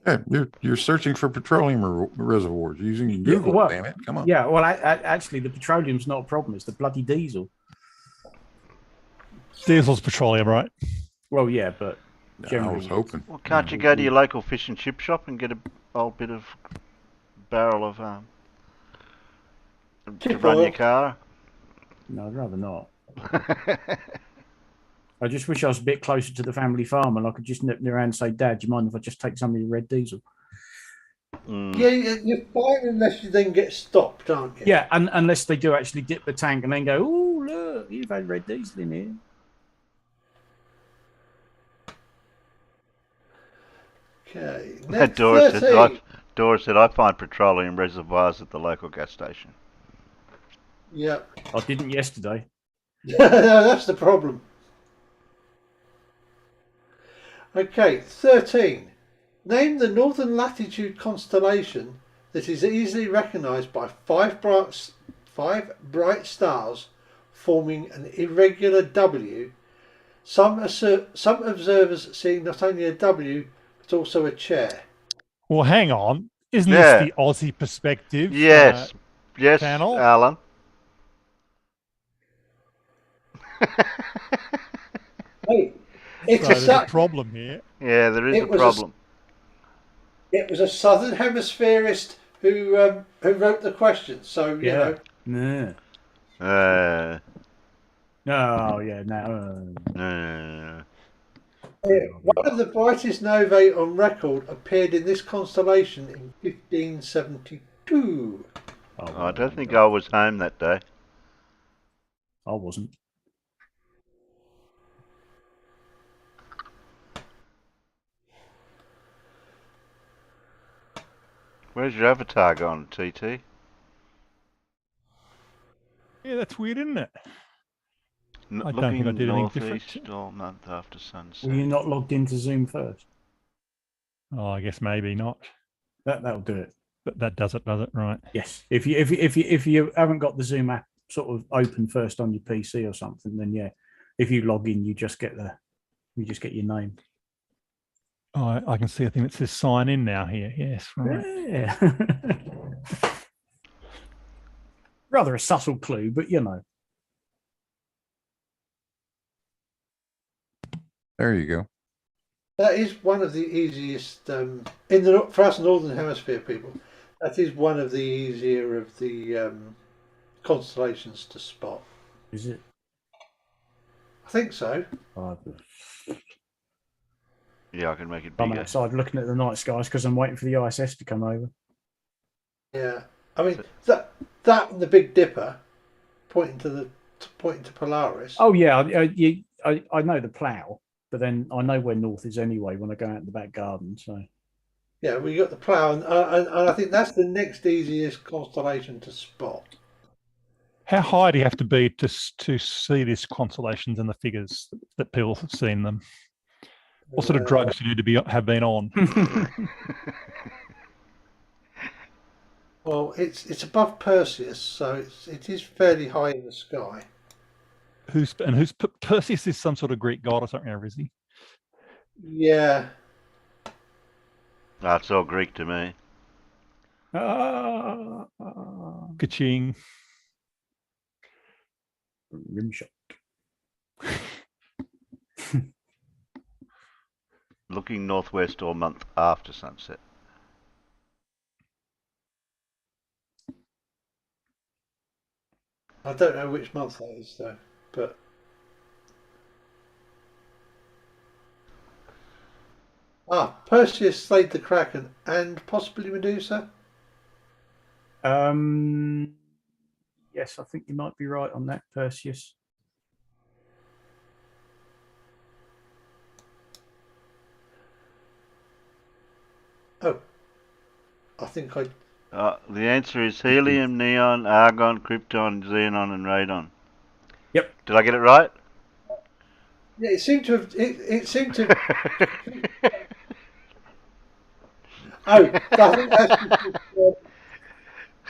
Yeah, you're searching for petroleum reservoirs using Google. well, damn it! Come on. Yeah, well, actually, the petroleum's not a problem. It's the bloody diesel. Diesel's petroleum, right? Well, yeah, but I generally, was hoping. Well, can't you go to your local fish and chip shop and get a old bit of barrel of to Tip run oil. your car? no, I'd rather not. I just wish I was a bit closer to the family farm and I could just nip around and say, Dad, do you mind if I just take some of your red diesel? Yeah, you're fine unless you then get stopped, aren't you? Yeah, and unless they do actually dip the tank and then go, oh, look, you've had red diesel in here. Okay. Next, Dora 13. said, I find petroleum reservoirs at the local gas station. Yeah. I didn't yesterday. No, that's the problem. Okay, 13. Name the northern latitude constellation that is easily recognised by five bright stars forming an irregular W. Some observers seeing not only a W but also a chair. Well, hang on. Isn't Yeah. this the Aussie perspective? Yes, yes, channel? Alan. Hey, it's So a there's a problem here. Yeah, there is It a was a- problem. It was a southern hemispherist who wrote the question. So you know. No. Uh, Oh, yeah, no. One of the brightest novae on record appeared in this constellation in 1572. I don't think I was home that day. I wasn't. Where's your avatar gone, TT? Yeah, that's weird, isn't it? I don't Looking think I did anything different. northeast all month after sunset. Were you not logged into Zoom first? Oh, I guess maybe not. That'll do it. But that does it, right? Yes. If you haven't got the Zoom app sort of open first on your PC or something, then yeah, if you log in, you just get your name. Oh, I can see a thing that says sign in now here. Yes, right. Yeah. Rather a subtle clue, but you know. There you go. That is one of the easiest for us northern hemisphere people. That is one of the easier of the constellations to spot. Is it? I think so. Yeah, I can make it I'm bigger. outside looking at the night skies because I'm waiting for the ISS to come over. Yeah, I mean that and the Big Dipper pointing to Polaris. Oh yeah, I know the plough, but then I know where north is anyway when I go out in the back garden. So yeah, we got the plough, and I think that's the next easiest constellation to spot. How high do you have to be to see these constellations and the figures that people have seen them? What sort of drugs do you need to have been on? Well, it's above Perseus, so it is fairly high in the sky. Who's Perseus is some sort of Greek god or something, is he? Yeah. It's all Greek to me. Ka-ching. Rim shot. Looking northwest all month after sunset. I don't know which month that is though, but Perseus slayed the Kraken and possibly Medusa. Yes, I think you might be right on that, Perseus. Oh, I think I. The answer is helium, neon, argon, krypton, xenon, and radon. Yep. Did I get it right? Yeah, it seemed to have. It seemed to. Oh,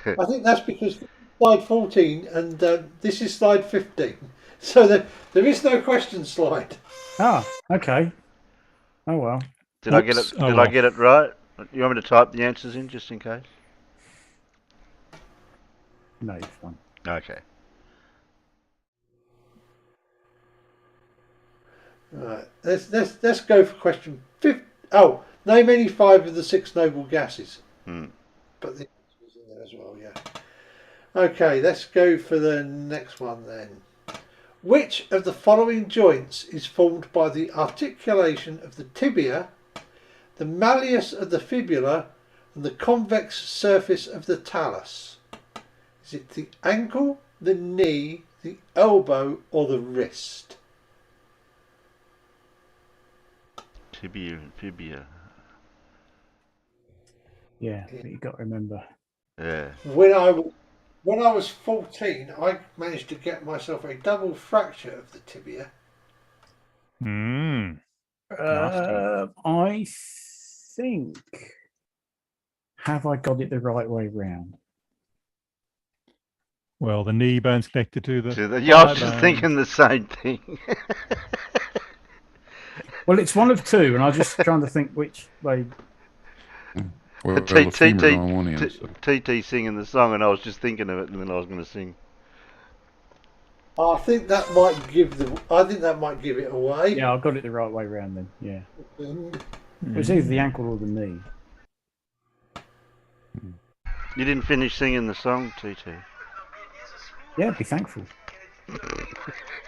I think that's because slide 14 and this is slide 15. So there is no question slide. Ah, okay. Oh well. Did I get it? Did I get it right? You want me to type the answers in just in case? No, it's fine. Okay. Right. Let's go for question 5. Oh, name any 5 of the 6 noble gases. But the answer is in there as well. Yeah. Okay, let's go for the next one then. Which of the following joints is formed by the articulation of the tibia, the malleus of the fibula, and the convex surface of the talus? Is it the ankle, the knee, the elbow, or the wrist? Tibia and fibia. Yeah, but you got to remember. Yeah. When I was 14, I managed to get myself a double fracture of the tibia. Mm. I think. Have I got it the right way round? Well, the knee bone's connected to the. Yeah, I was thigh just bone. thinking the same thing. Well, it's one of two, and I was just trying to think which way. Well, the femur's on one end. So. TT singing the song, and I was just thinking of it, and then I was going to sing. I think that might give it away. Yeah, I got it the right way round then. Yeah, Mm. it was either the ankle or the knee. You didn't finish singing the song, TT. Yeah, be thankful.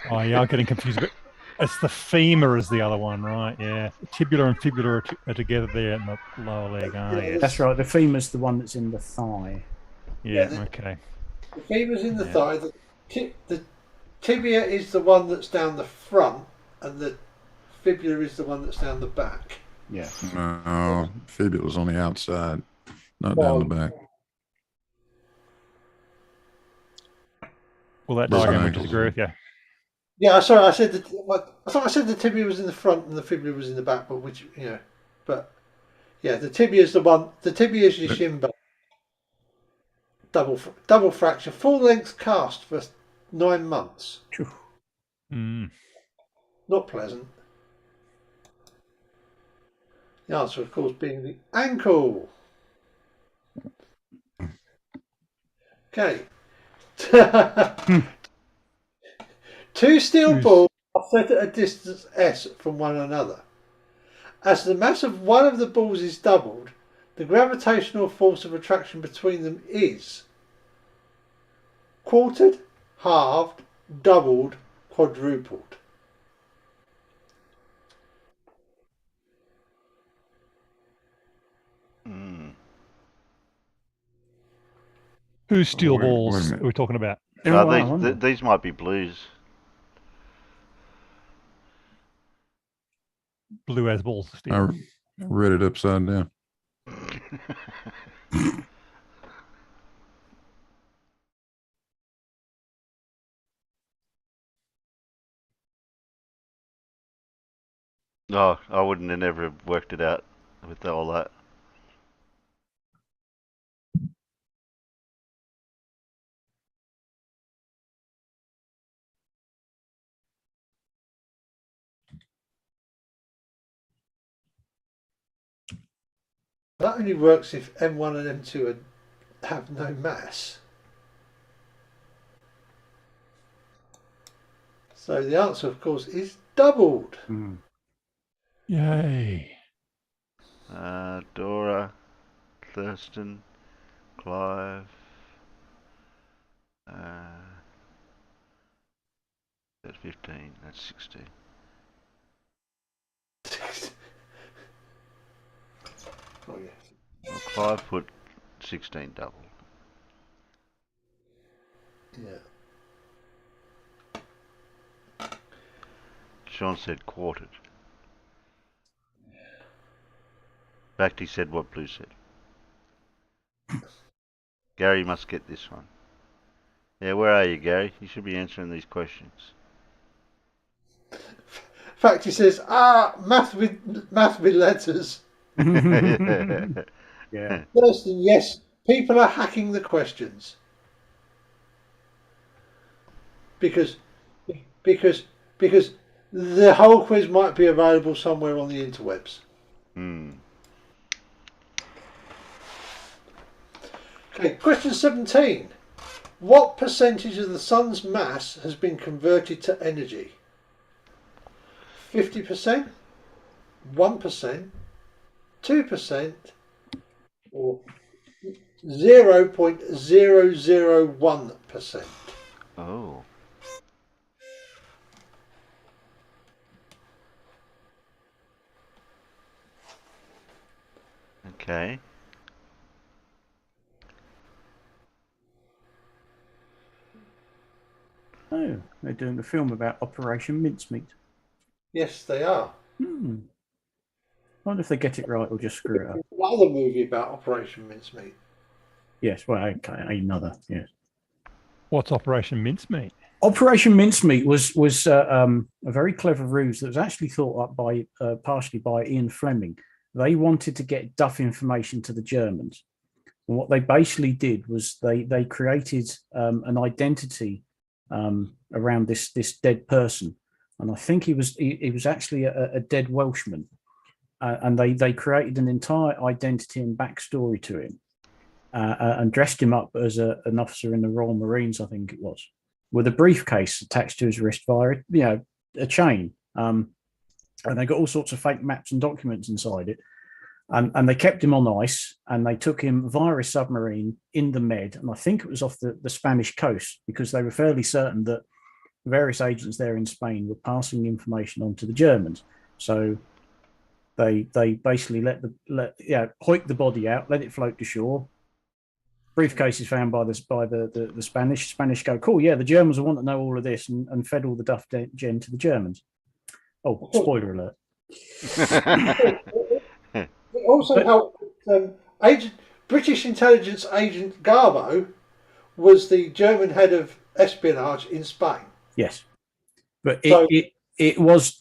Oh, yeah, I'm getting confused. But it's the femur is the other one, right? Yeah. Tibula and fibula are together there in the lower leg. Oh, yeah. That's right. The femur's the one that's in the thigh. Yeah, Yeah, okay. The femur's in the Yeah. thigh. The tibia is the one that's down the front, and the fibula is the one that's down the back. Yeah. No, fibula's on the outside, not down the back. Well, that Broken diagram would ankles. disagree with you. Yeah, sorry, I thought I said the tibia was in the front and the fibula was in the back, but the tibia is the one. The tibia is your shin bone. Double fracture, full length cast for 9 months. Mm. Not pleasant. The answer, of course, being the ankle. Okay. Two steel balls are set at a distance s from one another. As the mass of one of the balls is doubled, the gravitational force of attraction between them is quartered, halved, doubled, quadrupled. Mm. Whose steel Wait a balls minute. are we talking about? Oh, wow, I wonder. These might be blues. Blue as balls I steel. read it upside down. No, I wouldn't have never worked it out with all that. That only works if M1 and M2 have no mass. So the answer, of course, is doubled. Yay. Dora, Thurston, Clive. That's 15. That's 16. Oh, yes. Well, Clive put 16 double. Yeah. Sean said quartered. In fact, he said what Blue said. Gary must get this one. Yeah, where are you, Gary? You should be answering these questions. In fact, he says, math with letters. Yeah. Thurston, yes, people are hacking the questions. Because the whole quiz might be available somewhere on the interwebs. Hmm. Okay, question 17. What percentage of the sun's mass has been converted to energy? 50%, 1%, 2%, or 0.001%? Oh. Okay. Oh, they're doing a film about Operation Mincemeat. Yes, they are. I wonder if they get it right or just screw it up. Another movie about Operation Mincemeat. Yes, well, okay, another, yes. What's Operation Mincemeat? Operation Mincemeat was a very clever ruse that was actually thought up by partially by Ian Fleming. They wanted to get duff information to the Germans, and what they basically did was they created an identity around this dead person, and I think he was actually a dead Welshman, and they created an entire identity and backstory to him, and dressed him up as an officer in the Royal Marines, I think it was, with a briefcase attached to his wrist via, a chain. And they got all sorts of fake maps and documents inside it. And they kept him on ice, and they took him via a submarine in the Med. And I think it was off the Spanish coast, because they were fairly certain that various agents there in Spain were passing the information on to the Germans. So they basically hoiked the body out, let it float to shore. Briefcase is found by the Spanish. Spanish go, cool, yeah, the Germans will want to know all of this, and fed all the duff gen to the Germans. Oh, spoiler alert. It also helped. British intelligence agent Garbo was the German head of espionage in Spain. Yes, but it was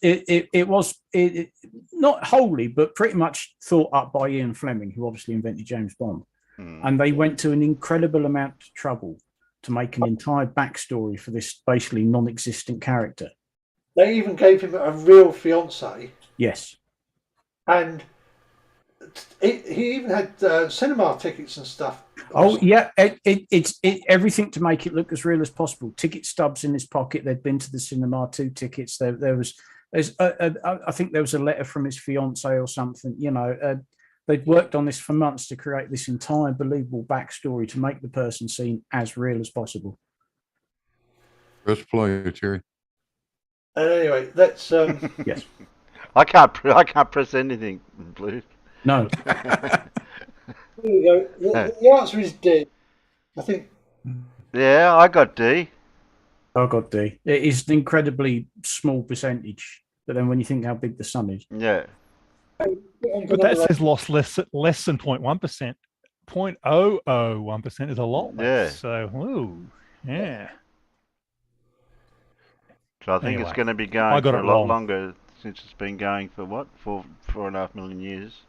not wholly, but pretty much thought up by Ian Fleming, who obviously invented James Bond. And they went to an incredible amount of trouble to make an entire backstory for this basically non-existent character. They even gave him a real fiance. Yes. And he even had cinema tickets and stuff. Oh, yeah. It's everything to make it look as real as possible. Ticket stubs in his pocket. They'd been to the cinema, 2 tickets. I think there was a letter from his fiance or something, They'd worked on this for months to create this entire believable backstory to make the person seem as real as possible. Press play, Terry. And anyway, let's. Yes. I can't press anything, Blue. No. There we go. The answer is D. I think. Yeah, I got D. I got D. It is an incredibly small percentage, but then when you think how big the sun is. Yeah. But that says lost less than 0.1%. 0.001% is a lot less. Yeah. So, ooh, yeah. So I think Anyway, it's going to be I going got for it a lot wrong. longer, since it's been going for what, 4.5 million years.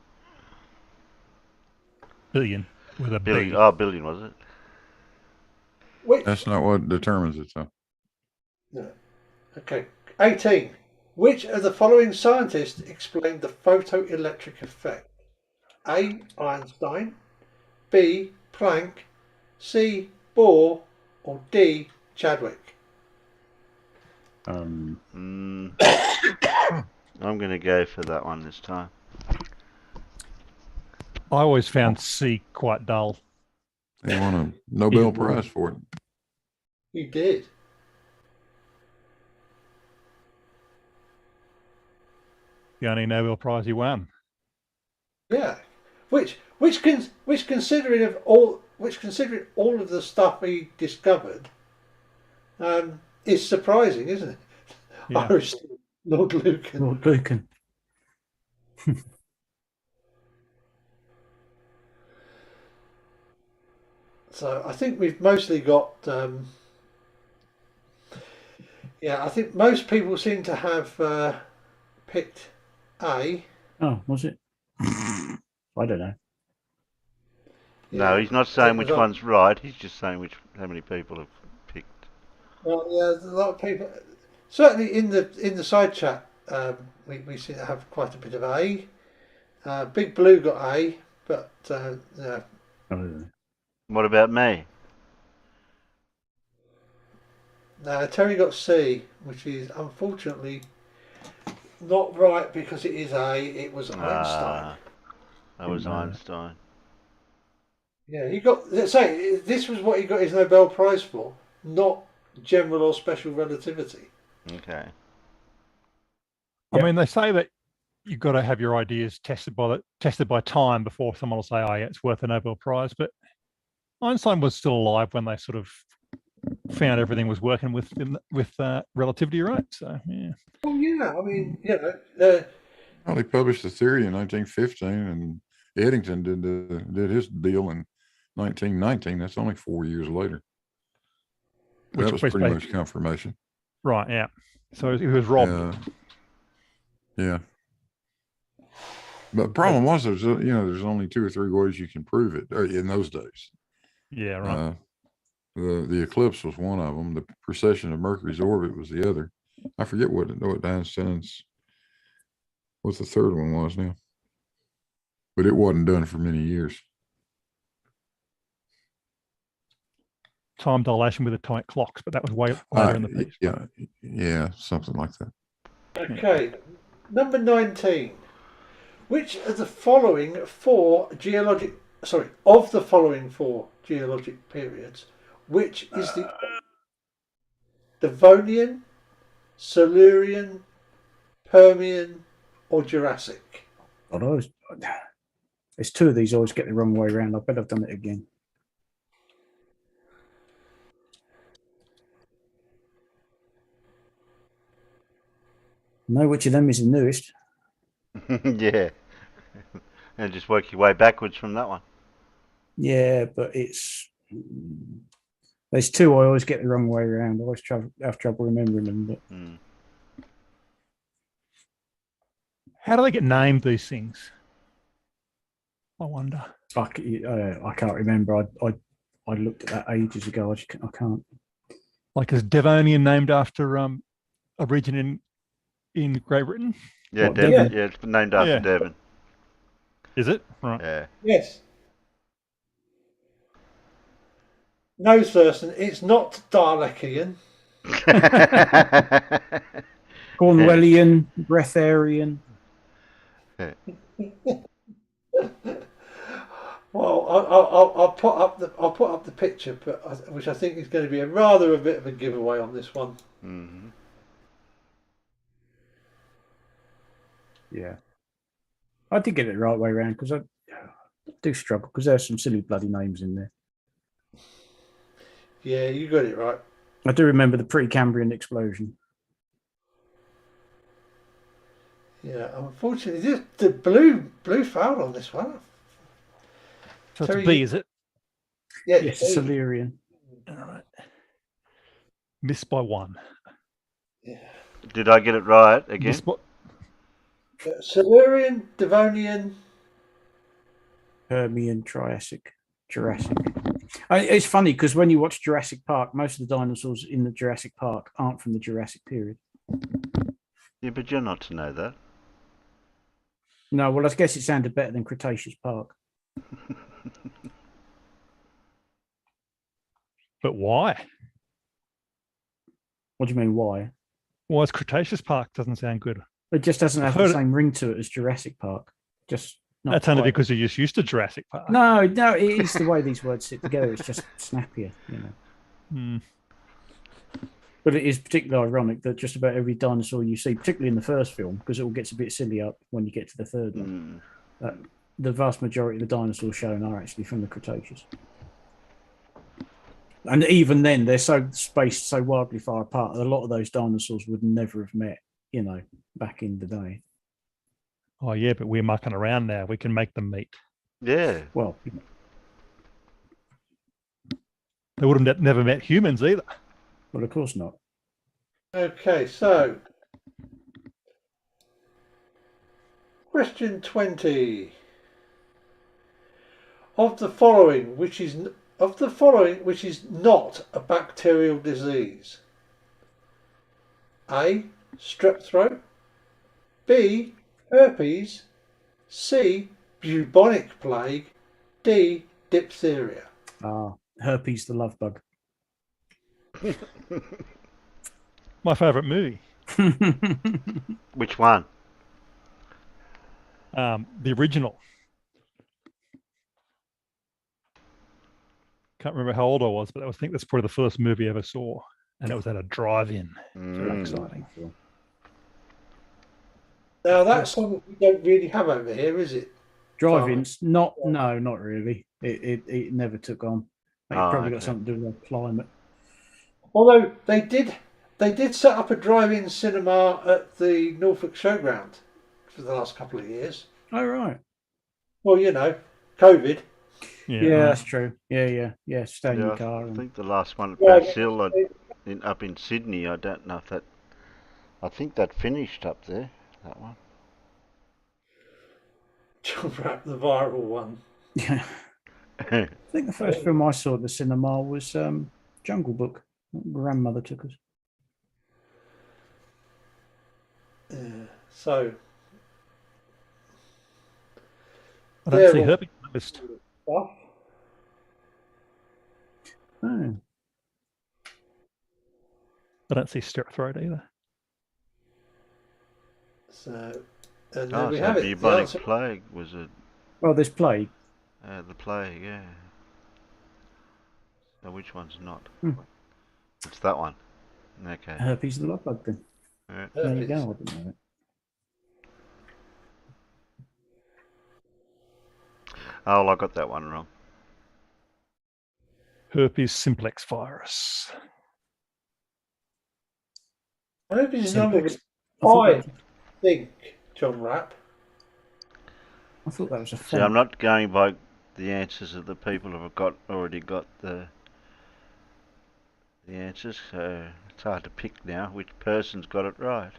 Billion with a Billion. B. Oh, billion was it? Which, That's not what determines it, though. no. Okay. 18. Which of the following scientists explained the photoelectric effect? A. Einstein, B. Planck, C. Bohr, or D. Chadwick? I'm going to go for that one this time. I always found C quite dull. They won a Nobel Prize for it. You did. The only Nobel Prize he won. Yeah. Which considering all of the stuff he discovered, is surprising, isn't it? Yeah. Irish Lord Lucan. Lord Lucan. So I think we've mostly got. I think most people seem to have picked A. Oh, was it? I don't know. No, Yeah. he's not saying It which was one's right. He's just saying how many people have picked. Well, yeah, there's a lot of people. Certainly in the side chat, we seem to have quite a bit of A. Big Blue got A, but yeah. I don't know. What about me? Terry got C, which is unfortunately not right because it is A. It was Einstein. That was Didn't know that. Einstein. Yeah, he got. Let's say this was what he got his Nobel Prize for, not general or special relativity. Okay. I mean, they say that you've got to have your ideas tested by time before someone will say, "Oh, yeah, it's worth a Nobel Prize." But Einstein was still alive when they sort of found everything was working with relativity, right? So yeah. Well, yeah, I mean, Well, he published the theory in 1915, and Eddington did his deal in 1919. That's only 4 years later. That was pretty much confirmation. Right. Yeah. So he was robbed. Yeah. But the problem was there's only 2 or 3 ways you can prove it in those days. Yeah. Right. The eclipse was one of them. The precession of Mercury's orbit was the other. I forget what Einstein's, what the third one was now. But it wasn't done for many years. Time dilation with atomic clocks, but that was way later in the piece. Yeah, something like that. Okay, number 19. Which of the following four geologic periods, which is the Devonian, Silurian, Permian, or Jurassic? There's 2 of these I always get the wrong way around. I bet I've done it again. Know which of them is the newest. Yeah. And just work your way backwards from that one. Yeah, but there's 2 I always get the wrong way around. I always have trouble remembering them. But how do they get named, these things? I wonder. I can't remember. I looked at that ages ago. I can't. Like, is Devonian named after a region in Great Britain? Yeah, What, Devon. Devon? Yeah, it's named after Devon. Is it? Right. Yeah. Yes. No, Thurston, it's not Dalecian. Cornwellian, Breatharian. Well, I'll put up the picture, which I think is going to be a bit of a giveaway on this one. Mm-hmm. Yeah, I did get it the right way around because I do struggle because there's some silly bloody names in there. Yeah, you got it right. I do remember the Precambrian explosion. Yeah, unfortunately, the blue failed on this one. So it's a B, is it? Yeah, Yes, it's Silurian. All right. Missed by 1. Yeah. Did I get it right again? Silurian, Devonian, Permian, Triassic, Jurassic. It's funny because when you watch Jurassic Park, most of the dinosaurs in the Jurassic Park aren't from the Jurassic period. Yeah, but you're not to know that. No, well, I guess it sounded better than Cretaceous Park. But why? What do you mean, why? Why is Cretaceous Park doesn't sound good? It just doesn't have the same ring to it as Jurassic Park. Just not That's only quite. because you're just used to Jurassic Park. No, it is the way these words sit together. It's just snappier, But it is particularly ironic that just about every dinosaur you see, particularly in the first film, because it all gets a bit silly up when you get to the third one, the vast majority of the dinosaurs shown are actually from the Cretaceous. And even then, they're so spaced so wildly far apart that a lot of those dinosaurs would never have met, back in the day. Oh, yeah, but we're mucking around now. We can make them meet. Yeah. Well, They would have never met humans either. well, of course not. Okay, so question 20. Of the following, which is not a bacterial disease: A. Strep throat, B. Herpes, C. Bubonic plague, D. Diphtheria. Herpes the love bug. My favourite movie. Which one? The original. Can't remember how old I was, but I think that's probably the first movie I ever saw. And it was at a drive-in. Very exciting film. Now that's something we don't really have over here, is it? Driving's not. No, not really. It never took on. It Oh, probably got okay. something to do with the climate. Although they did set up a drive-in cinema at the Norfolk Showground for the last couple of years. Oh right. Well, you know, COVID. Yeah, that's true. Yeah. Stay in Yeah, your car. I And, think the last one at Well, Basil up in Sydney. I don't know if that. I think that finished up there. That one. John Rapp, the viral one. yeah. I think the first film I saw at the cinema was Jungle Book. Grandmother took us. So I don't they're see all Herbie on the list. stuff. Oh, I don't see Strep Throat either. So and there Oh, we so have it. The bubonic answer. plague was a well, there's Plague. the plague. Yeah. So which one's not? Hmm. It's that one. Okay. Herpes the love bug then. Yeah. There you Herpes. go. I didn't know it. Oh, well, I got that one wrong. Herpes simplex virus. Herpes number was I thought, that five. was, I think John Rapp. I thought that was a See, I'm font. not going by the answers that the people have already got the answers, so it's hard to pick now which person's got it right.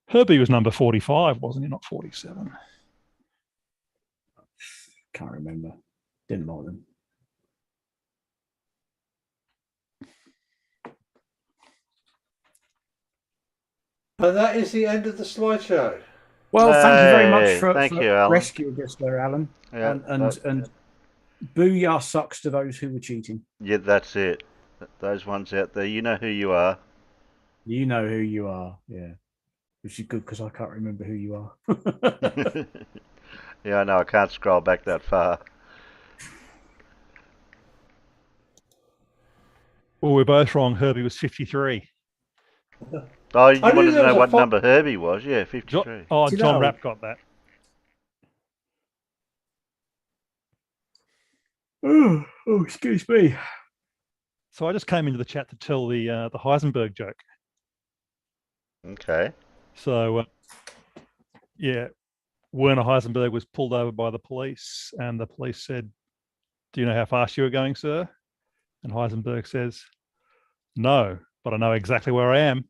Herbie was number 45, wasn't he? Not 47. Can't remember. Didn't like them. And that is the end of the slideshow. Well, thank you very much Hey, for thank you, Alan. rescuing us there, Alan. Yeah, And booyah sucks to those who were cheating. yeah, that's it. Those ones out there, you know who you are. You know who you are, yeah. Which is good because I can't remember who you are. Yeah, I know. I can't scroll back that far. Well, we're both wrong. Herbie was 53. Oh, you I knew wanted to there know was a what fo- number Herbie was? Yeah, 53. Oh, See, John no. Rapp got that. oh, excuse me. So I just came into the chat to tell the Heisenberg joke. Okay. So, yeah, Werner Heisenberg was pulled over by the police, and the police said, "Do you know how fast you were going, sir?" And Heisenberg says, "No, but I know exactly where I am."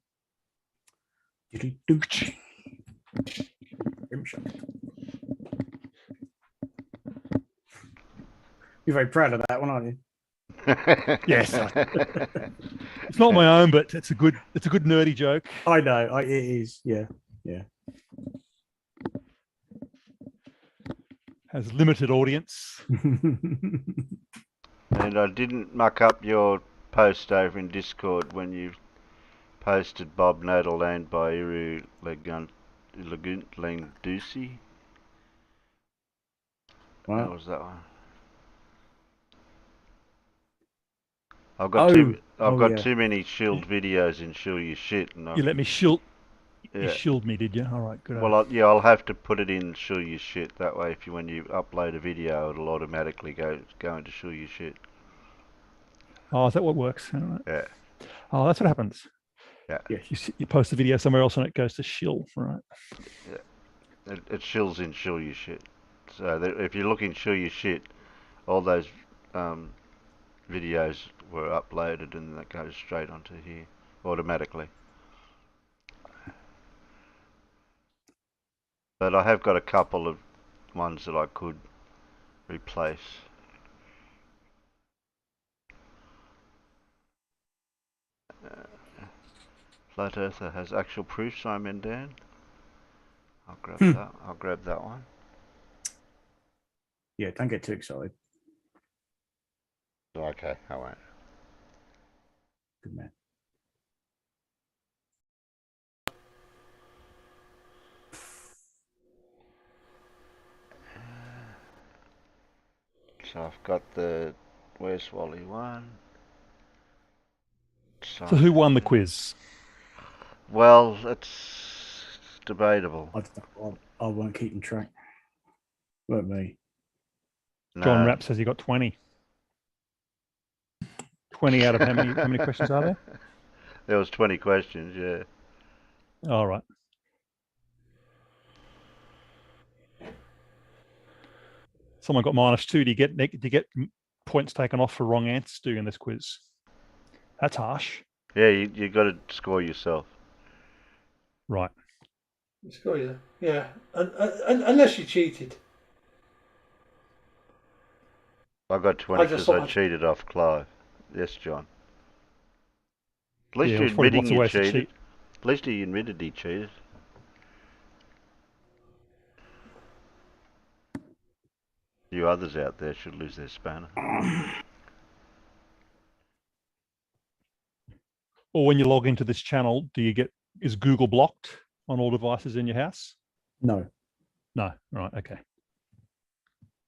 You're very proud of that one, aren't you? Yes, it's not my own, but it's a good nerdy joke. I know. It is. Yeah. Has limited audience. And I didn't muck up your post over in Discord when you posted Bob Nadal owned by Iru Lagundusi. What Wow. was that one? I've got too many shilled videos in Shill Your Shit, and You let me shield. You Yeah. shilled me, did you? All right, good. Well, I'll have to put it in Shill Your Shit. That way, when you upload a video, it'll automatically go into Shill Your Shit. Oh, is that what works? All right. Yeah. Oh, that's what happens. Yeah. You post a video somewhere else and it goes to shill, right? Yeah. It shills in Shill Your Shit. So if you look in Shill Your Shit, all those videos were uploaded and that goes straight onto here automatically. But I have got a couple of ones that I could replace. Flat Earther has actual proof, Simon Dan. I'll grab that. I'll grab that one. Yeah, don't get too excited. Okay, I won't. Good man. So I've got the Where's Wally one. So who won the quiz? Well, it's debatable. I won't keep in track. Won't me. John No. Rapp says he got 20. 20 out of how many questions are there? There was 20 questions, yeah. All right. Someone got -2. Do you get points taken off for wrong answers in this quiz? That's harsh. Yeah, you got to score yourself. Right. It's got you. Yeah, unless you cheated. I got 20 I just because I thought cheated off Clive. Yes, John. At least Yeah, you're there's probably admitting lots of you ways to cheated. cheat. At least he admitted he cheated. You others out there should lose their spanner. Or when you log into this channel, is Google blocked on all devices in your house? No, No. Right. Okay.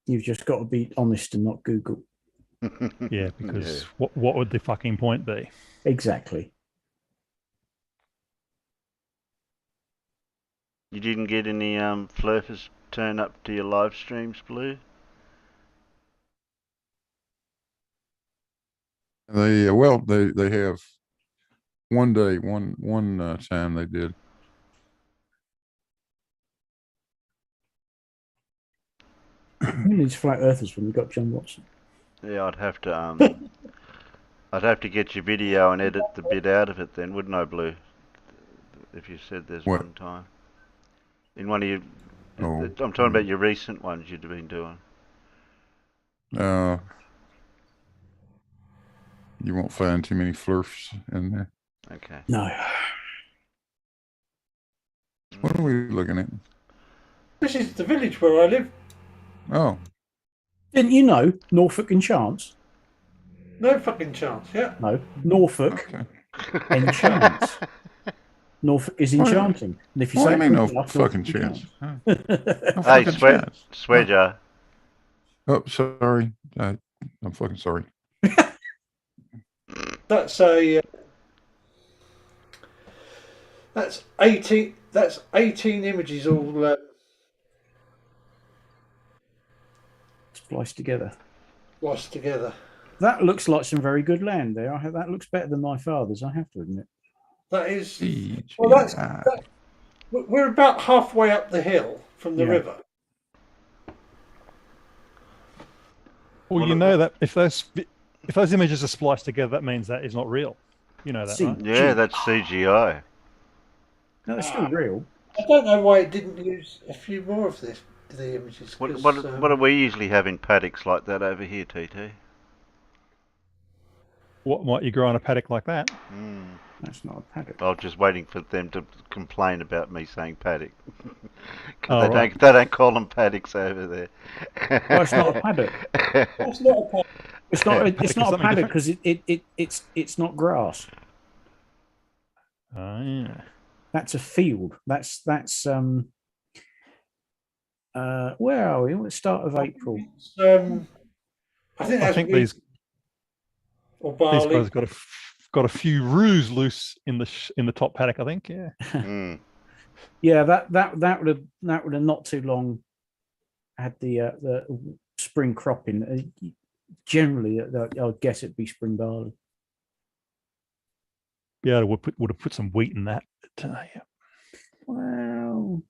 you've just got to be honest and not Google. Yeah, because what would the fucking point be? Exactly. You didn't get any flurfers turn up to your live streams, Blue? They they have one day, one time they did. Who needs flat earthers when we've got John Watson? Yeah, I'd have to I'd have to get your video and edit the bit out of it then, wouldn't I, Blue? If you said there's What? one time. In one of your Oh, I'm talking about your recent ones you'd been doing. You won't find too many flurfs in there. Okay. No. What are we looking at? This is the village where I live. Oh, Didn't you know Norfolk enchants? No fucking chance. Yeah. No, Norfolk okay. enchants. Norfolk is enchanting. And if you What do say you mean no enough, fucking Norfolk chance? enchants. No Hey, fucking swear chance. Jar. Oh, sorry. I'm fucking sorry. That's that's 18. That's 18 images all Spliced together. lost together. That looks like some very good land there. That looks better than my father's, I have to admit. That is. CGI. Well, we're about halfway up the hill from the Yeah. river. Well, you know that if those images are spliced together, that means that is not real. You know that, See, right? Yeah, that's CGI. No, it's still real. I don't know why it didn't use a few more of the images. What 'cause, what do we usually have in paddocks like that over here, TT? What might you grow on a paddock like that? That's not a paddock. I was just waiting for them to complain about me saying paddock. 'Cause Oh, right. they don't call them paddocks over there. Well, it's not a paddock. That's not a paddock. It's not. Paddock It's is not a something paddock because it's not grass. Yeah. That's a field. That's where are we? What start of April? I think I that's think wheat these or guys barley. got a few roos loose in the top paddock. I think. Yeah. Mm. Yeah, that would have not too long had the spring cropping. Generally, I'd guess it'd be spring barley. Yeah, would have put some wheat in that. But, yeah. Well,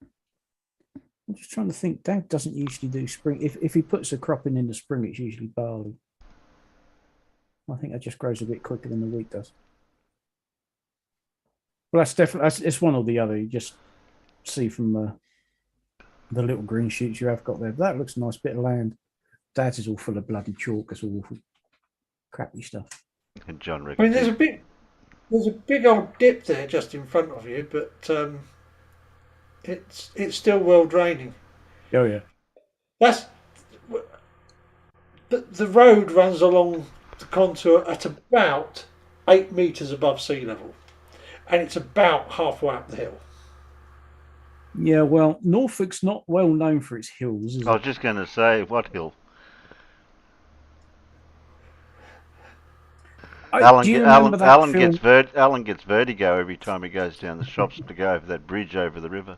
I'm just trying to think. Dad doesn't usually do spring. If he puts a cropping in the spring, it's usually barley. I think that just grows a bit quicker than the wheat does. Well, that's definitely it's one or the other. You just see from the little green shoots you have got there. But that looks a nice bit of land. Dad's is all full of bloody chalk. It's all awful crappy stuff. And John I Ricketts. mean, there's a big old dip there just in front of you, but it's still well draining. Oh yeah. That's the road runs along the contour at about 8 meters above sea level, and it's about halfway up the hill. Yeah, well, Norfolk's not well known for its hills, is I it? was just going to say, what hill? Do you remember that film? Alan gets vertigo every time he goes down the shops to go over that bridge over the river.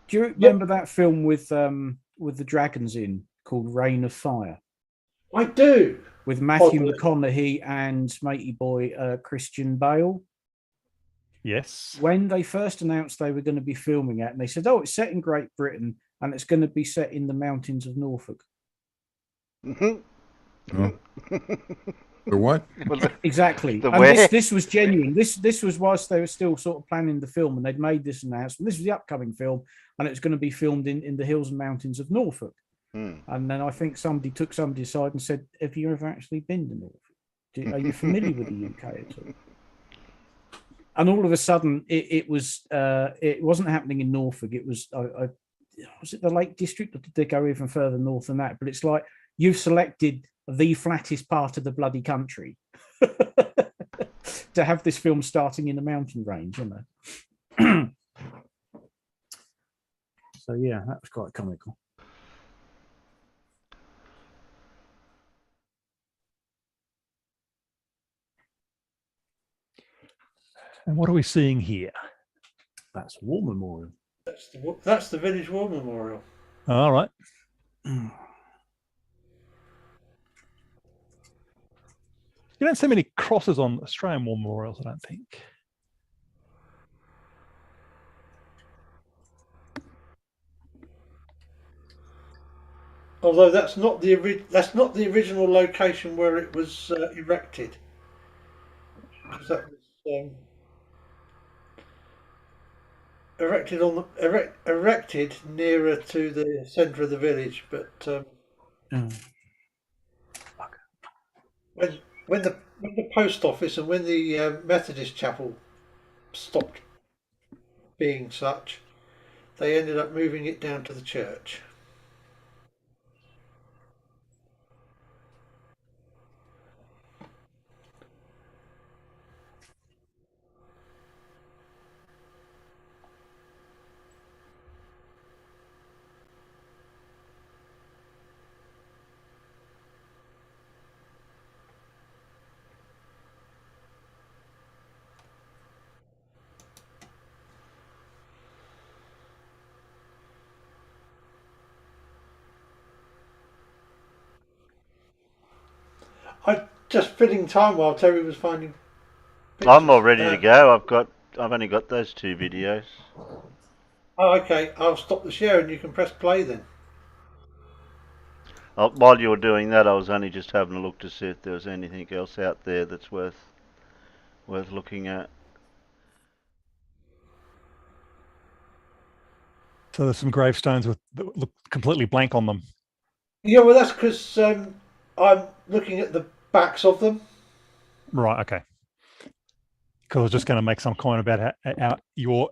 Do you remember that film with the dragons in called Reign of Fire I do. with Matthew Oddly. McConaughey and matey boy Christian Bale? Yes. When they first announced they were going to be filming it, and they said, "Oh, it's set in Great Britain and it's going to be set in the mountains of Norfolk." The what? Exactly. The And where? this was genuine. This was whilst they were still sort of planning the film, and they'd made this announcement. This was the upcoming film, and it was going to be filmed in the hills and mountains of Norfolk. And then I think somebody took somebody aside and said, "Have you ever actually been to Norfolk? Are you familiar with the UK at all?" And all of a sudden, it wasn't happening in Norfolk. It was was it the Lake District, or did they go even further north than that? But it's like you've selected the flattest part of the bloody country to have this film starting in a mountain range, you know. So yeah, that was quite comical. And what are we seeing here? That's a war memorial. That's the village war memorial. All right. You don't see many crosses on Australian war memorials, I don't think. Although that's not the original location where it was erected. 'Cause that was erected nearer to the centre of the village, but when the post office and when the Methodist chapel stopped being such, they ended up moving it down to the church. I just filling time while Terry was finding pictures. I'm all ready to go. I've only got those 2 videos. Oh, okay. I'll stop the share and you can press play then. While you were doing that, I was only just having a look to see if there was anything else out there that's worth looking at. So there's some gravestones that look completely blank on them. Yeah, well, that's because I'm looking at the backs of them. Right. Okay. Because I was just going to make some comment about how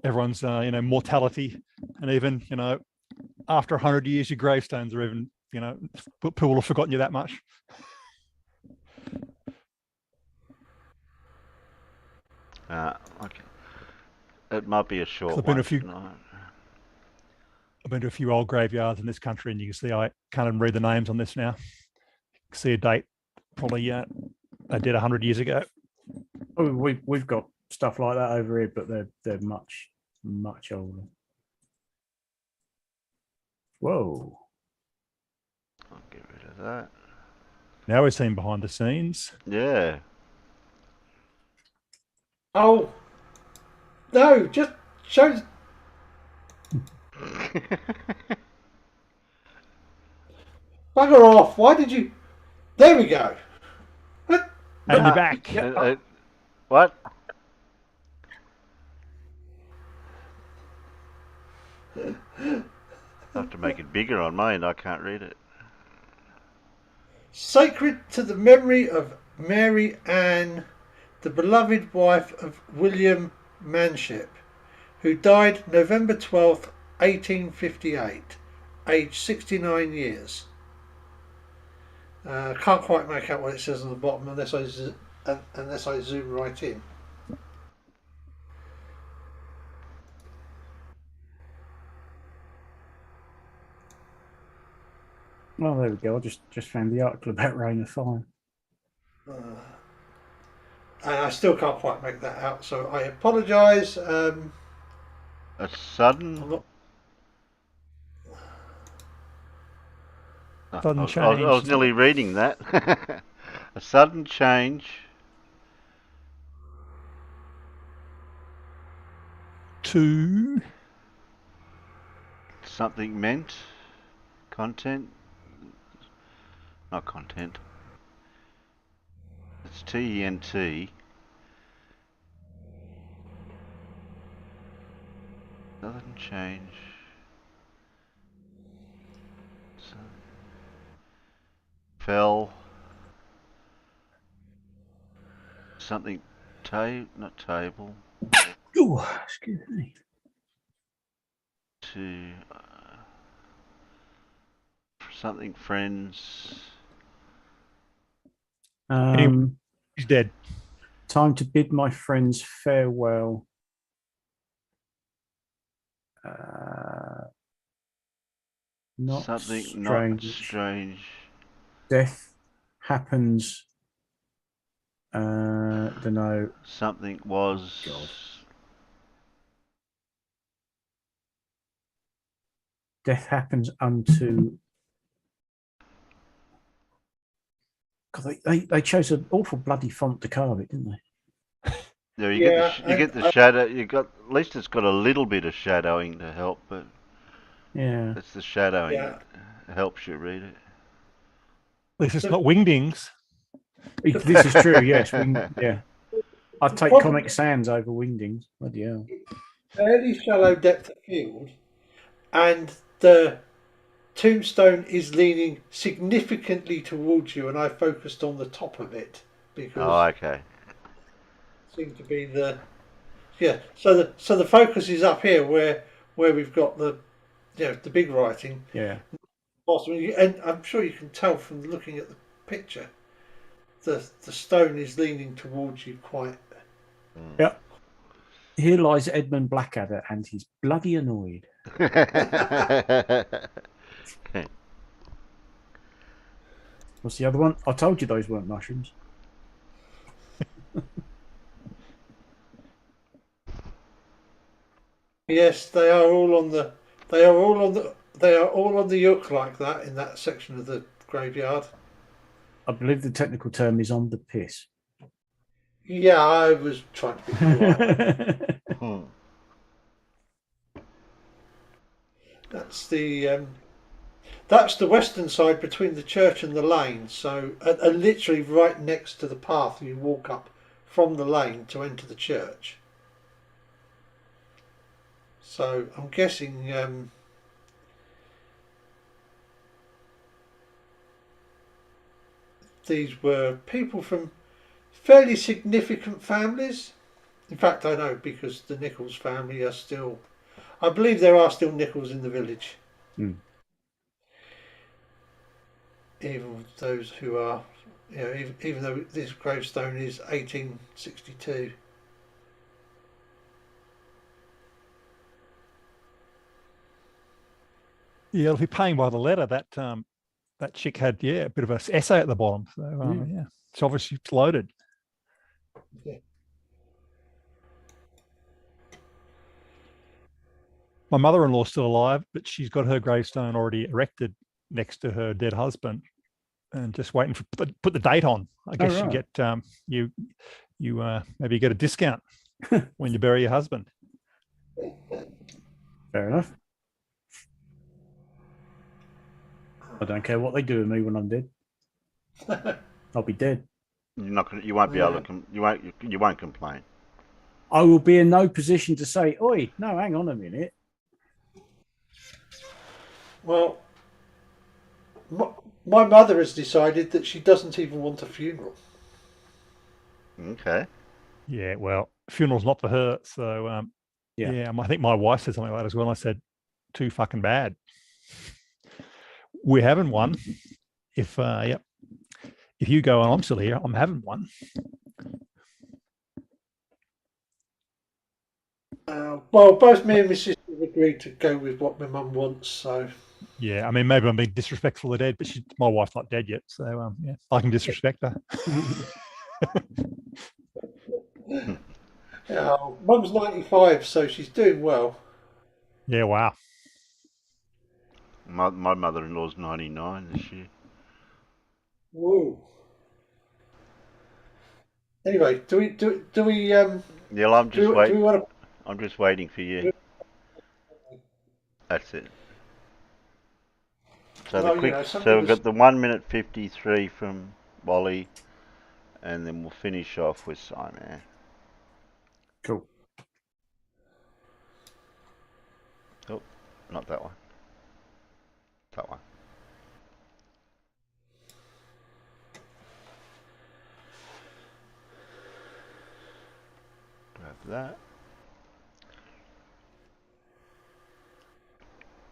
everyone's mortality, and even after 100 years, your gravestones are even people have forgotten you that much. Okay. It might be a short I've been one. I've been to a few old graveyards in this country, and you can see I can't even read the names on this now. You can see a date, probably they did 100 years ago. Oh, we've got stuff like that over here, but they're much older. Whoa! I'll get rid of that. Now we're seeing behind the scenes. Yeah. Oh no! Just show. Bugger off! Why did you? There we go. And you're back. What? I have to make it bigger on mine. I can't read it. Sacred to the memory of Mary Ann, the beloved wife of William Manship, who died November 12th, 1858, aged 69 years. Can't quite make out what it says on the bottom unless I zoom right in. Oh, there we go. I just found the article about Reign of Fire. and I still can't quite make that out. So I apologise. A sudden. I'm not. I Sudden was- I was change. nearly reading that. A sudden change. To Something meant. Content. Not content. It's TENT. Sudden change. So- Fell. Something. Not table. Ooh, excuse me. To. Something friends. he's dead. Time to bid my friends farewell. Not Something strange. not strange. Death happens. Don't know. Something was. God. Death happens unto. God, they chose an awful bloody font to carve it, didn't they? Yeah, you Yeah, get the shadow. You got at least it's got a little bit of shadowing to help, but Yeah. it's the shadowing Yeah. that helps you read it. At least it's not wingdings. This is true. Yes. Yeah. I'd take problem- Comic Sans over Wingdings. Bloody hell. Fairly shallow depth of field, and the tombstone is leaning significantly towards you, and I focused on the top of it because Oh, okay. it seemed to be the So the focus is up here where we've got the the big writing. Yeah. And I'm sure you can tell from looking at the picture, the stone is leaning towards you quite. Yeah. Here lies Edmund Blackadder, and he's bloody annoyed. What's the other one? I told you those weren't mushrooms. Yes, they are all on the. They are all on the. They are all on the yoke like that in that section of the graveyard. I believe the technical term is on the piss. Yeah, I was trying to be polite. That's the western side between the church and the lane. So, literally right next to the path you walk up from the lane to enter the church. So I'm guessing these were people from fairly significant families. In fact, I know because the Nichols family are still. I believe there are still Nichols in the village. Mm. Even those who are, even though this gravestone is 1862. Yeah, if you're paying by the letter, that chick had a bit of an essay at the bottom. So yeah, it's obviously loaded. Yeah. My mother-in-law's still alive, but she's got her gravestone already erected next to her dead husband, and just waiting for put the date on. I guess right. you get you maybe get a discount when you bury your husband. Fair enough. I don't care what they do with me when I'm dead. I'll be dead. You won't be able to. You won't complain. I will be in no position to say, "Oi, no, hang on a minute." Well, my mother has decided that she doesn't even want a funeral. Okay. Yeah, well, funeral's not for her. So yeah, I think my wife said something like that as well. I said, too fucking bad. We're having one. If you go and I'm still here, I'm having one. Well, both me and my sister have agreed to go with what my mum wants, so. Yeah, I mean, maybe I'm being disrespectful of dead, but my wife's not dead yet, so yeah, I can disrespect her. Oh, Mum's 95, so she's doing well. Yeah, wow. My mother-in-law's 99 this year. Whoa. Anyway, do we Yeah, I'm just do we waiting. want I'm just waiting for you. That's it. So Well, the quick. something So we've was- got the 1 minute 53 from Wally, and then we'll finish off with Simon. Cool. Oh, not that one. That one. Grab that.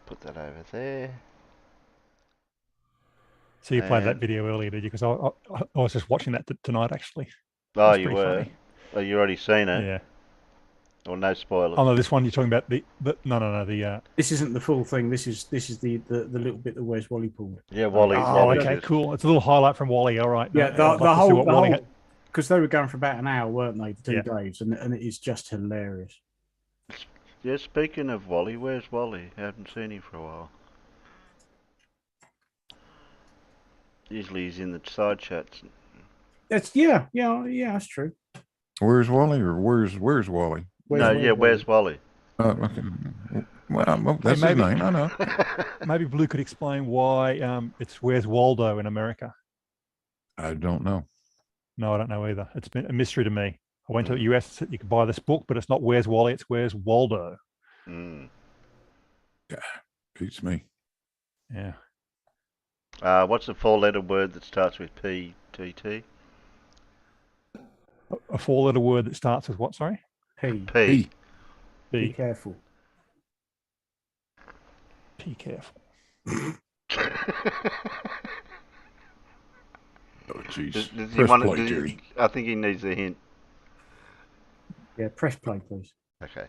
Put that over there. So you played that And- video earlier, did you? Because I was just watching that tonight, actually. Oh, That's you pretty were. funny. Oh, you already seen it. Yeah. Or no spoilers. Oh no, this one you're talking about no, the This isn't the full thing. This is the little bit that Where's Wally pulled. Yeah, Wally. oh, Wally okay, just- cool. It's a little highlight from Wally. All right. Yeah, No, I'd love the to see whole, what the Wally whole, had. because they were going for about an hour, weren't they? The two Yeah. Daves, and it is just hilarious. Yeah, speaking of Wally, where's Wally? I haven't seen him for a while. Usually he's in the side chats. That's yeah, that's true. Where's Wally or where's Wally? Where's Wally? Okay. Well, that's his maybe- name. I know. Maybe Blue could explain why it's Where's Waldo in America. I don't know. No, I don't know either. It's been a mystery to me. I went to the US. You could buy this book, but it's not Where's Wally. It's Where's Waldo. Mm. Beats me. Yeah. What's the four-letter word that starts with PTT? A four-letter word that starts with what? Sorry. P. P. Be P. careful. Be careful. Oh, jeez. Does he Press want play, to, Jerry. I think he needs a hint. Yeah, press play, please. Okay.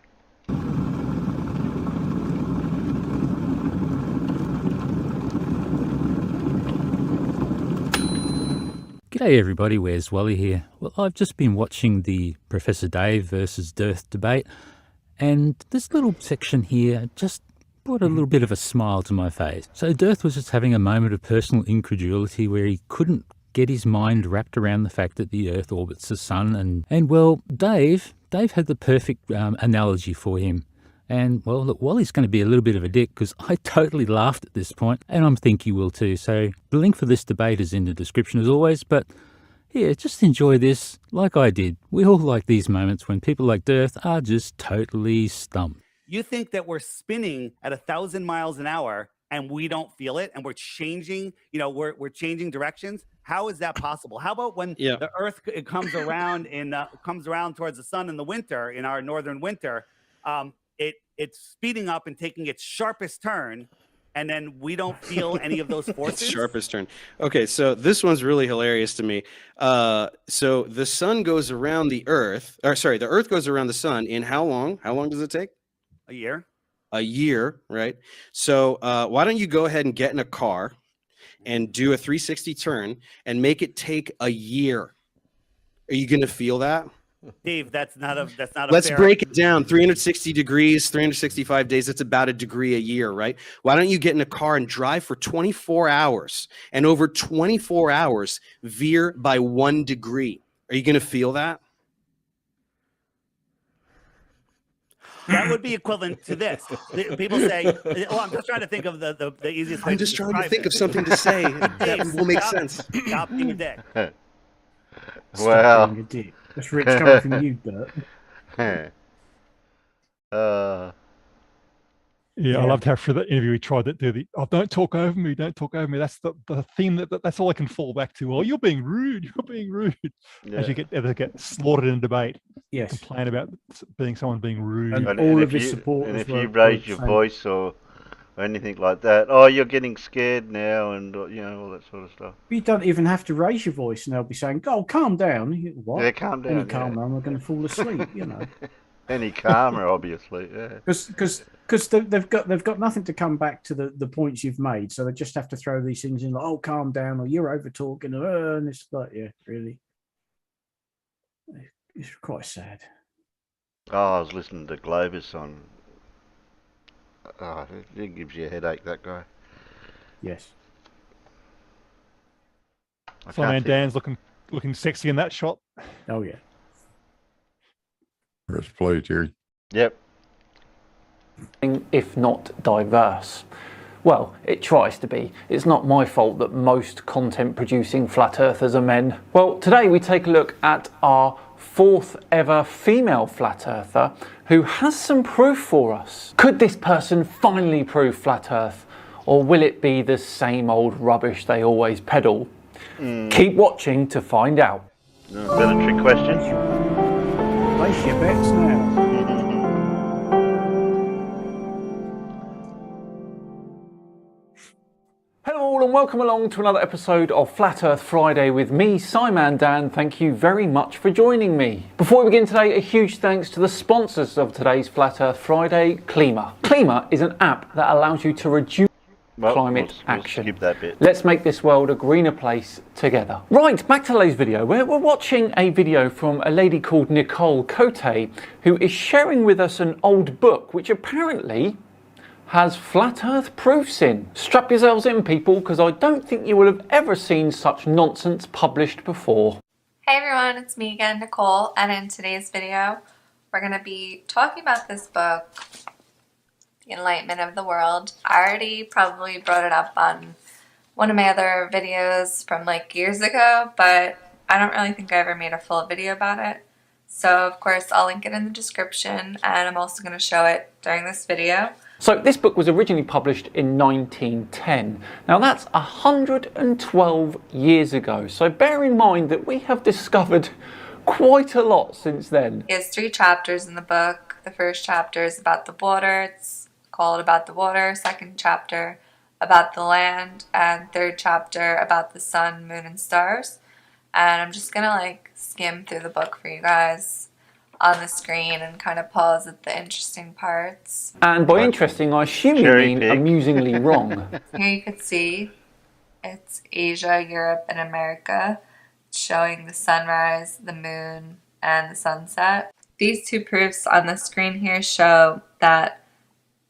G'day everybody, Where's Wally here? Well, I've just been watching the Professor Dave versus Dearth debate, and this little section here just brought a little bit of a smile to my face. So Dearth was just having a moment of personal incredulity where he couldn't get his mind wrapped around the fact that the Earth orbits the Sun, and well, Dave had the perfect analogy for him. And, well, look, Wally's going to be a little bit of a dick because I totally laughed at this point, and I think you will too. So the link for this debate is in the description as always, but yeah, just enjoy this like I did. We all like these moments when people like Dearth are just totally stumped. You think that we're spinning at 1,000 miles an hour and we don't feel it and we're changing, we're changing directions? How is that possible? How about when the Earth comes around comes around towards the sun in the winter, in our northern winter, it's speeding up and taking its sharpest turn, and then we don't feel any of those forces? Its sharpest turn. Okay, so this one's really hilarious to me. So the sun goes around the Earth, the Earth goes around the sun in how long? How long does it take? A year. A year, right? So why don't you go ahead and get in a car and do a 360 turn and make it take a year? Are you going to feel that? Dave, that's not a Let's fair... break it down. 360 degrees, 365 days, that's about a degree a year, right? Why don't you get in a car and drive for 24 hours and over 24 hours veer by 1 degree? Are you going to feel that? That would be equivalent to this. People say, "Oh, I'm just trying to think of the easiest way." I'm just trying to think of something to say that will make sense. Stop being a dick. Stop being a dick. That's rich coming from you, Bert. Yeah, I loved how for the interview he tried to do the don't talk over me, don't talk over me. That's the theme that's all I can fall back to. Oh, you're being rude, Yeah. As you get slaughtered in a debate. Yes. Complain about someone being rude. And all of his supporters. And if were you raise your saying- voice or anything like that, oh, you're getting scared now, and all that sort of stuff. You don't even have to raise your voice, and they'll be saying, "Oh, calm down." You go, what? Yeah, calm down. Any calmer, I'm going to fall asleep. Any calmer, obviously. Yeah. Because they've got nothing to come back to the points you've made, so they just have to throw these things in like, "Oh, calm down," or "You're over talking," and it's like, yeah, really. It's quite sad. Oh, I was listening to Globus on. Oh, it gives you a headache, that guy. Yes. I So man, can't Dan's looking sexy in that shot. Oh yeah. Press play, Jerry. Yep. If not diverse. Well, it tries to be. It's not my fault that most content producing flat earthers are men. Well, today we take a look at our 4th ever female flat earther who has some proof for us. Could this person finally prove flat earth, or will it be the same old rubbish they always peddle? Keep watching to find out. Military question. Place your bets now. Hello all and welcome along to another episode of Flat Earth Friday with me, Simon Dan. Thank you very much for joining me. Before we begin today, a huge thanks to the sponsors of today's Flat Earth Friday, Klima. Klima is an app that allows you to reduce climate action. Skip that bit. Let's make this world a greener place together. Right, back to today's video. We're watching a video from a lady called Nicole Cote, who is sharing with us an old book which apparently has flat earth proofs in. Strap yourselves in, people, because I don't think you will have ever seen such nonsense published before. Hey everyone, it's me again, Nicole, and in today's video we're going to be talking about this book, The Enlightenment of the World. I already probably brought it up on one of my other videos from like years ago, but I don't really think I ever made a full video about it. So of course I'll link it in the description, and I'm also going to show it during this video. So this book was originally published in 1910. Now that's 112 years ago. So bear in mind that we have discovered quite a lot since then. There's 3 chapters in the book. The first chapter is about the water. It's called About the Water. Second chapter about the land. And third chapter about the sun, moon, and stars. And I'm just gonna like skim through the book for you guys on the screen and kind of pause at the interesting parts. And by interesting, I assume you mean amusingly wrong. Here you can see it's Asia, Europe, and America, showing the sunrise, the moon, and the sunset. These 2 proofs on the screen here show that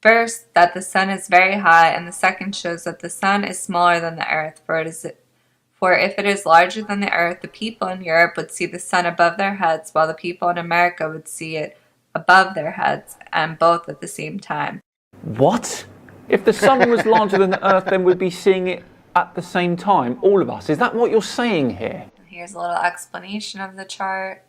first, that the sun is very high, and the second shows that the sun is smaller than the earth, for if it is larger than the earth, the people in Europe would see the sun above their heads, while the people in America would see it above their heads, and both at the same time. What? If the sun was larger than the earth, then we'd be seeing it at the same time, all of us. Is that what you're saying here? Here's a little explanation of the chart.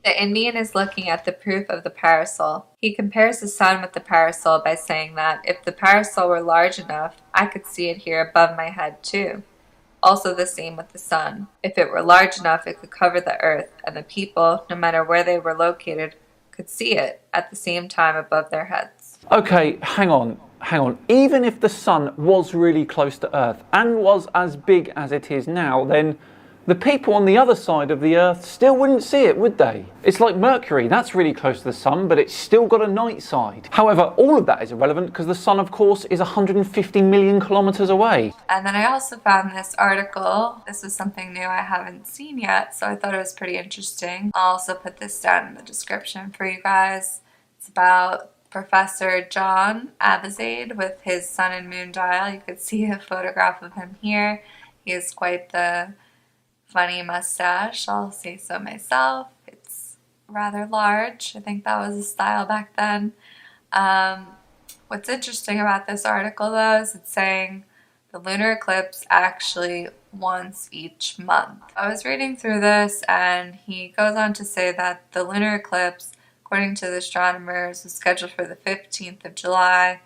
The Indian is looking at the proof of the parasol. He compares the sun with the parasol by saying that if the parasol were large enough, I could see it here above my head too. Also the same with the sun. If it were large enough, it could cover the earth, and the people, no matter where they were located, could see it at the same time above their heads. Okay, hang on. Even if the sun was really close to earth and was as big as it is now, then the people on the other side of the earth still wouldn't see it, would they? It's like Mercury, that's really close to the sun, but it's still got a night side. However, all of that is irrelevant because the sun, of course, is 150 million kilometers away. And then I also found this article. This was something new I haven't seen yet, so I thought it was pretty interesting. I'll also put this down in the description for you guys. It's about Professor John Abizaid with his sun and moon dial. You could see a photograph of him here. He has quite the funny mustache, I'll say so myself. It's rather large. I think that was the style back then. What's interesting about this article though is it's saying the lunar eclipse actually once each month. I was reading through this and he goes on to say that the lunar eclipse, according to the astronomers, was scheduled for the 15th of July,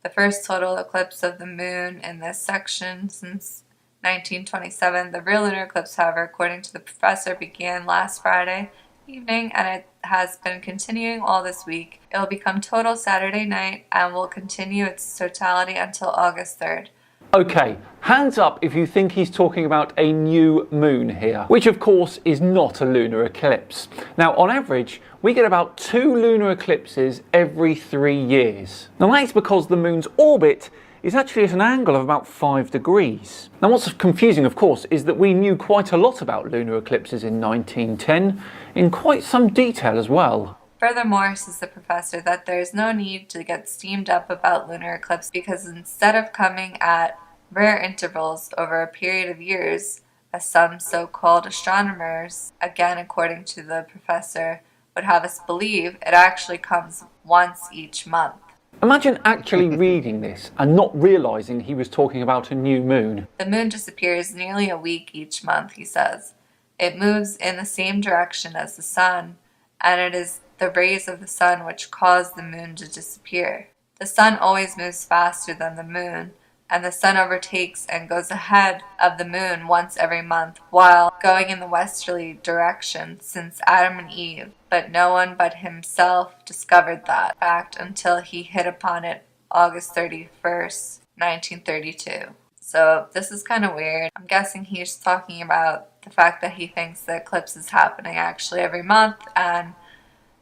the first total eclipse of the moon in this section since 1927. The real lunar eclipse, however, according to the professor, began last Friday evening and it has been continuing all this week. It will become total Saturday night and will continue its totality until August 3rd. Okay, hands up if you think he's talking about a new moon here, which of course is not a lunar eclipse. Now, on average, we get about 2 lunar eclipses every 3 years. Now, that's because the moon's orbit is actually at an angle of about 5 degrees. Now what's confusing, of course, is that we knew quite a lot about lunar eclipses in 1910, in quite some detail as well. Furthermore, says the professor, that there is no need to get steamed up about lunar eclipse because instead of coming at rare intervals over a period of years, as some so-called astronomers, again according to the professor, would have us believe, it actually comes once each month. Imagine actually reading this and not realising he was talking about a new moon. The moon disappears nearly a week each month, he says. It moves in the same direction as the sun, and it is the rays of the sun which cause the moon to disappear. The sun always moves faster than the moon, and the sun overtakes and goes ahead of the moon once every month while going in the westerly direction since Adam and Eve, but no one but himself discovered that fact until he hit upon it August 31st, 1932. So this is kind of weird. I'm guessing he's talking about the fact that he thinks the eclipse is happening actually every month, and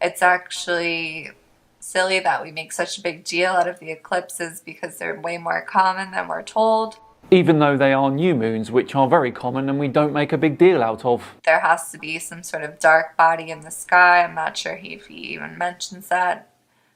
it's actually silly that we make such a big deal out of the eclipses because they're way more common than we're told. Even though they are new moons, which are very common and we don't make a big deal out of. There has to be some sort of dark body in the sky. I'm not sure if he even mentions that,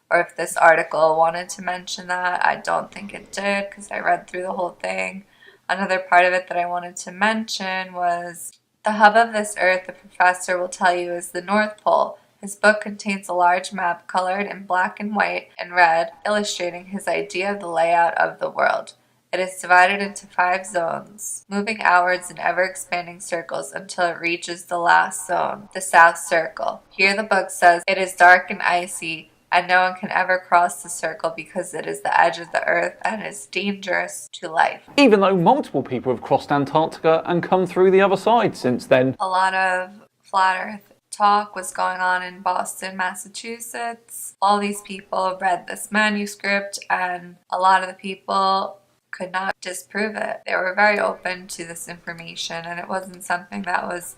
or if this article wanted to mention that. I don't think it did because I read through the whole thing. Another part of it that I wanted to mention was the hub of this Earth, the professor will tell you, is the North Pole. His book contains a large map colored in black and white and red, illustrating his idea of the layout of the world. It is divided into 5 zones, moving outwards in ever-expanding circles until it reaches the last zone, the South Circle. Here the book says it is dark and icy, and no one can ever cross the circle because it is the edge of the Earth and is dangerous to life. Even though multiple people have crossed Antarctica and come through the other side since then. A lot of flat Earth talk was going on in Boston, Massachusetts. All these people read this manuscript, and a lot of the people could not disprove it. They were very open to this information, and it wasn't something that was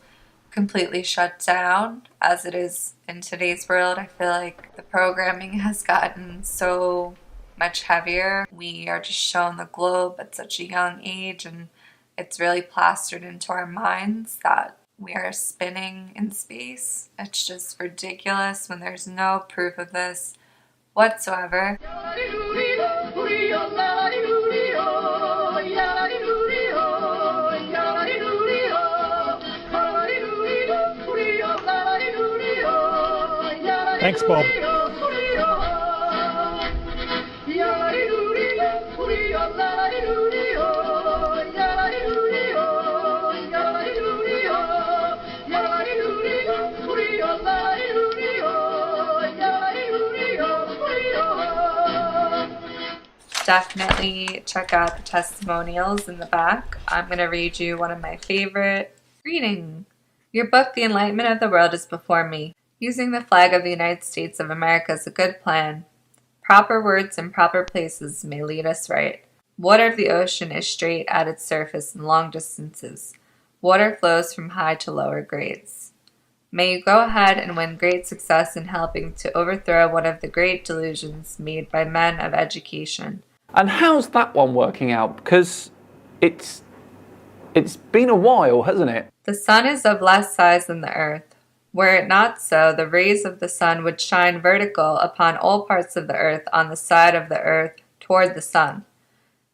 completely shut down as it is in today's world. I feel like the programming has gotten so much heavier. We are just shown the globe at such a young age, and it's really plastered into our minds that we are spinning in space. It's just ridiculous when there's no proof of this whatsoever. Thanks, Bob. Definitely check out the testimonials in the back. I'm going to read you one of my favorite reading. Your book, The Enlightenment of the World, is before me. Using the flag of the United States of America is a good plan. Proper words in proper places may lead us right. Water of the ocean is straight at its surface in long distances. Water flows from high to lower grades. May you go ahead and win great success in helping to overthrow one of the great delusions made by men of education. And how's that one working out? Because it's been a while, hasn't it? The sun is of less size than the earth. Were it not so, the rays of the sun would shine vertical upon all parts of the earth on the side of the earth toward the sun.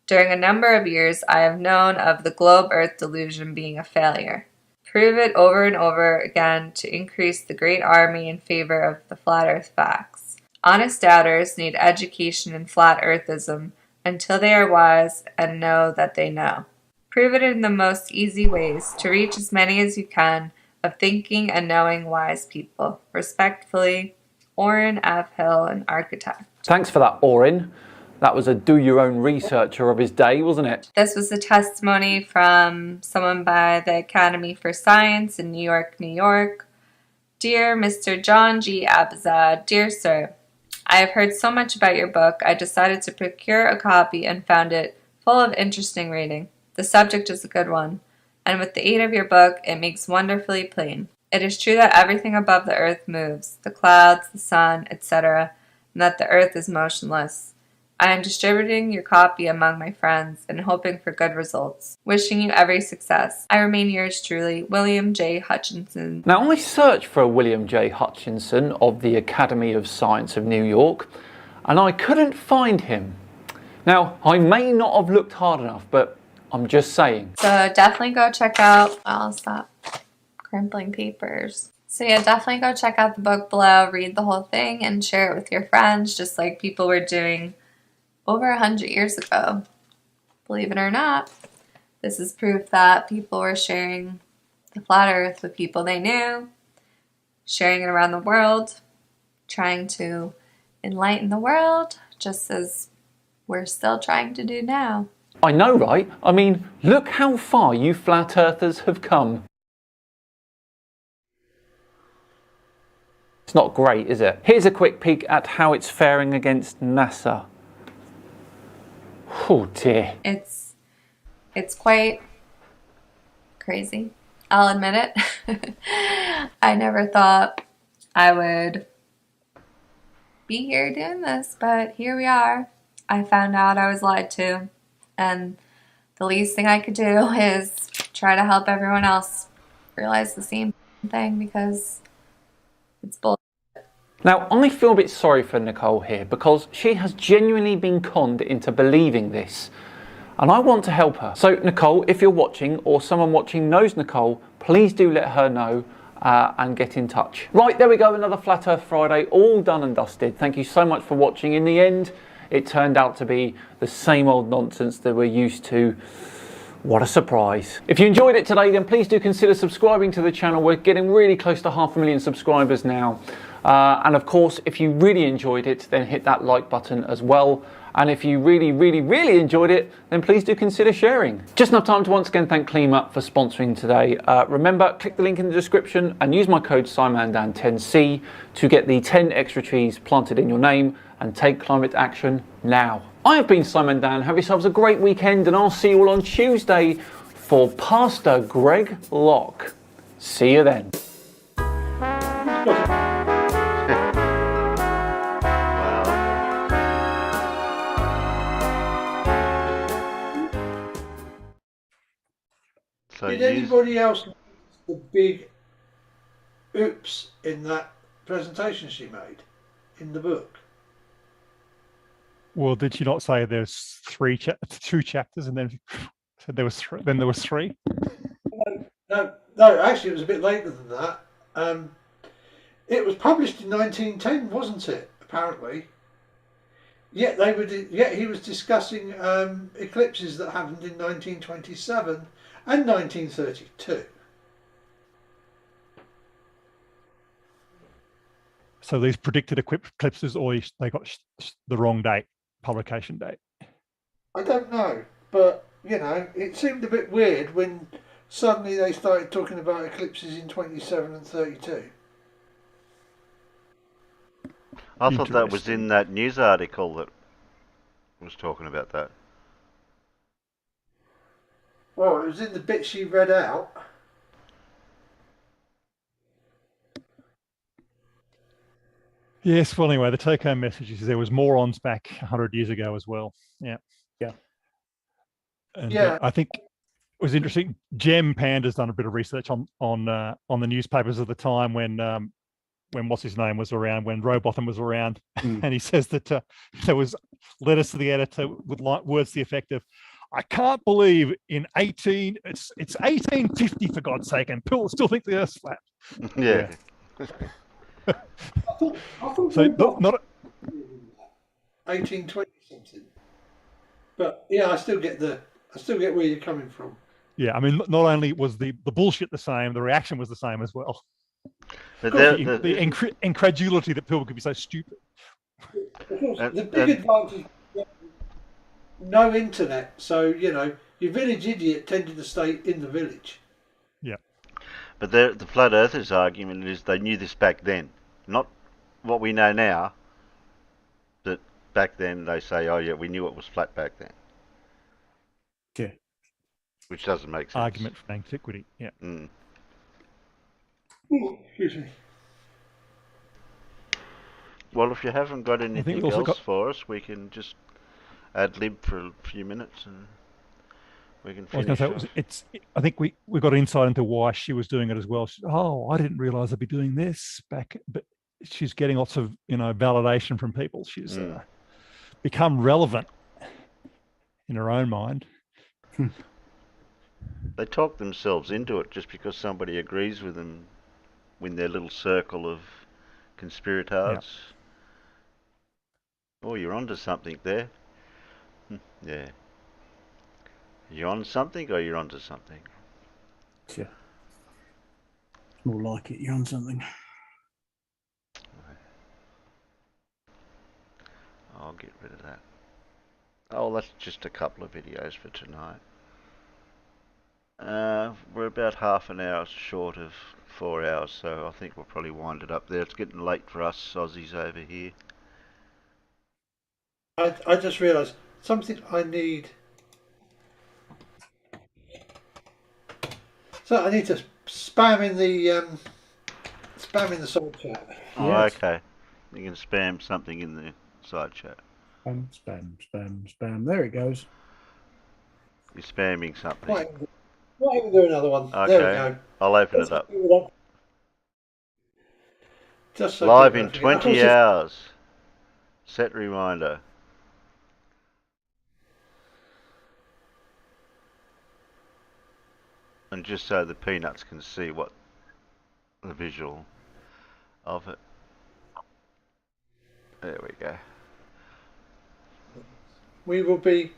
During a number of years, I have known of the globe earth delusion being a failure. Prove it over and over again to increase the great army in favor of the flat earth facts. Honest doubters need education in flat earthism until they are wise and know that they know. Prove it in the most easy ways to reach as many as you can of thinking and knowing wise people. Respectfully, Orrin F. Hill, an architect. Thanks for that, Orrin. That was a do-your-own-researcher of his day, wasn't it? This was a testimony from someone by the Academy for Science in New York, New York. Dear Mr. John G. Abzad, dear sir, I have heard so much about your book, I decided to procure a copy and found it full of interesting reading. The subject is a good one, and with the aid of your book, it makes wonderfully plain. It is true that everything above the earth moves, the clouds, the sun, etc., and that the earth is motionless. I am distributing your copy among my friends and hoping for good results. Wishing you every success. I remain yours truly, William J. Hutchinson. Now, I searched for a William J. Hutchinson of the Academy of Science of New York, and I couldn't find him. Now, I may not have looked hard enough, but I'm just saying. So definitely go check out, I'll stop crimpling papers. So yeah, definitely go check out the book below, read the whole thing, and share it with your friends, just like people were doing over 100 years ago. Believe it or not, this is proof that people were sharing the flat earth with people they knew, sharing it around the world, trying to enlighten the world, just as we're still trying to do now. I know, right? I mean, look how far you flat earthers have come. It's not great, is it? Here's a quick peek at how it's faring against NASA. Oh dear. It's quite crazy. I'll admit it. I never thought I would be here doing this, but here we are. I found out I was lied to, and the least thing I could do is try to help everyone else realize the same thing, because it's bullshit. Now, I feel a bit sorry for Nicole here because she has genuinely been conned into believing this, and I want to help her. So, Nicole, if you're watching or someone watching knows Nicole, please do let her know and get in touch. Right, there we go, another Flat Earth Friday, all done and dusted. Thank you so much for watching. In the end, it turned out to be the same old nonsense that we're used to. What a surprise. If you enjoyed it today, then please do consider subscribing to the channel. We're getting really close to 500,000 subscribers now. And of course, if you really enjoyed it, then hit that like button as well. And if you really enjoyed it, then please do consider sharing. Just enough time to once again thank Klima for sponsoring today. Remember, click the link in the description and use my code SciManDan10C to get the 10 extra trees planted in your name and take climate action now. I have been Simon Dan. Have yourselves a great weekend, and I'll see you all on Tuesday for Pastor Greg Locke. See you then. So did anybody else notice the big oops in that presentation she made in the book? Well, did she not say there's two chapters, and then said there was then there was three? No, actually, it was a bit later than that. It was published in 1910, wasn't it? Apparently. Yet he was discussing eclipses that happened in 1927 and 1932. So these predicted eclipses, or they got the wrong date, publication date? I don't know, but you know, it seemed a bit weird when suddenly they started talking about eclipses in 27 and 32. I thought that was in that news article that was talking about that. Well, it was in the bit she read out. Yes, well, anyway, the take-home message is there was morons back 100 years ago as well. Yeah. And I think it was interesting. Gem Panda's done a bit of research on the newspapers of the time when what's his name was around, when Rowbotham was around, and he says that there was letters to the editor with words to the effect of, "I can't believe it's 1850 for God's sake, and people still think the Earth's flat." Yeah. I thought So not 1820 something. But yeah, I still get where you're coming from. Yeah, I mean, not only was the bullshit the same, the reaction was the same as well. But the incredulity that people could be so stupid. The big advantage, no internet, so you know your village idiot tended to stay in the village. Yeah. But the flat earthers' argument is they knew this back then, not what we know now. That back then they say, "Oh yeah, we knew it was flat back then." Yeah. Which doesn't make sense. Argument from antiquity. Yeah. Mm. Excuse me. Well, if you haven't got anything else for us, we can just ad lib for a few minutes and we can I was going finish to say, off. I think we got insight into why she was doing it as well. Oh, I didn't realize I'd be doing this back, but she's getting lots of, validation from people. She's become relevant in her own mind. They talk themselves into it just because somebody agrees with them in their little circle of conspirators. Oh, you're onto something there. Yeah. You on something or you're onto something? Yeah. It's more like it. You're on something. I'll get rid of that. Oh, that's just a couple of videos for tonight. We're about half an hour short of 4 hours, so I think we'll probably wind it up there. It's getting late for us Aussies over here. I just realised something I need. So I need to spam in the side chat. Oh, Yes. okay. You can spam something in the side chat. Spam. There it goes. You're spamming something. Right, we'll do another one. Okay. There we go. I'll open it up. Just so Live people in don't forget. Of course, 20 hours. Set reminder. And just so the peanuts can see what the visual of it. There we go. we will be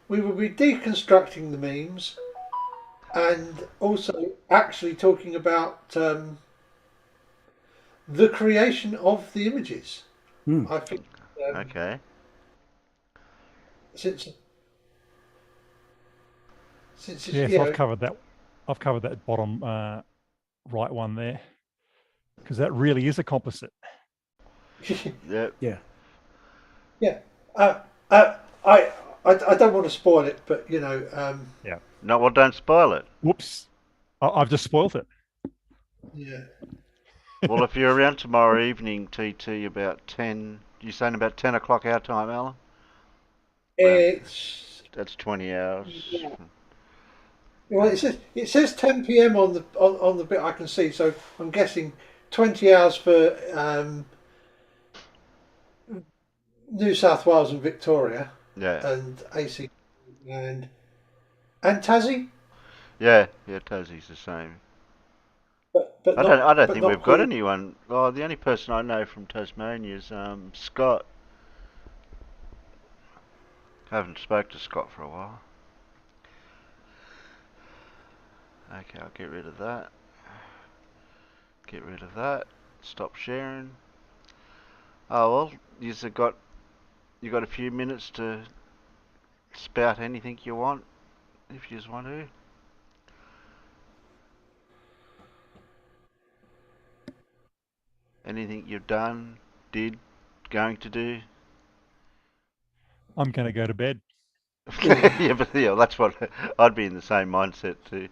deconstructing the memes and also actually talking about the creation of the images. I think Okay. since it's, Yes, I've covered that. I've covered that bottom right one there because that really is a composite. Yep. Yeah. I don't want to spoil it, but Yeah. No, well, don't spoil it. Whoops. I've just spoiled it. Yeah. Well, if you're around tomorrow evening, TT, about 10, you're saying about 10 o'clock our time, Alan? That's 20 hours. Yeah. Well, it says 10 p.m. on the bit I can see, so I'm guessing 20 hours for New South Wales and Victoria. Yeah. And AC and Tassie. Yeah, Tassie's the same. But I don't think we've got anyone. Well, the only person I know from Tasmania is Scott. Haven't spoke to Scott for a while. Okay, I'll get rid of that. Get rid of that. Stop sharing. Oh well, you got a few minutes to spout anything you want, if you just want to. Anything you've done, did, going to do. I'm going to go to bed. Yeah, that's what I'd be in the same mindset too.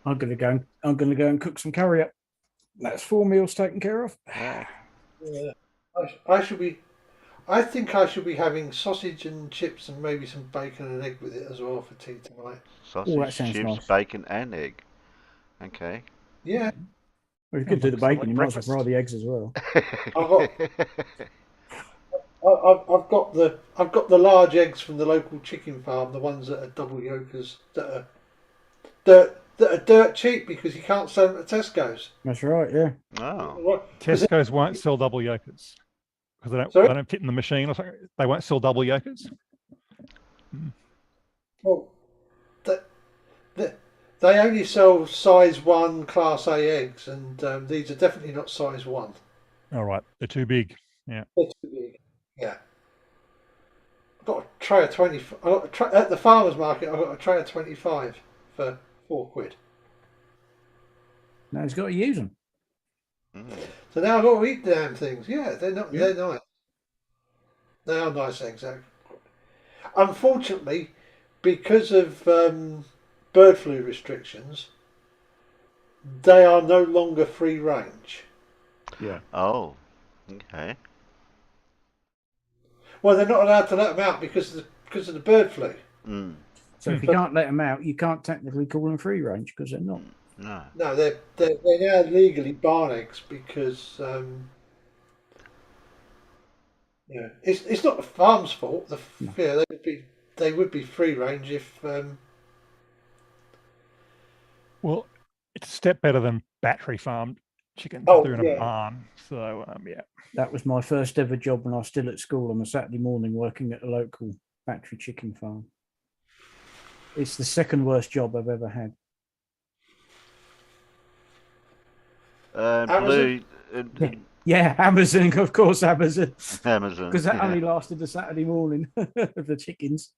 I'm gonna go and cook some curry up. That's 4 meals taken care of. Yeah. I think I should be having sausage and chips and maybe some bacon and egg with it as well for tea tonight. Sausage, chips, nice. bacon and egg. Okay. Yeah. Well, you could do the bacon. You might as well fry the eggs as well. I've got the large eggs from the local chicken farm, the ones that are double yolkers that are dirt cheap because you can't sell them at Tesco's. That's right, yeah. Oh. Tesco's won't sell double yolkers because they don't fit in the machine or something. They won't sell double yolkers. Well, they only sell size 1 Class A eggs, and these are definitely not size 1. All right, they're too big. Yeah. They're too big. Yeah. I've got a tray of 20. At the farmer's market, I've got a tray of 25 for £4. Now he's got to use them. So now I've got to eat the damn things. Yeah, they're nice. They are nice eggs. Unfortunately, because of bird flu restrictions, they are no longer free range. Yeah. Oh, okay. Well, they're not allowed to let them out because of the bird flu. Mm. So if you can't let them out, you can't technically call them free range because they're not. No. No, they're now legally barn eggs because yeah, it's not the farm's fault. Yeah, they would be free range if Well, it's a step better than battery farmed chickens. Oh, They're in yeah. a barn. So, yeah. That was my first ever job when I was still at school on a Saturday morning working at a local factory chicken farm. It's the second worst job I've ever had. Blue. Yeah, Amazon, of course, Amazon. Amazon. Because that yeah. only lasted the Saturday morning of the chickens.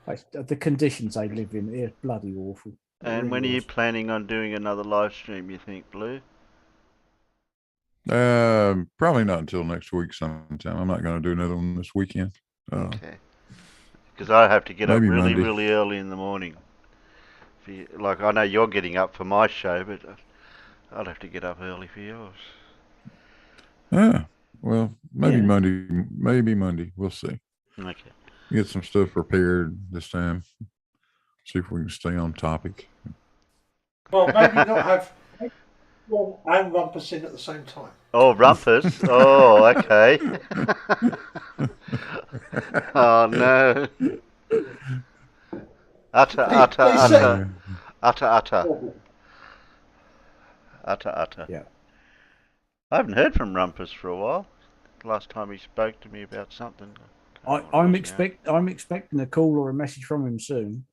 The conditions they live in, they're bloody awful. And when are you planning on doing another live stream, you think, Blue? Probably not until next week sometime. I'm not going to do another one this weekend. Okay. Because I have to get up maybe really, Monday. really early in the morning. Like, I know you're getting up for my show, but I'll have to get up early for yours. Yeah. Well, maybe Yeah. Monday. Maybe Monday. We'll see. Okay. Get some stuff prepared this time. See if we can stay on topic. well, maybe not have one and rumpus in at the same time. Oh, rumpus. Oh, okay. Oh, no. Utter. Yeah. I haven't heard from Rumpus for a while. Last time he spoke to me about something. I'm expecting a call or a message from him soon.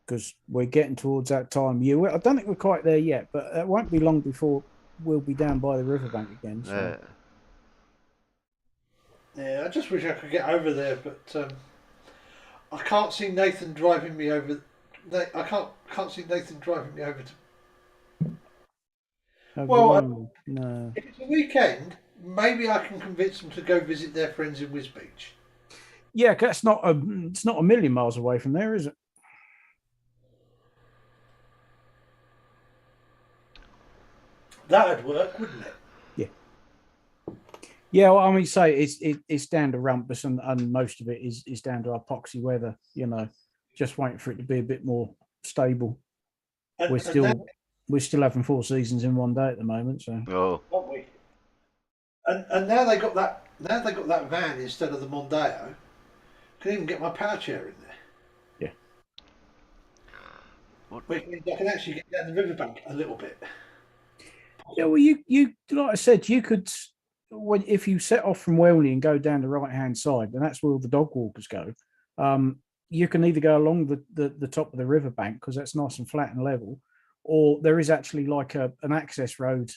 Because we're getting towards that time of year. I don't think we're quite there yet, but it won't be long before we'll be down by the riverbank again. So. Yeah, I just wish I could get over there, but I can't see Nathan driving me over. I can't see Nathan driving me over to. Well, no. If it's a weekend, maybe I can convince them to go visit their friends in Wiz Beach. Yeah, 'cause it's not a million miles away from there, is it? That'd work, wouldn't it? Yeah. Yeah, well, I mean, say it's down to Rumpus, and most of it is down to our poxy weather. You know, just waiting for it to be a bit more stable. We're still having 4 seasons in one day at the moment, so. Oh. Aren't we? And now they got that. Now they got that van instead of the Mondeo. Can even get my power chair in there. Yeah. Which means I can actually get down the riverbank a little bit. Yeah, well, you like I said, you could, if you set off from Welney and go down the right hand side, and that's where all the dog walkers go. You can either go along the top of the riverbank because that's nice and flat and level, or there is actually like an access road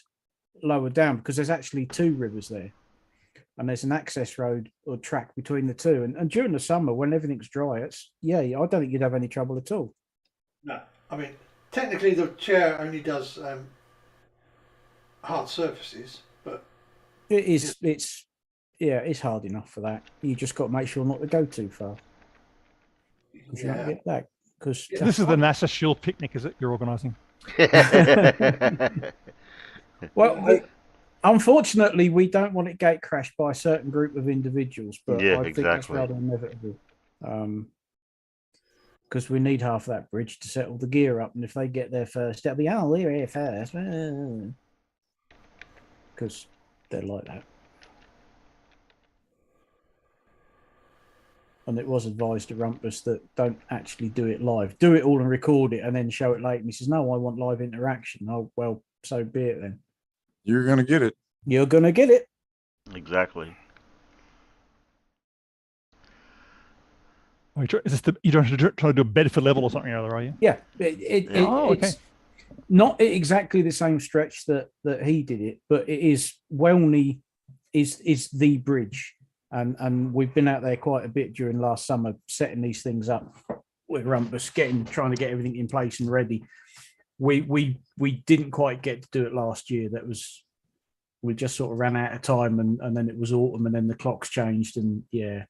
lower down because there's actually 2 rivers there, and there's an access road or track between the 2. And during the summer when everything's dry, I don't think you'd have any trouble at all. No, I mean technically the chair only does hard surfaces, but it's hard enough for that. You just got to make sure not to go too far because you don't get back. Because this is the NASA Shield picnic, is it? You're organising? Well, unfortunately, we don't want it gate crashed by a certain group of individuals, but I think that's rather inevitable. Because we need half that bridge to settle the gear up, and if they get there first, they'll be, oh, we're here first. Because they're like that. And it was advised to Rumpus that don't actually do it live. Do it all and record it and then show it later. And he says, no, I want live interaction. Oh, well, so be it then. You're going to get it. You're going to get it. Exactly. Is this you don't try to do a Bedford level or something or other, are you? Yeah. Okay. It's not exactly the same stretch that he did it, but it is Welney is the bridge. And we've been out there quite a bit during last summer, setting these things up with Rumpus, trying to get everything in place and ready. We didn't quite get to do it last year. We just sort of ran out of time, and then it was autumn, and then the clocks changed, and yeah.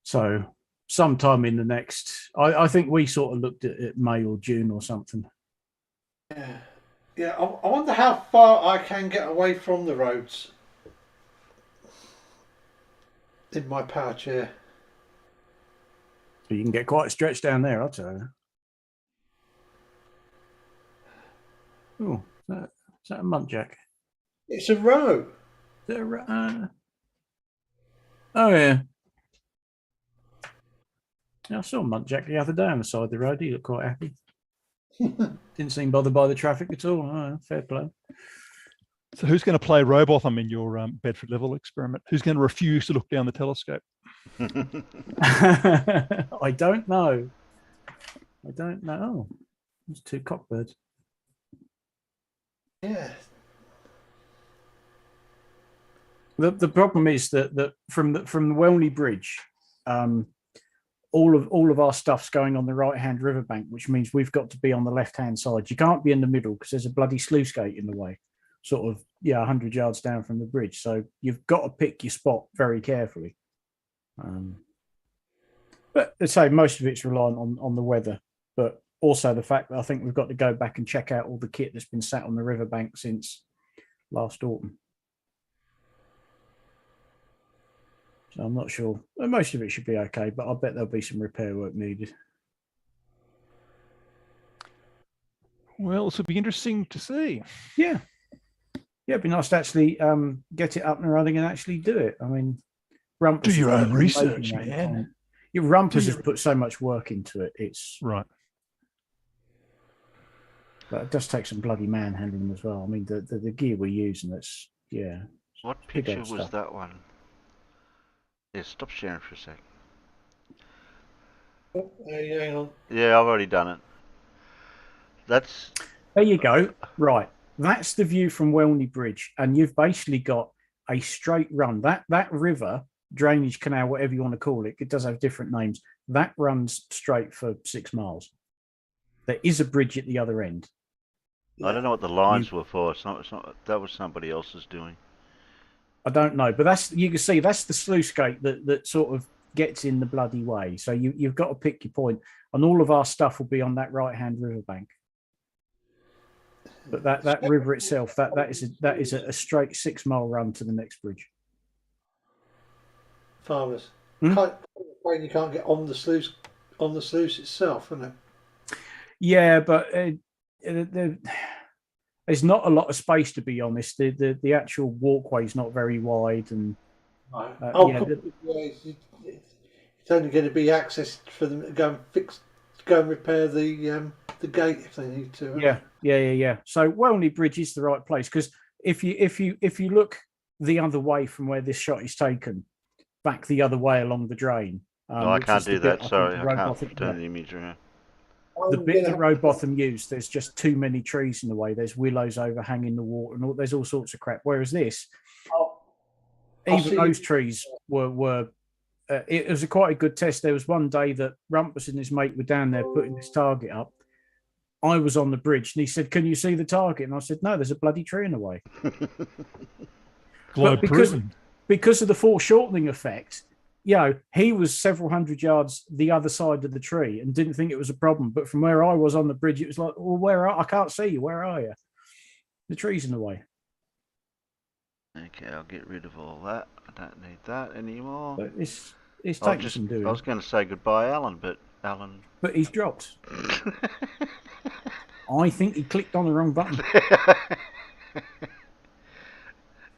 So sometime in the next, I think we sort of looked at May or June or something. Yeah. I wonder how far I can get away from the roads. in my power chair. So you can get quite stretched down there, I'll tell you. Oh, is that a muntjac? It's a row. Oh yeah. Yeah, I saw a muntjac the other day on the side of the road. He looked quite happy. Didn't seem bothered by the traffic at all. Oh, fair play. So who's going to play Robotham in your Bedford level experiment? Who's going to refuse to look down the telescope? I don't know. I don't know. There's two cockbirds. Yeah. The problem is that from the Welney Bridge, all of our stuff's going on the right hand riverbank, which means we've got to be on the left hand side. You can't be in the middle because there's a bloody sluice gate in the way, sort of 100 yards down from the bridge. So you've got to pick your spot very carefully. But let's say most of it's reliant on the weather, but also the fact that I think we've got to go back and check out all the kit that's been sat on the riverbank since last autumn. So I'm not sure. Most of it should be okay, but I bet there'll be some repair work needed. Well, this will be interesting to see. Yeah. Yeah, it'd be nice to actually get it up and running and actually do it. I mean, Rumpus. Do your own research, man. Your Rumpus has put so much work into it. It's right. But it does take some bloody manhandling as well. I mean, the gear we're using, that's, yeah. What picture was that one? Yeah, stop sharing for a sec. Oh, hang on. Yeah, I've already done it. That's... There you go. Right. That's the view from Welney Bridge. And you've basically got a straight run. That river, drainage canal, whatever you want to call it, it does have different names. That runs straight for 6 miles. There is a bridge at the other end. I don't know what the lines were for. It's not, that was somebody else's doing. I don't know, but you can see that's the sluice gate that sort of gets in the bloody way. So you've got to pick your point, and all of our stuff will be on that right hand riverbank. But that river itself, that is a straight 6 mile run to the next bridge. Farmers, you can't get on the sluice itself, isn't it? Yeah, but there's not a lot of space, to be honest. The actual walkway is not very wide, and it's only going to be accessed for them to go and repair the gate if they need to. Yeah. So Welney Bridge is the right place, because if you look the other way from where this shot is taken, back the other way along the drain. No, I can't do that. Sorry, I can't turn the image around. The bit that Robotham used, there's just too many trees in the way. There's willows overhanging the water, and there's all sorts of crap. Whereas this, even those trees were. It was quite a good test. There was one day that Rumpus and his mate were down there putting this target up. I was on the bridge, and he said, "Can you see the target?" And I said, "No, there's a bloody tree in the way." But because of the foreshortening effect, he was several hundred yards the other side of the tree and didn't think it was a problem. But from where I was on the bridge, it was like, well, I can't see you. Where are you? The tree's in the way. Okay, I'll get rid of all that. I don't need that anymore. But it's taking some doing. I was going to say goodbye, Alan, but Alan... But he's dropped. I think he clicked on the wrong button.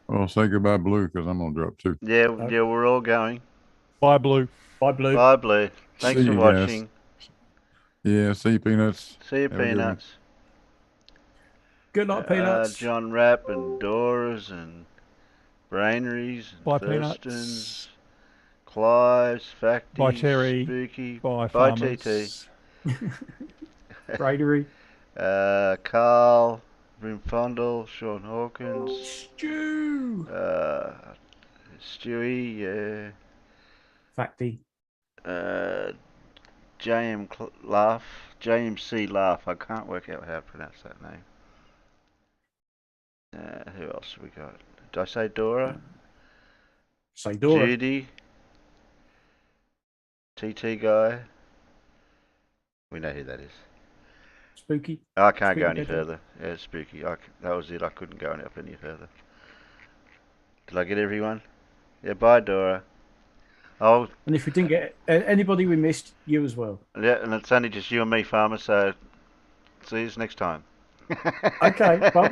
Well, say goodbye, Blue, because I'm going to drop too. Yeah, we're all going. Bye, Blue. Bye, Blue. Bye, Blue. Thanks for watching. Yeah, see you, Peanuts. See you, Peanuts. Good night, Peanuts. John Rapp and Dora's and Braineries and Bye, Thurston's, Peanuts. Clive's, Facties, Bye, Terry. Spooky. Bye, TT. Brainery. Carl, Brimfondle, Sean Hawkins. Stu. Stewie, yeah. Facty. JMC Laugh. I can't work out how to pronounce that name. Who else have we got? Did I say Dora? Say Dora. Judy. TT guy. We know who that is. Spooky. I can't go any further. Yeah, Spooky. That was it. I couldn't go up any further. Did I get everyone? Yeah, bye, Dora. Oh, And if we didn't get anybody we missed, you as well. yeah, and it's only just you and me, Farmer, so see you next time. Okay, bye.